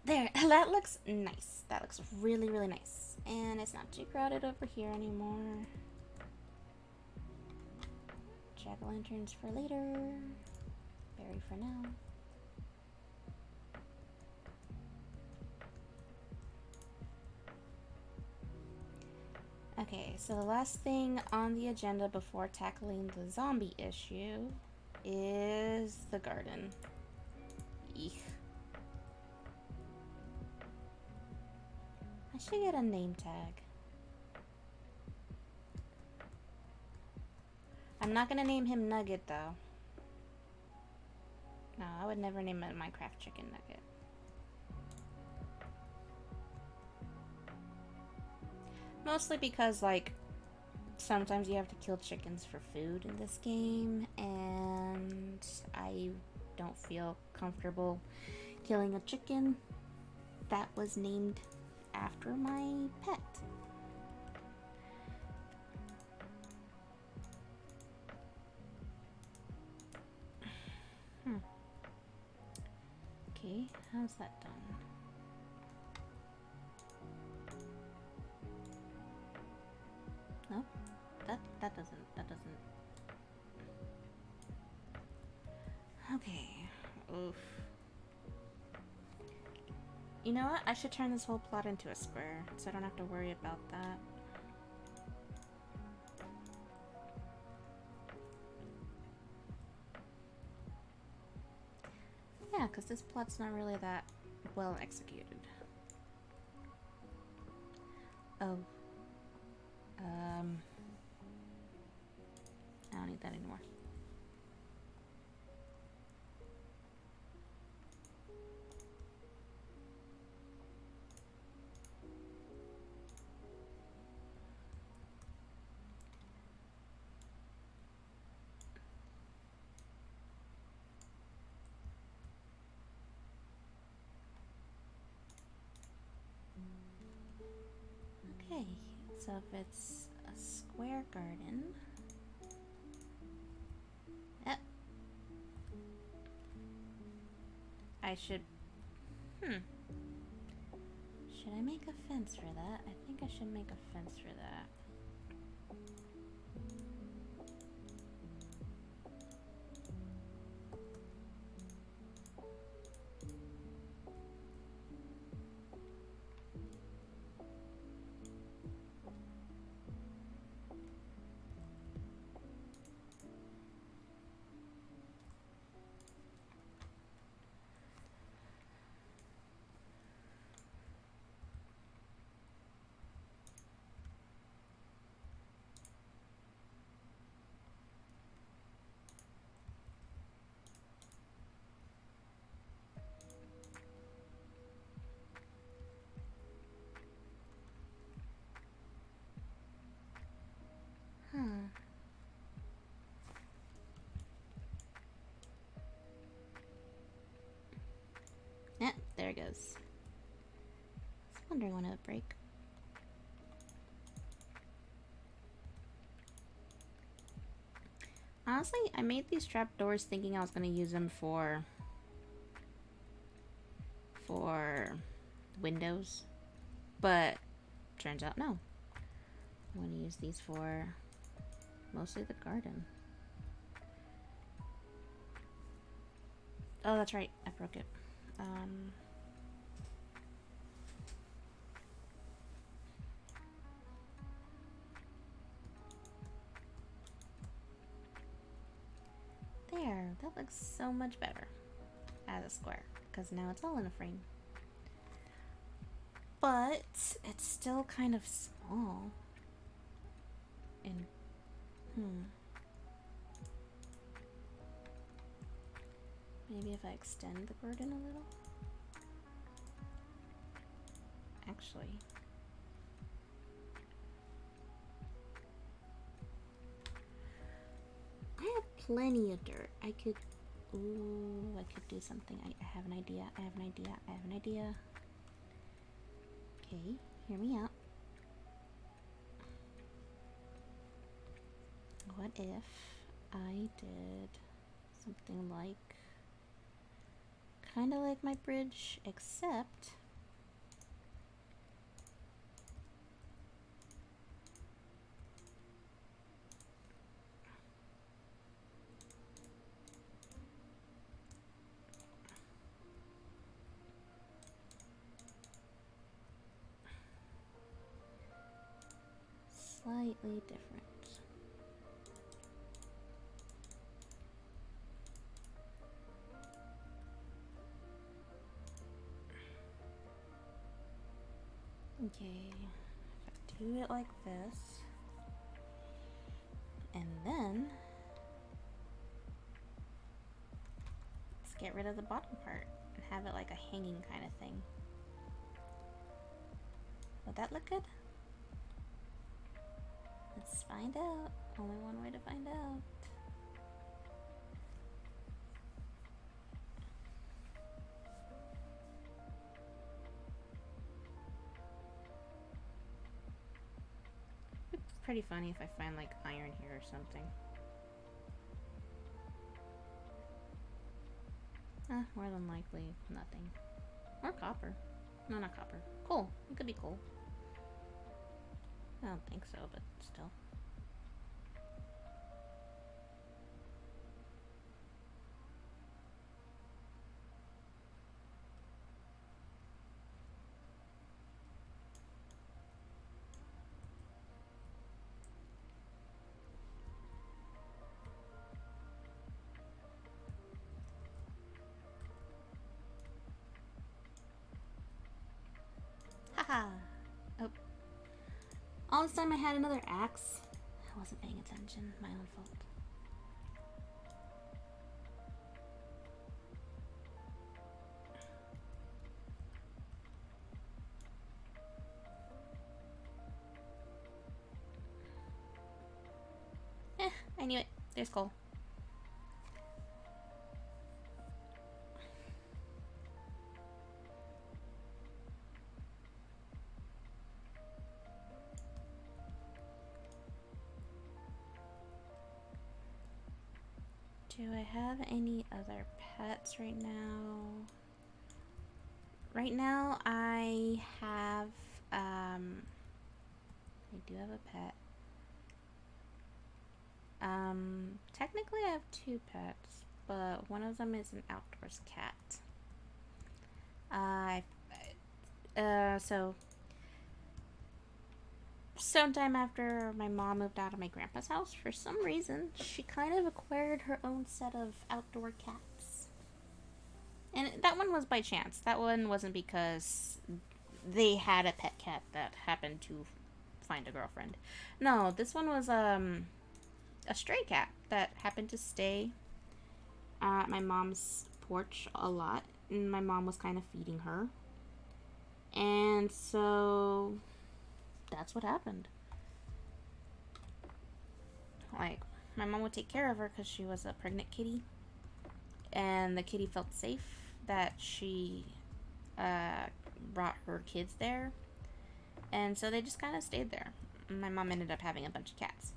There, that looks nice. That looks really, really nice. And it's not too crowded over here anymore. Jack-o'-lanterns for later. Berry for now. Okay, so the last thing on the agenda before tackling the zombie issue is the garden. Eek. I should get a name tag. I'm not gonna name him Nugget though. No, I would never name a Minecraft chicken Nugget. Mostly because, like, sometimes you have to kill chickens for food in this game, and I don't feel comfortable killing a chicken that was named after my pet. Okay, how's that done? No, that doesn't. Okay. Oof. You know what? I should turn this whole plot into a square, so I don't have to worry about that. Yeah, because this plot's not really that well executed. Oh. I don't need that anymore. So if it's a square garden, yep, I should, should I make a fence for that? I think I should make a fence for that. Huh. Yeah, there it goes. I was wondering when it would break. Honestly, I made these trapdoors thinking I was going to use them for windows, but turns out no. I'm going to use these for mostly the garden. Oh, that's right. I broke it. There. That looks so much better as a square because now it's all in a frame. But it's still kind of small. And maybe if I extend the garden a little. Actually, I have plenty of dirt. I could do something. I have an idea. I have an idea. Okay, hear me out. What if I did something like kind of like my bridge, except slightly different. Okay, if I do it like this, and then let's get rid of the bottom part and have it like a hanging kind of thing. Would that look good? Let's find out. Only one way to find out. It's pretty funny if I find like iron here or something. More than likely nothing. Or copper. No, not copper. Coal. It could be coal. I don't think so, but still. Haha! Oh. All this time I had another axe. I wasn't paying attention. My own fault. I knew it. There's coal. Do I have any other pets right now? Right now, I have, I do have a pet. Technically I have two pets, but one of them is an outdoors cat. So sometime after my mom moved out of my grandpa's house, for some reason, she kind of acquired her own set of outdoor cats. And that one was by chance. That one wasn't because they had a pet cat that happened to find a girlfriend. No, this one was a stray cat that happened to stay at my mom's porch a lot, and my mom was kind of feeding her. And so that's what happened. Like, my mom would take care of her because she was a pregnant kitty, and the kitty felt safe that she brought her kids there, and so they just kind of stayed there. My mom ended up having a bunch of cats.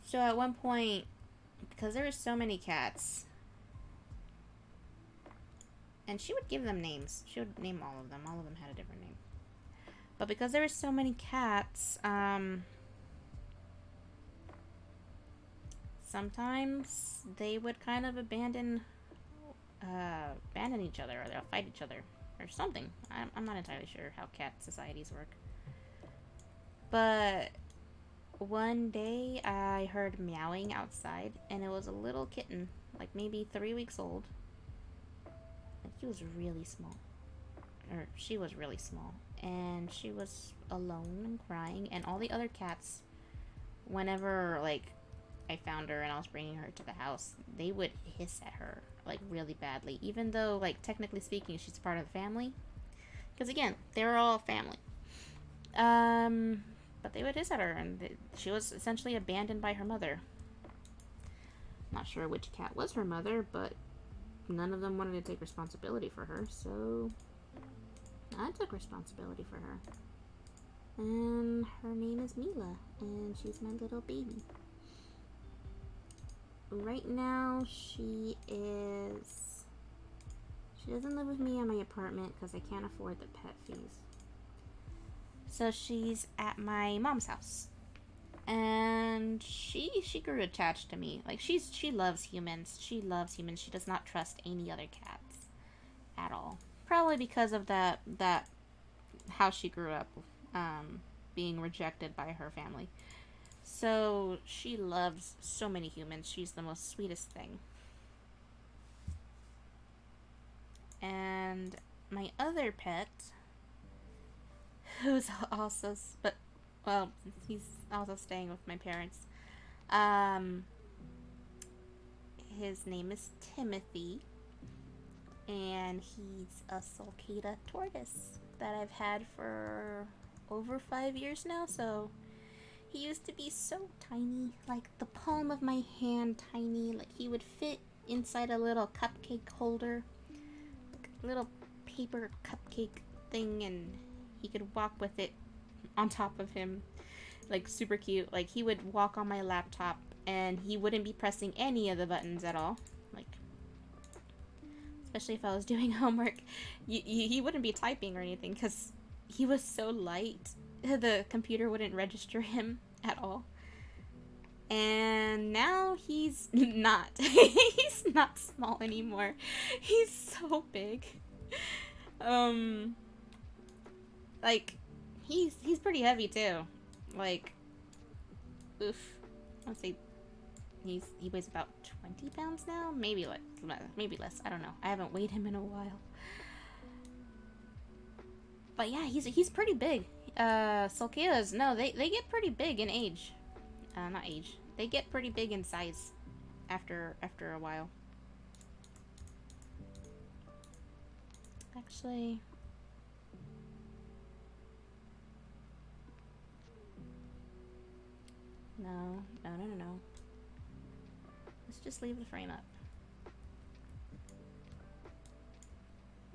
So at one point, because there were so many cats, and she would give them names. She would name all of them. All of them had a different name. But because there were so many cats, sometimes they would kind of abandon each other, or they'll fight each other, or something. I'm not entirely sure how cat societies work. But one day I heard meowing outside, and it was a little kitten, like maybe 3 weeks old. Like, he was really small. Or she was really small. And she was alone and crying, and all the other cats, whenever, like, I found her and I was bringing her to the house, they would hiss at her, like, really badly. Even though, like, technically speaking, she's part of the family. Because, again, they were all family. But they would hiss at her, and she was essentially abandoned by her mother. Not sure which cat was her mother, but none of them wanted to take responsibility for her, so I took responsibility for her. And her name is Mila, and she's my little baby. Right now, she doesn't live with me in my apartment because I can't afford the pet fees. So she's at my mom's house. And she grew attached to me. Like, she loves humans. She loves humans. She does not trust any other cats at all. Probably because of that how she grew up, being rejected by her family. So she loves so many humans. She's the most sweetest thing. And my other pet, who's also, but, well, he's also staying with my parents. His name is Timothy, and he's a sulcata tortoise that I've had for over 5 years now. So he used to be so tiny, like the palm of my hand tiny. Like, he would fit inside a little cupcake holder, little paper cupcake thing, and he could walk with it on top of him. Like, super cute. Like, he would walk on my laptop and he wouldn't be pressing any of the buttons at all. Like, especially if I was doing homework, he wouldn't be typing or anything because he was so light. The computer wouldn't register him at all. And now he's not. He's not small anymore. He's so big. Like, he's pretty heavy too. Like, oof. I'd say he weighs about 20 pounds now, maybe less. I don't know. I haven't weighed him in a while. But yeah, he's pretty big. Sulcatas, no, they get pretty big in age. Not age. They get pretty big in size after a while. Actually, no. Let's just leave the frame up.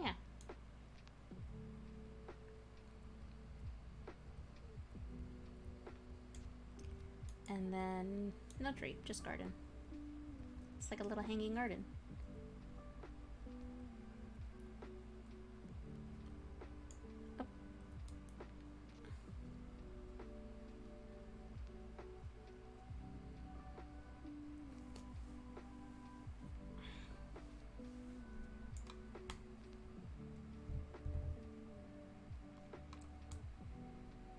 Yeah. And then, no, tree, just garden. It's like a little hanging garden. Oh.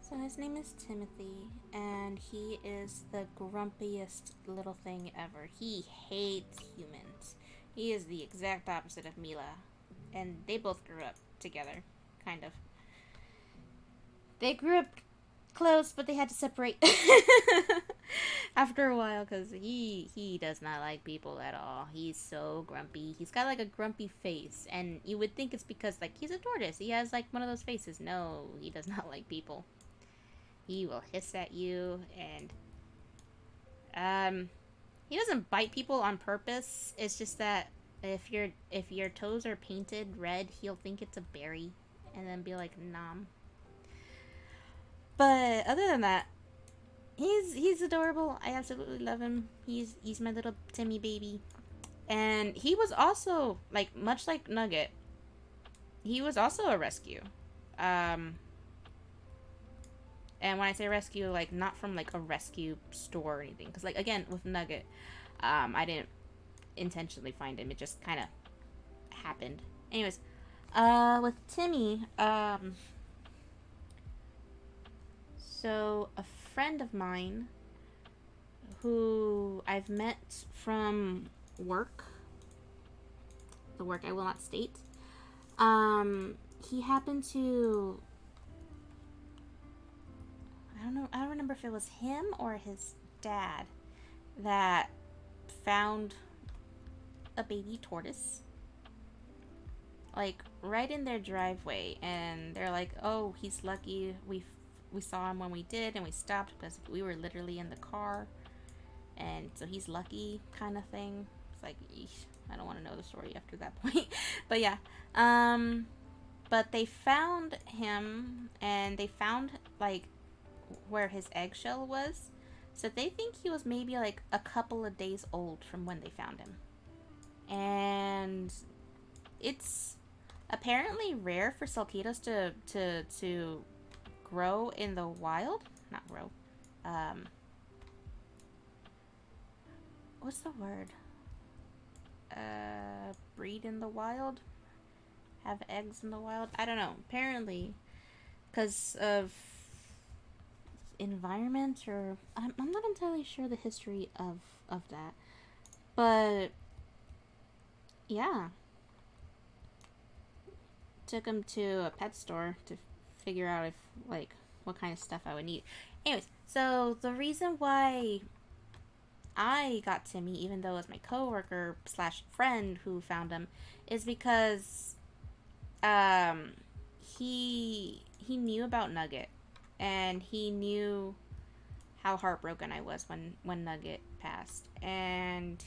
So his name is Timothy, and he is the grumpiest little thing ever. He hates humans. He is the exact opposite of Mila, and they both grew up together, kind of. They grew up close, but they had to separate after a while because he does not like people at all. He's so grumpy. He's got like a grumpy face, and you would think it's because like he's a tortoise. He has like one of those faces. No, he does not like people. He will hiss at you, and he doesn't bite people on purpose. It's just that if your toes are painted red, he'll think it's a berry, and then be like, nom. But other than that, he's adorable. I absolutely love him. He's my little Timmy baby, and he was also like much like Nugget. He was also a rescue. And when I say rescue, like, not from, like, a rescue store or anything. Because, like, again, with Nugget, I didn't intentionally find him. It just kind of happened. Anyways, with Timmy, so a friend of mine who I've met from work, the work I will not state, he happened to... I don't remember if it was him or his dad that found a baby tortoise, like, right in their driveway, and they're like, oh, he's lucky we saw him when we did, and we stopped because we were literally in the car, and so he's lucky, kind of thing. It's like, eesh, I don't want to know the story after that point. But yeah, but they found him, and they found, like, where his eggshell was, so they think he was maybe like a couple of days old from when they found him. And it's apparently rare for sulcatos to grow in the wild. Not grow. What's the word? Breed in the wild? Have eggs in the wild? I don't know. Apparently, because of environment, or I'm not entirely sure the history of that, but yeah, took him to a pet store to figure out if, like, what kind of stuff I would need. Anyways, so the reason why I got Timmy, even though it was my coworker slash friend who found him, is because he knew about Nugget. And he knew how heartbroken I was when Nugget passed. And,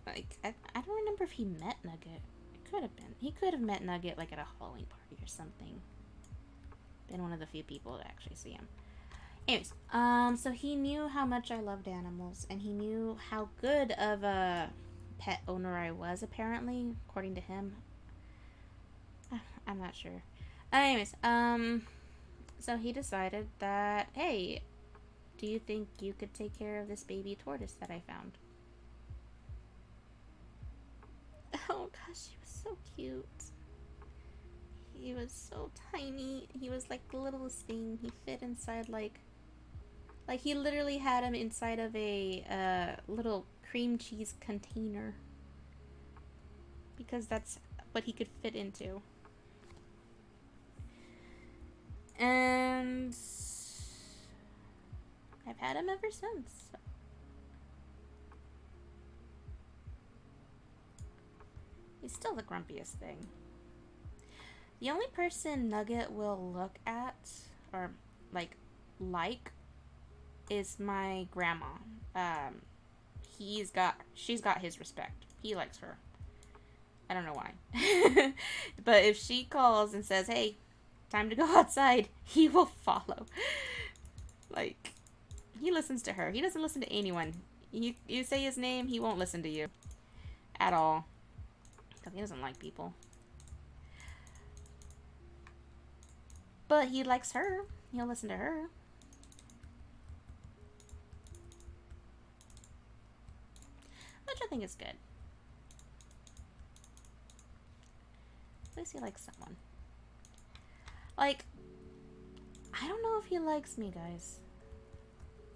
like, I don't remember if he met Nugget. It could have been. He could have met Nugget, like, at a Halloween party or something. Been one of the few people to actually see him. Anyways, so he knew how much I loved animals. And he knew how good of a pet owner I was, apparently, according to him. I'm not sure. Anyways, so he decided that, hey, do you think you could take care of this baby tortoise that I found? Oh gosh, he was so cute. He was so tiny. He was like the littlest thing. He fit inside like he literally had him inside of a little cream cheese container. Because that's what he could fit into. And I've had him ever since. He's still the grumpiest thing. The only person Nugget will look at, or like, is my grandma. She's got his respect. He likes her. I don't know why. But if she calls and says, hey, time to go outside, he will follow. Like, He listens to her. He doesn't listen to anyone. You say his name, he won't listen to you. At all. Because he doesn't like people. But he likes her. He'll listen to her. Which I think is good. At least he likes someone. Like, I don't know if he likes me, guys.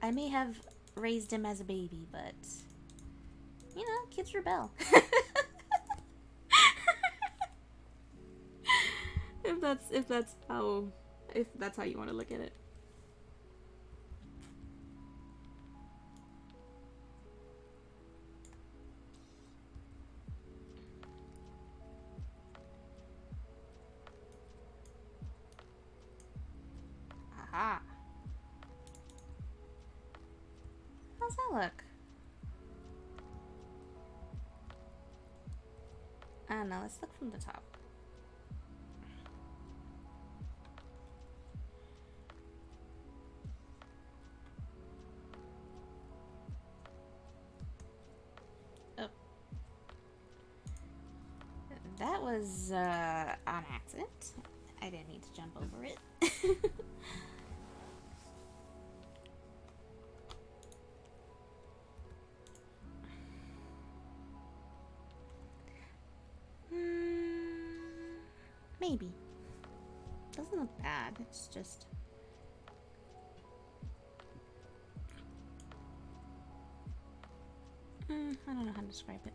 I may have raised him as a baby, but you know, kids rebel. if that's how you want to look at it. Aha. How's that look? I don't know, let's look from the top. Oh. That was on accident. I didn't need to jump over it. Maybe. Doesn't look bad. It's just... I don't know how to describe it.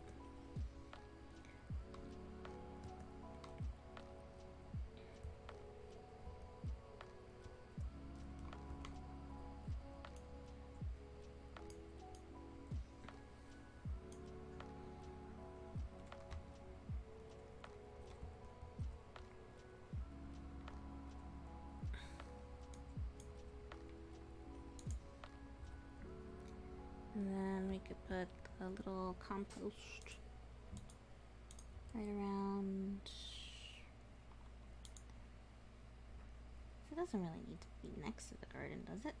And then we could put a little compost right around. It doesn't really need to be next to the garden, does it?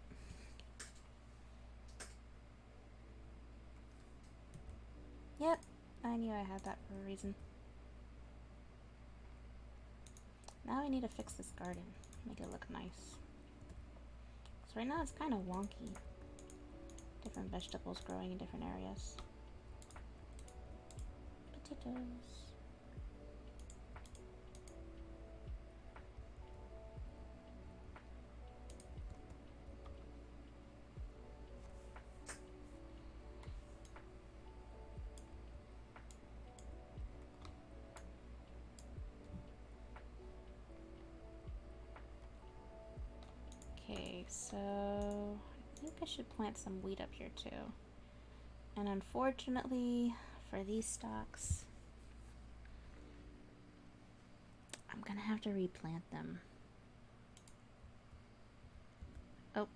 Yep, I knew I had that for a reason. Now I need to fix this garden, make it look nice. So right now it's kind of wonky. Different vegetables growing in different areas. Potatoes. Okay, so I think I should plant some wheat up here too. And unfortunately for these stalks, I'm gonna have to replant them. Oh,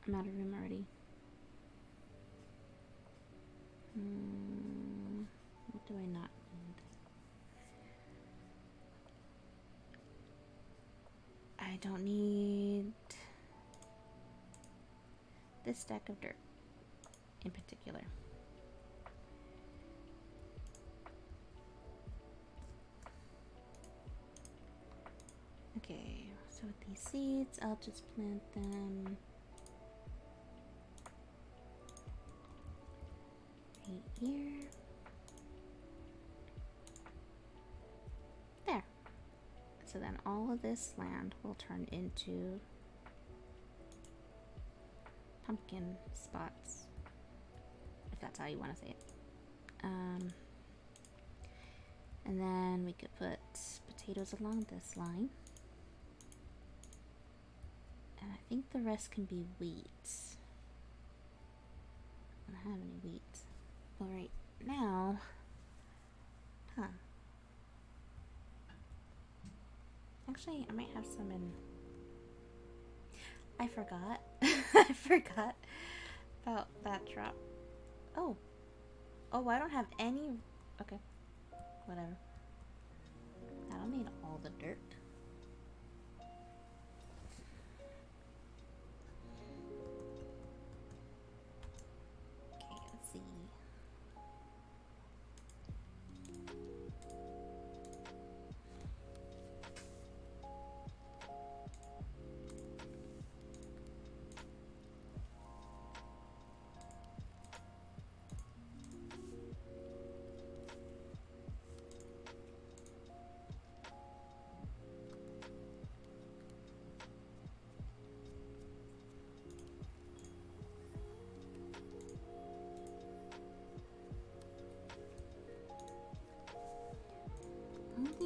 I'm out of room already. What do I not need? I don't need this stack of dirt in particular. Okay, so with these seeds, I'll just plant them right here. There. So then all of this land will turn into pumpkin spots, if that's how you want to say it. And then we could put potatoes along this line. And I think the rest can be wheat. I don't have any wheat. Well, right now, actually, I might have some in. I forgot. I forgot about that drop. Oh, I don't have any. Okay, whatever. I don't need all the dirt.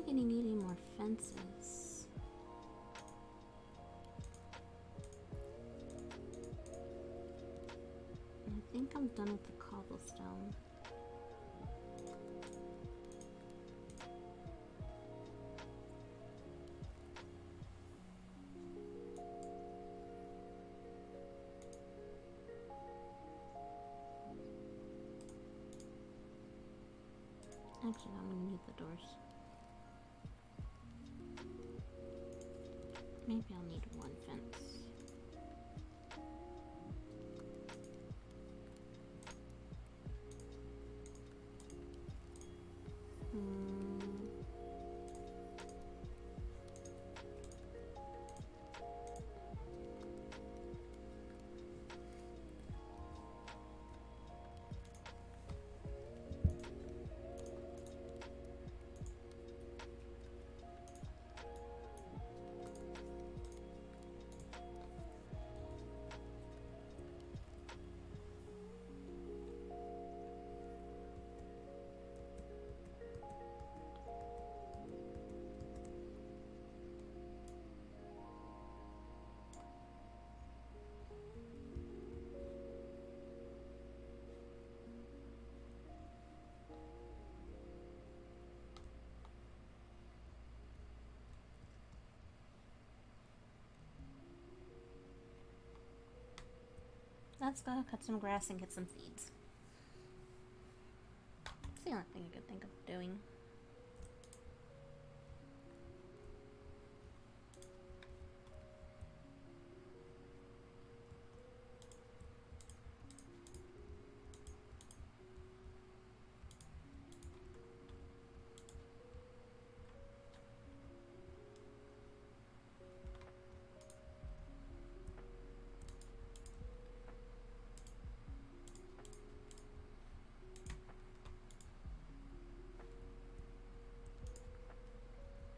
think I need any more fences. I think I'm done with the cobblestone. Actually, I'm gonna need the doors. Maybe I'll need one fence. Let's go cut some grass and get some seeds. It's the only thing I could think of doing.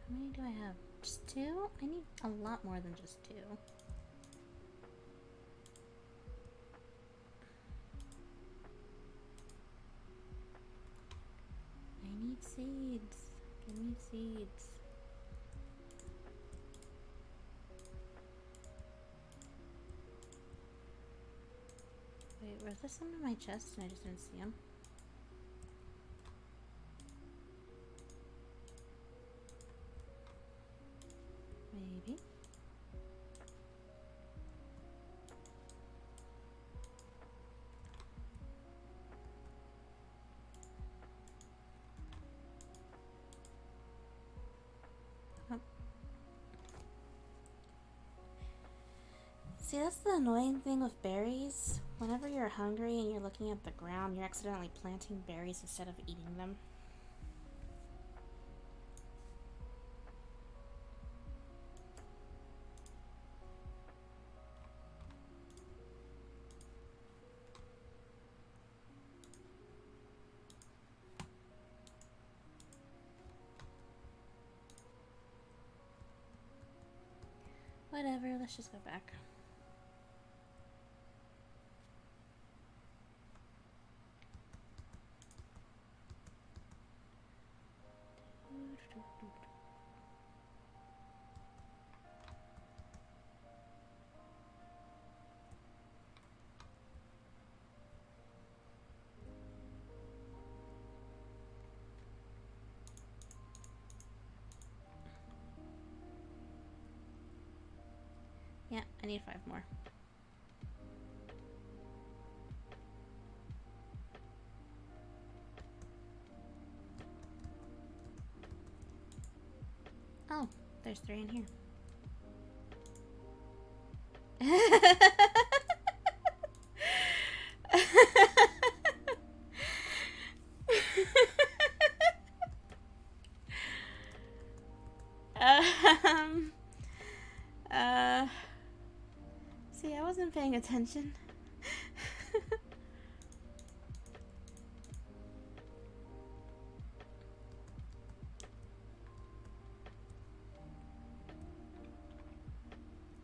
How many do I have? Just two? I need a lot more than just two. I need seeds. Give me seeds. Wait, was there some in my chest and I just didn't see them? Maybe. Oh. See, that's the annoying thing with berries. Whenever you're hungry and you're looking at the ground, you're accidentally planting berries instead of eating them. Whatever, let's just go back. Yeah, I need 5 more. Oh, there's 3 in here. um, see, I wasn't paying attention.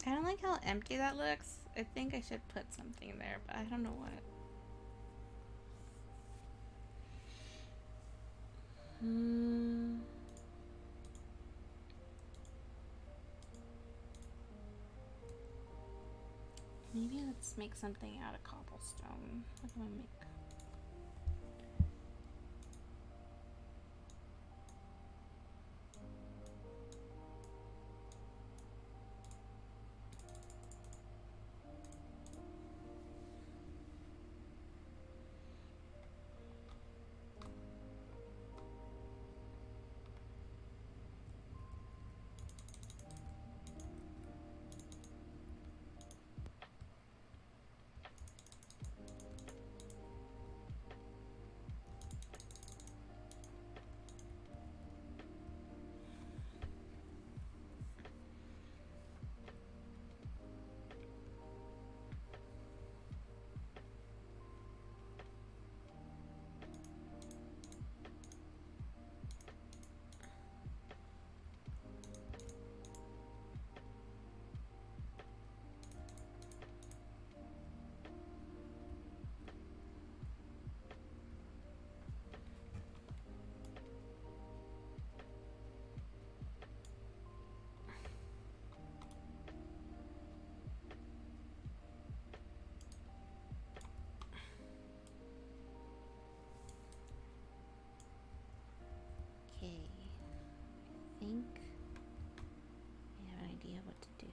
I don't like how empty that looks. I think I should put something there, but I don't know what. let's make something out of cobblestone. What can I make? Okay, I think I have an idea what to do.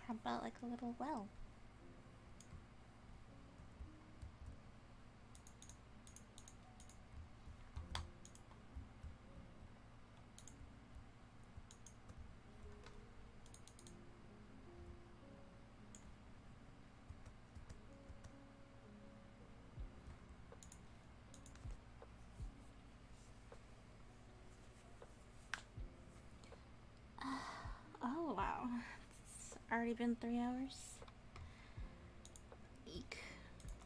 How about like a little well? Oh wow, it's already been 3 hours. Eek.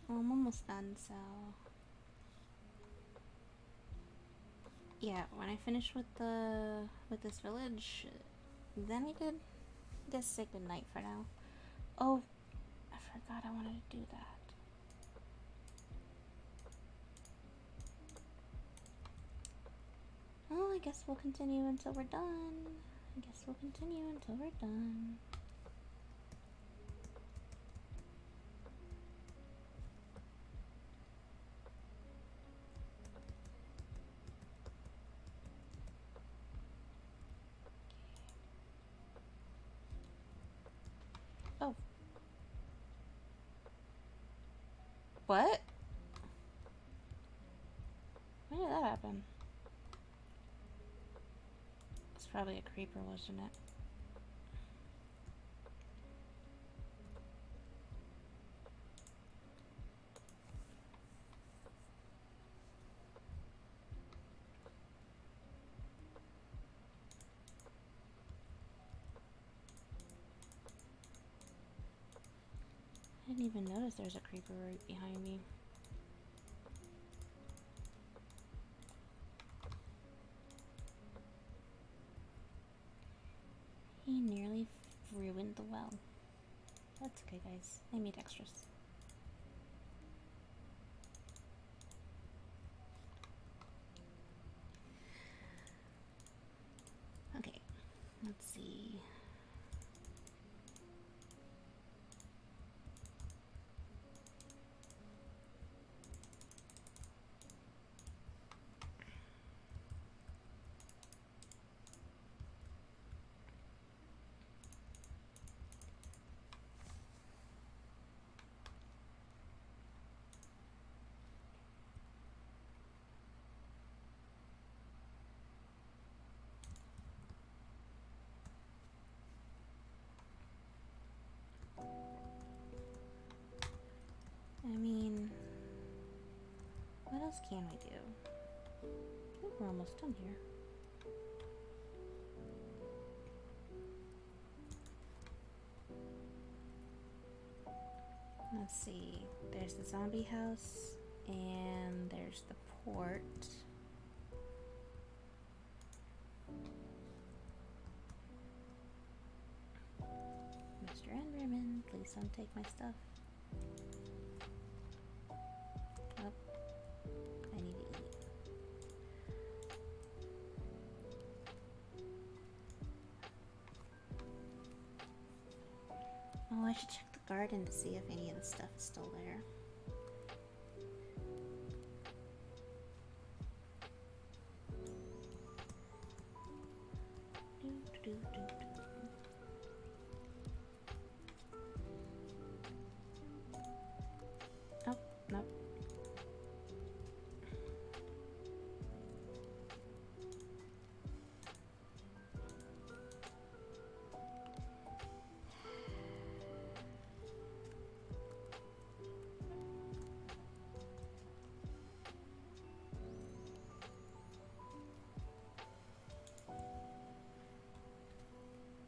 Well, I'm almost done, so yeah. When I finish with this village, then we could just say goodnight for now. Oh, I forgot I wanted to do that. Well, I guess we'll continue until we're done. Oh. What? When did that happen? It's probably a creeper, wasn't it? I didn't even notice there's a creeper right behind me. He nearly ruined the well. That's okay, guys. I made extras. Okay, let's see. else can we do? Ooh, we're almost done here. Let's see. There's the zombie house, and there's the port. Mr. Enderman, please don't take my stuff. Oh, I need to eat. Oh, I should check the garden to see if any of the stuff is still there. Oh, nope.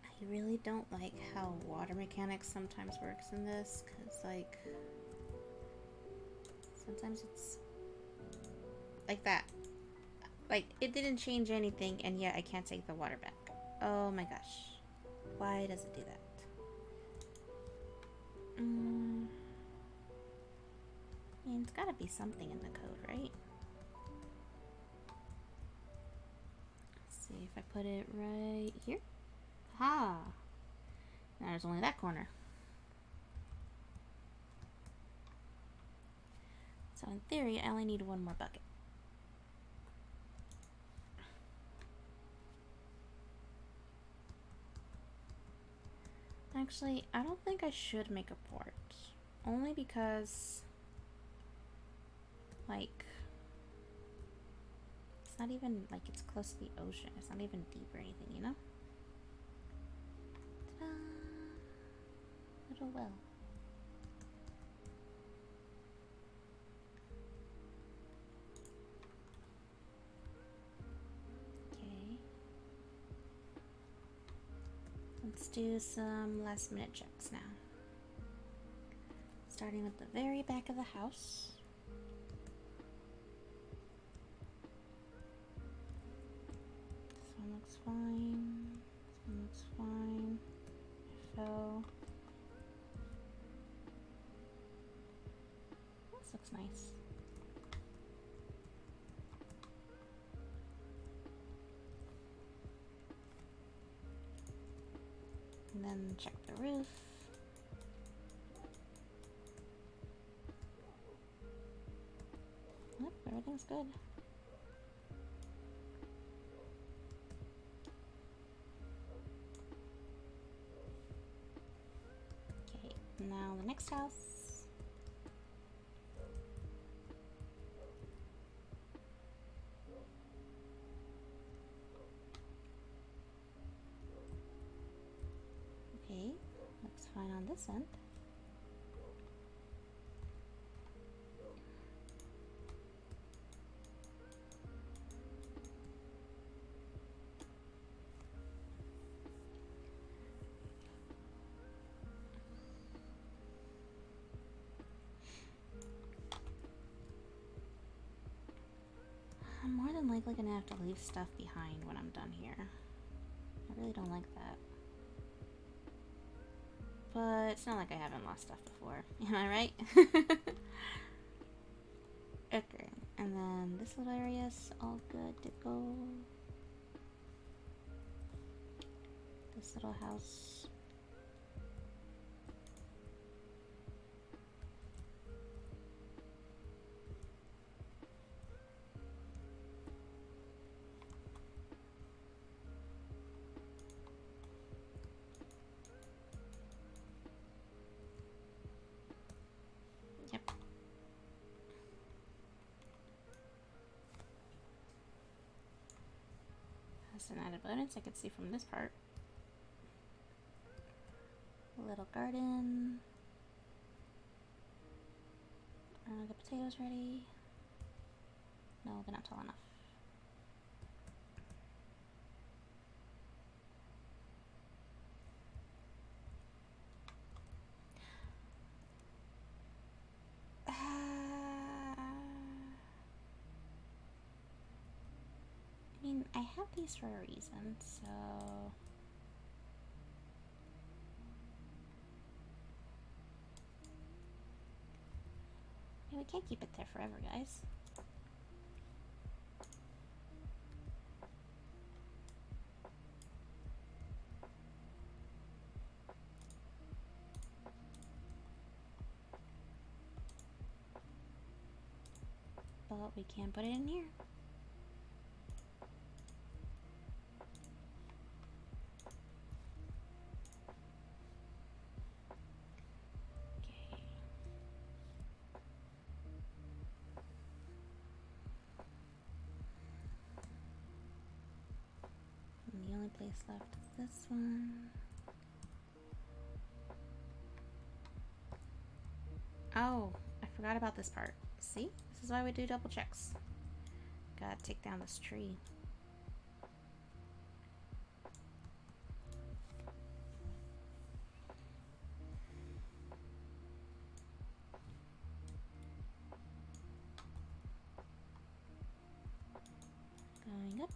I really don't like how water mechanics sometimes works in this, because like sometimes it's like that. Like it didn't change anything and yet I can't take the water back. Oh my gosh. Why does it do that? I mean, it's gotta be something in the code, right? Let's see if I put it right here. Ha! Now there's only that corner. So in theory, I only need one more bucket. Actually, I don't think I should make a port. Only because, like, it's not even, like, it's close to the ocean. It's not even deep or anything, you know? Ta-da! Little well. Okay. Let's do some last minute checks now. Starting with the very back of the house. This one looks fine. This one looks fine. So this looks nice. And then check the roof. Yep, everything's good. Okay, now the next house. Okay, looks fine on this end. I'm more than likely gonna have to leave stuff behind when I'm done here. I really don't like that. But it's not like I haven't lost stuff before. Am I right? Okay, and then this little area's all good to go. This little house. Yep. That's an added bonus I could see from this part. A little garden. Are the potatoes ready? No, they're not tall enough. I mean, I have these for a reason, so... Yeah, we can't keep it there forever, guys. But we can put it in here. Okay. And the only place left is this one. Oh, I forgot about this part. See? This is why we do double checks. Gotta take down this tree. Going up.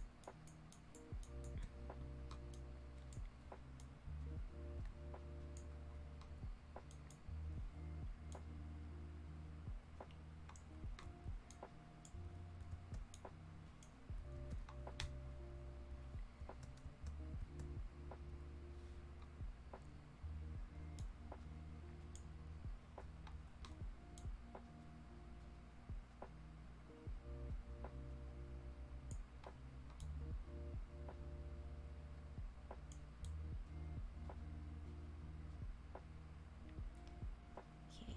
Okay.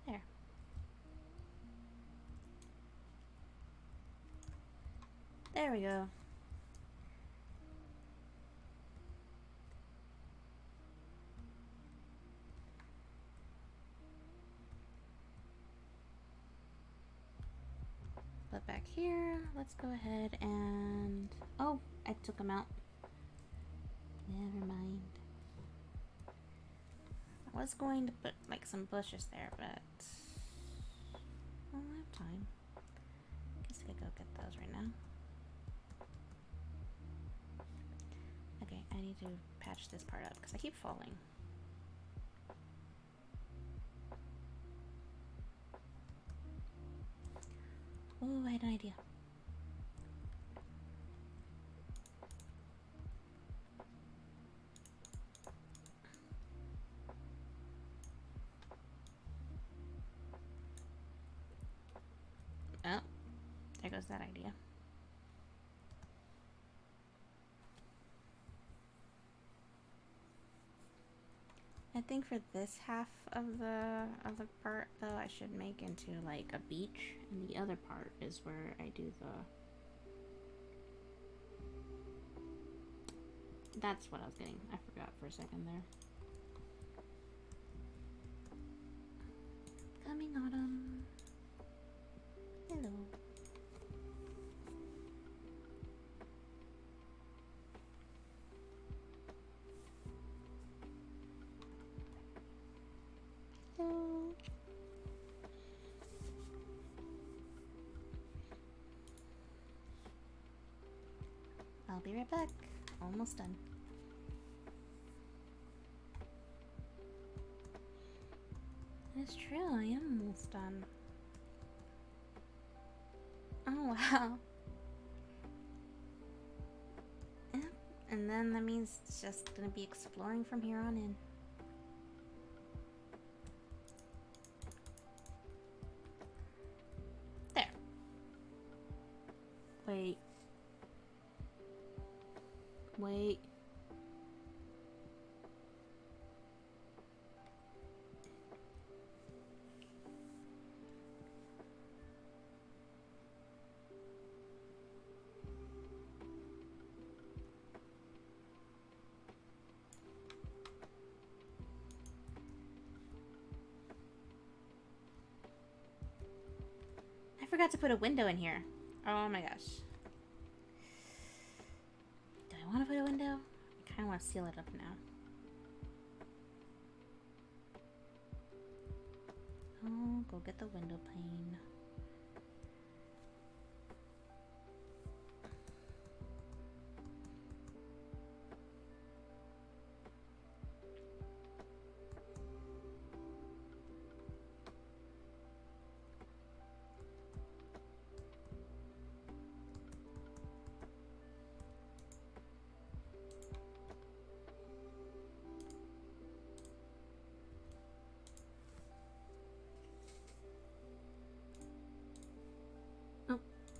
There. There we go. But back here, let's go ahead and... Oh, I took them out. Never mind. I was going to put like some bushes there, but I don't have time. Guess I could go get those right now. Okay, I need to patch this part up because I keep falling. Oh, I had an idea. Oh, there goes that idea. I think for this half of the part though, I should make into like a beach, and the other part is where I do the... That's what I was getting. I forgot for a second there. Coming autumn. Hello. Hello. I'll be right back. Almost done. It's true, I am almost done. Oh wow. Yeah, and then that means it's just gonna be exploring from here on in. There. Wait. Wait. forgot to put a window in here. Oh my gosh. Do I want to put a window? I kind of want to seal it up now. Oh, go get the window pane.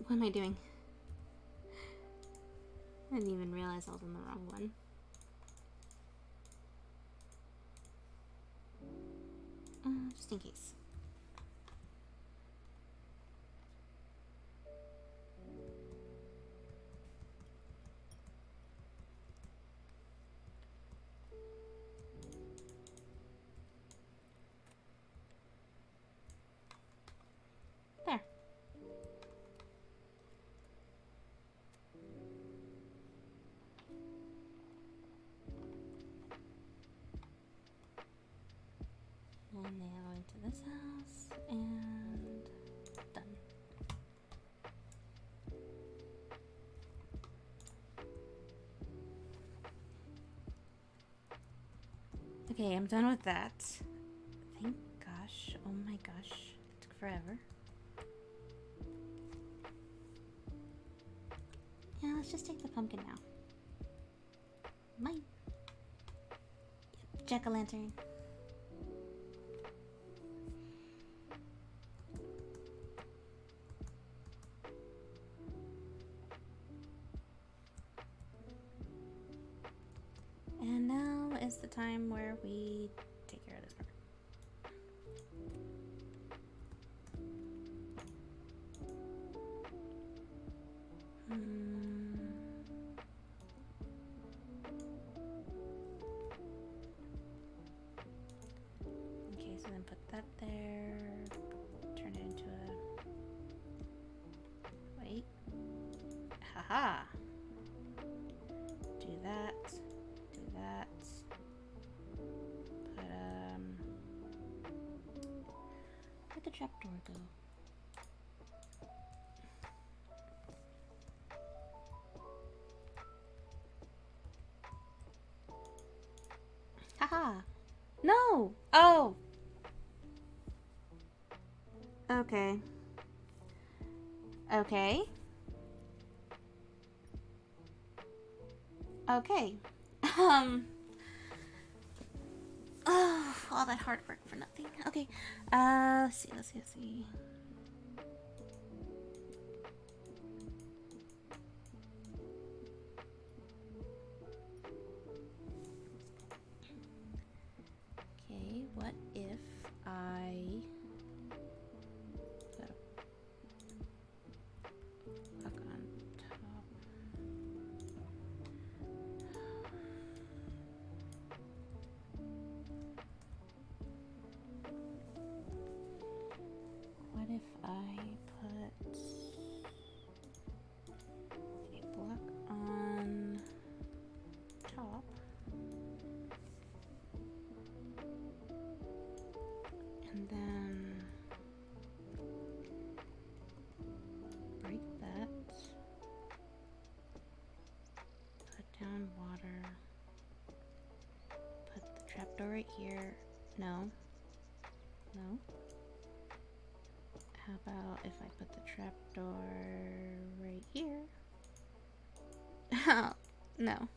What am I doing? I didn't even realize I was on the wrong one. Just in case. There. And now into this house, and done. Okay, I'm done with that. Thank gosh. Oh my gosh. It took forever. Yeah, let's just take the pumpkin now. Mine. Yep, jack-o'-lantern. And now is the time where we take care of this part. Okay, so then put that there. Turn it into a... Wait. Haha! Do that. Do that. Put, where'd the trapdoor go? Haha! No! Oh! Okay. Okay. Okay. Oh, all that hard work for nothing. Okay. Let's see. Okay, what if I put a block on top? What if I put a block on top and then break that, put down water, put the trapdoor right here. No. How about if I put the trapdoor right here? Oh, no.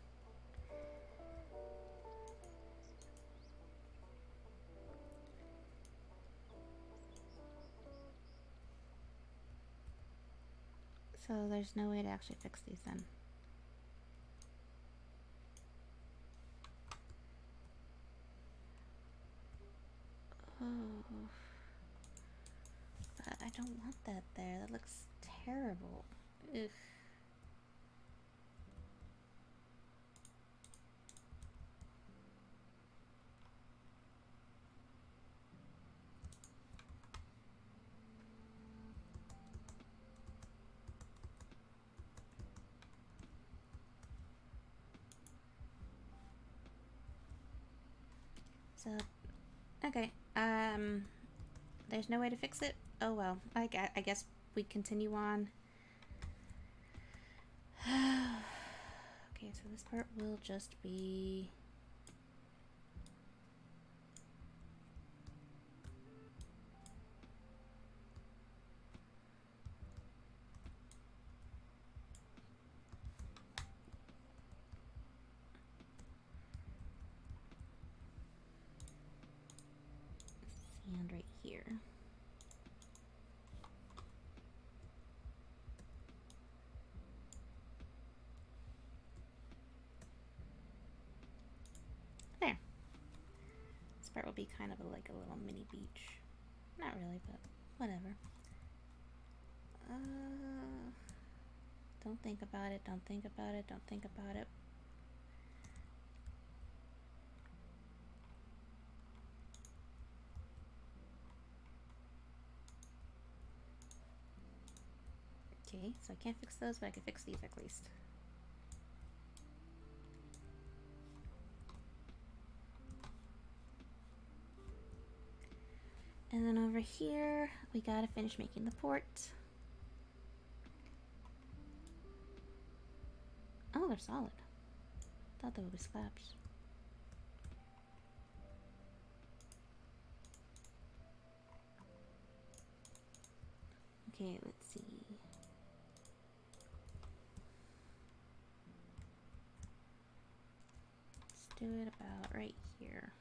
So there's no way to actually fix these then. Oh. But I don't want that there. That looks terrible. Ugh. So, okay. There's no way to fix it? Oh well. I guess we continue on. Okay, so this part will just be... sand right here. There. This part will be kind of like a little mini beach. Not really, but whatever. Don't think about it, don't think about it, don't think about it. Okay, so I can't fix those, but I can fix these at least. And then over here, we gotta finish making the port. Oh, they're solid. Thought they would be slabs. Okay, let's see. Let's do it about right here.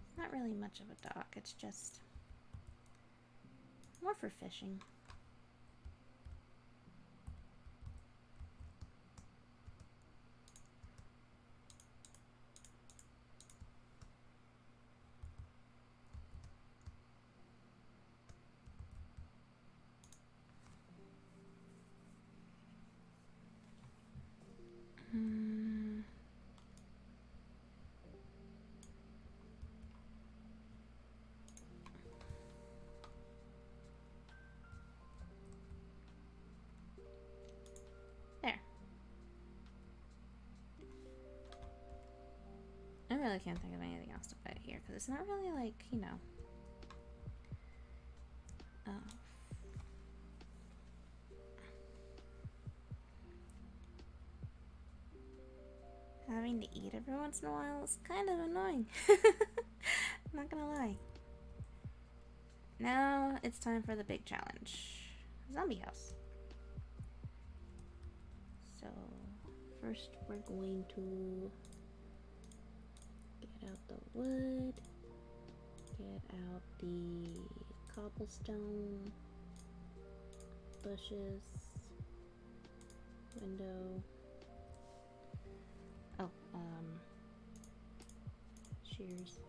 It's not really much of a dock, it's just more for fishing. There. I really can't think of anything else to put here because it's not really like, you know. Oh. Having to eat every once in a while is kind of annoying. I'm not gonna lie. Now it's time for the big challenge. Zombie house. So first we're going to get out the wood, get out the cobblestone, bushes, window. Oh, shears.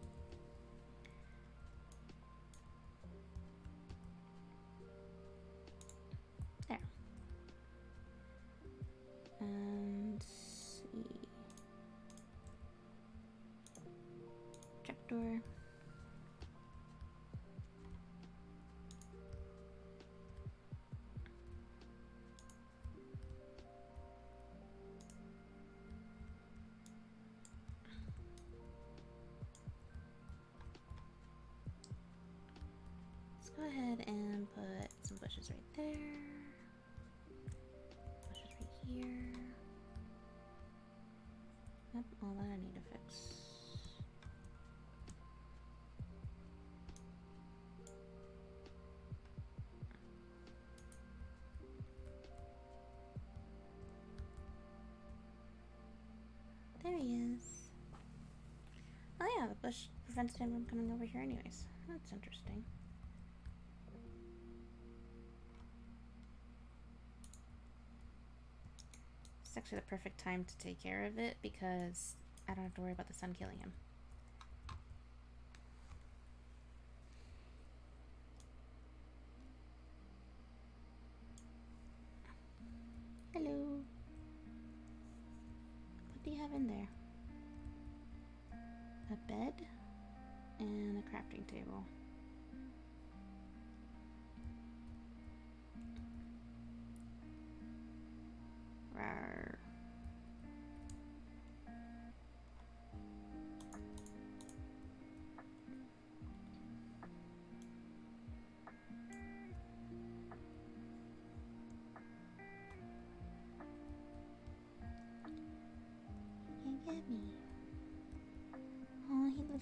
There. And see. Trapdoor. Let's go ahead and put some bushes right there. Bushes right here. Yep, all that I need to fix. There he is. Oh yeah, the bush prevents him from coming over here anyways. That's interesting. It's actually the perfect time to take care of it because I don't have to worry about the sun killing him. Hello. What do you have in there? A bed and a crafting table.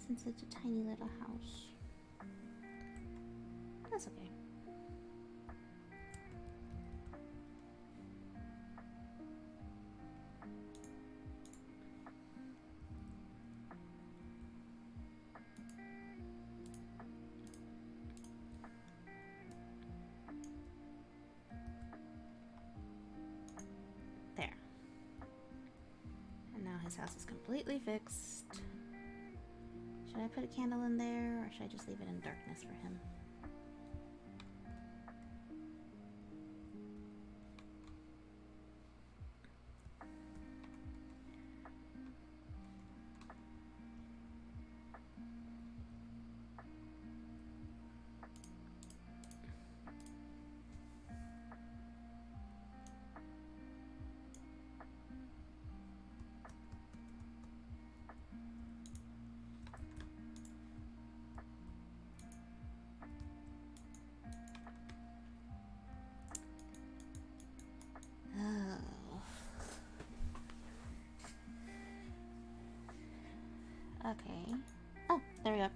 since it's a tiny little house. That's okay. There. And now his house is completely fixed. Should I put a candle in there, or should I just leave it in darkness for him? Okay. Oh, there we go.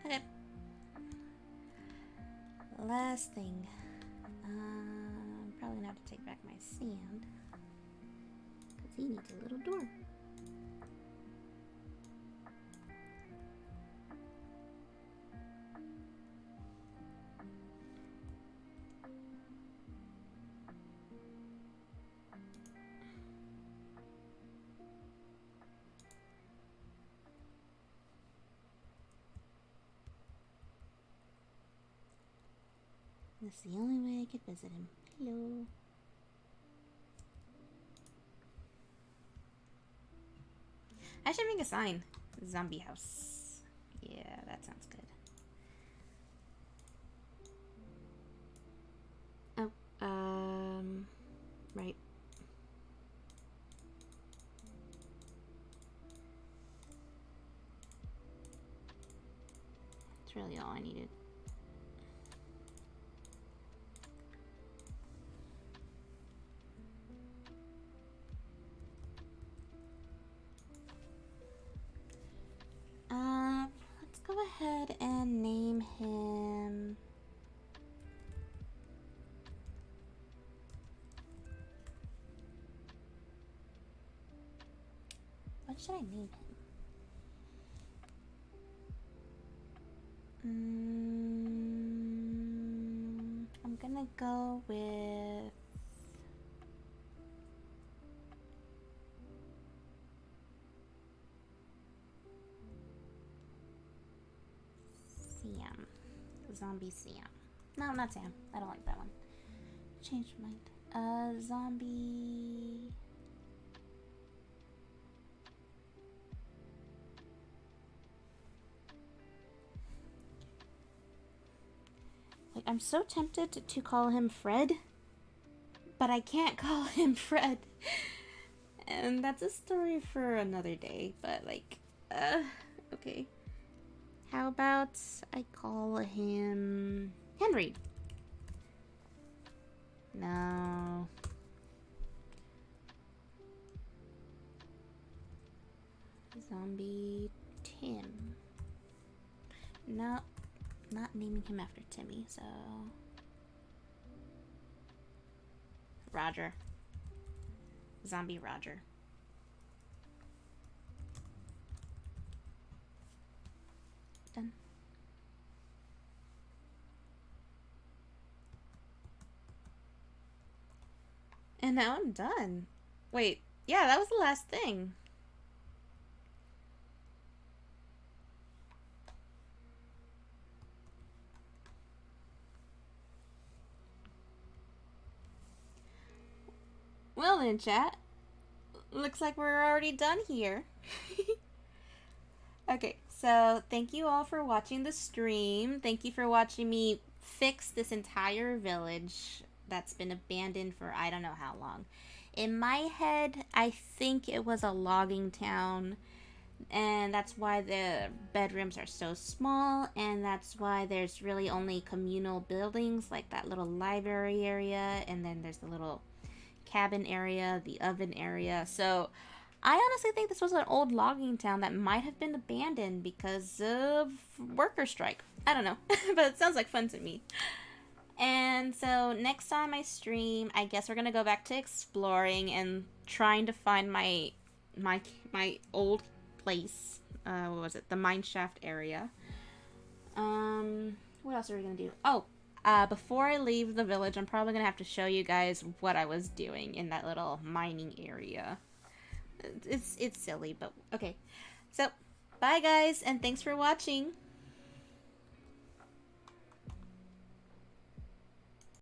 Okay. Last thing. I'm probably gonna have to take back my sand. Because he needs a little door. That's the only way I could visit him. Hello. I should make a sign. Zombie house. Yeah, that sounds good. Oh, right. That's really all I needed. Let's go ahead and name him. What should I name him? I'm gonna go with Sam. Zombie Sam. No, not Sam. I don't like that one. Changed my mind. Zombie. Like, I'm so tempted to call him Fred, but I can't call him Fred. And that's a story for another day, but like, okay. How about I call him Henry? No. Zombie Tim. No, not naming him after Timmy, so... Roger. Zombie Roger. Done. And now I'm done. Wait, yeah, that was the last thing. Well then, chat. Looks like we're already done here. Okay, so thank you all for watching the stream. Thank you for watching me fix this entire village that's been abandoned for I don't know how long. In my head, I think it was a logging town, and that's why the bedrooms are so small, and that's why there's really only communal buildings like that little library area, and then there's the little cabin area, the oven area. So I honestly think this was an old logging town that might have been abandoned because of worker strike. I don't know, but it sounds like fun to me. And so next time I stream, I guess we're gonna go back to exploring and trying to find my old place. What was it? The mineshaft area. What else are we gonna do? Oh, before I leave the village, I'm probably gonna have to show you guys what I was doing in that little mining area. It's silly, but okay. So, bye guys, and thanks for watching.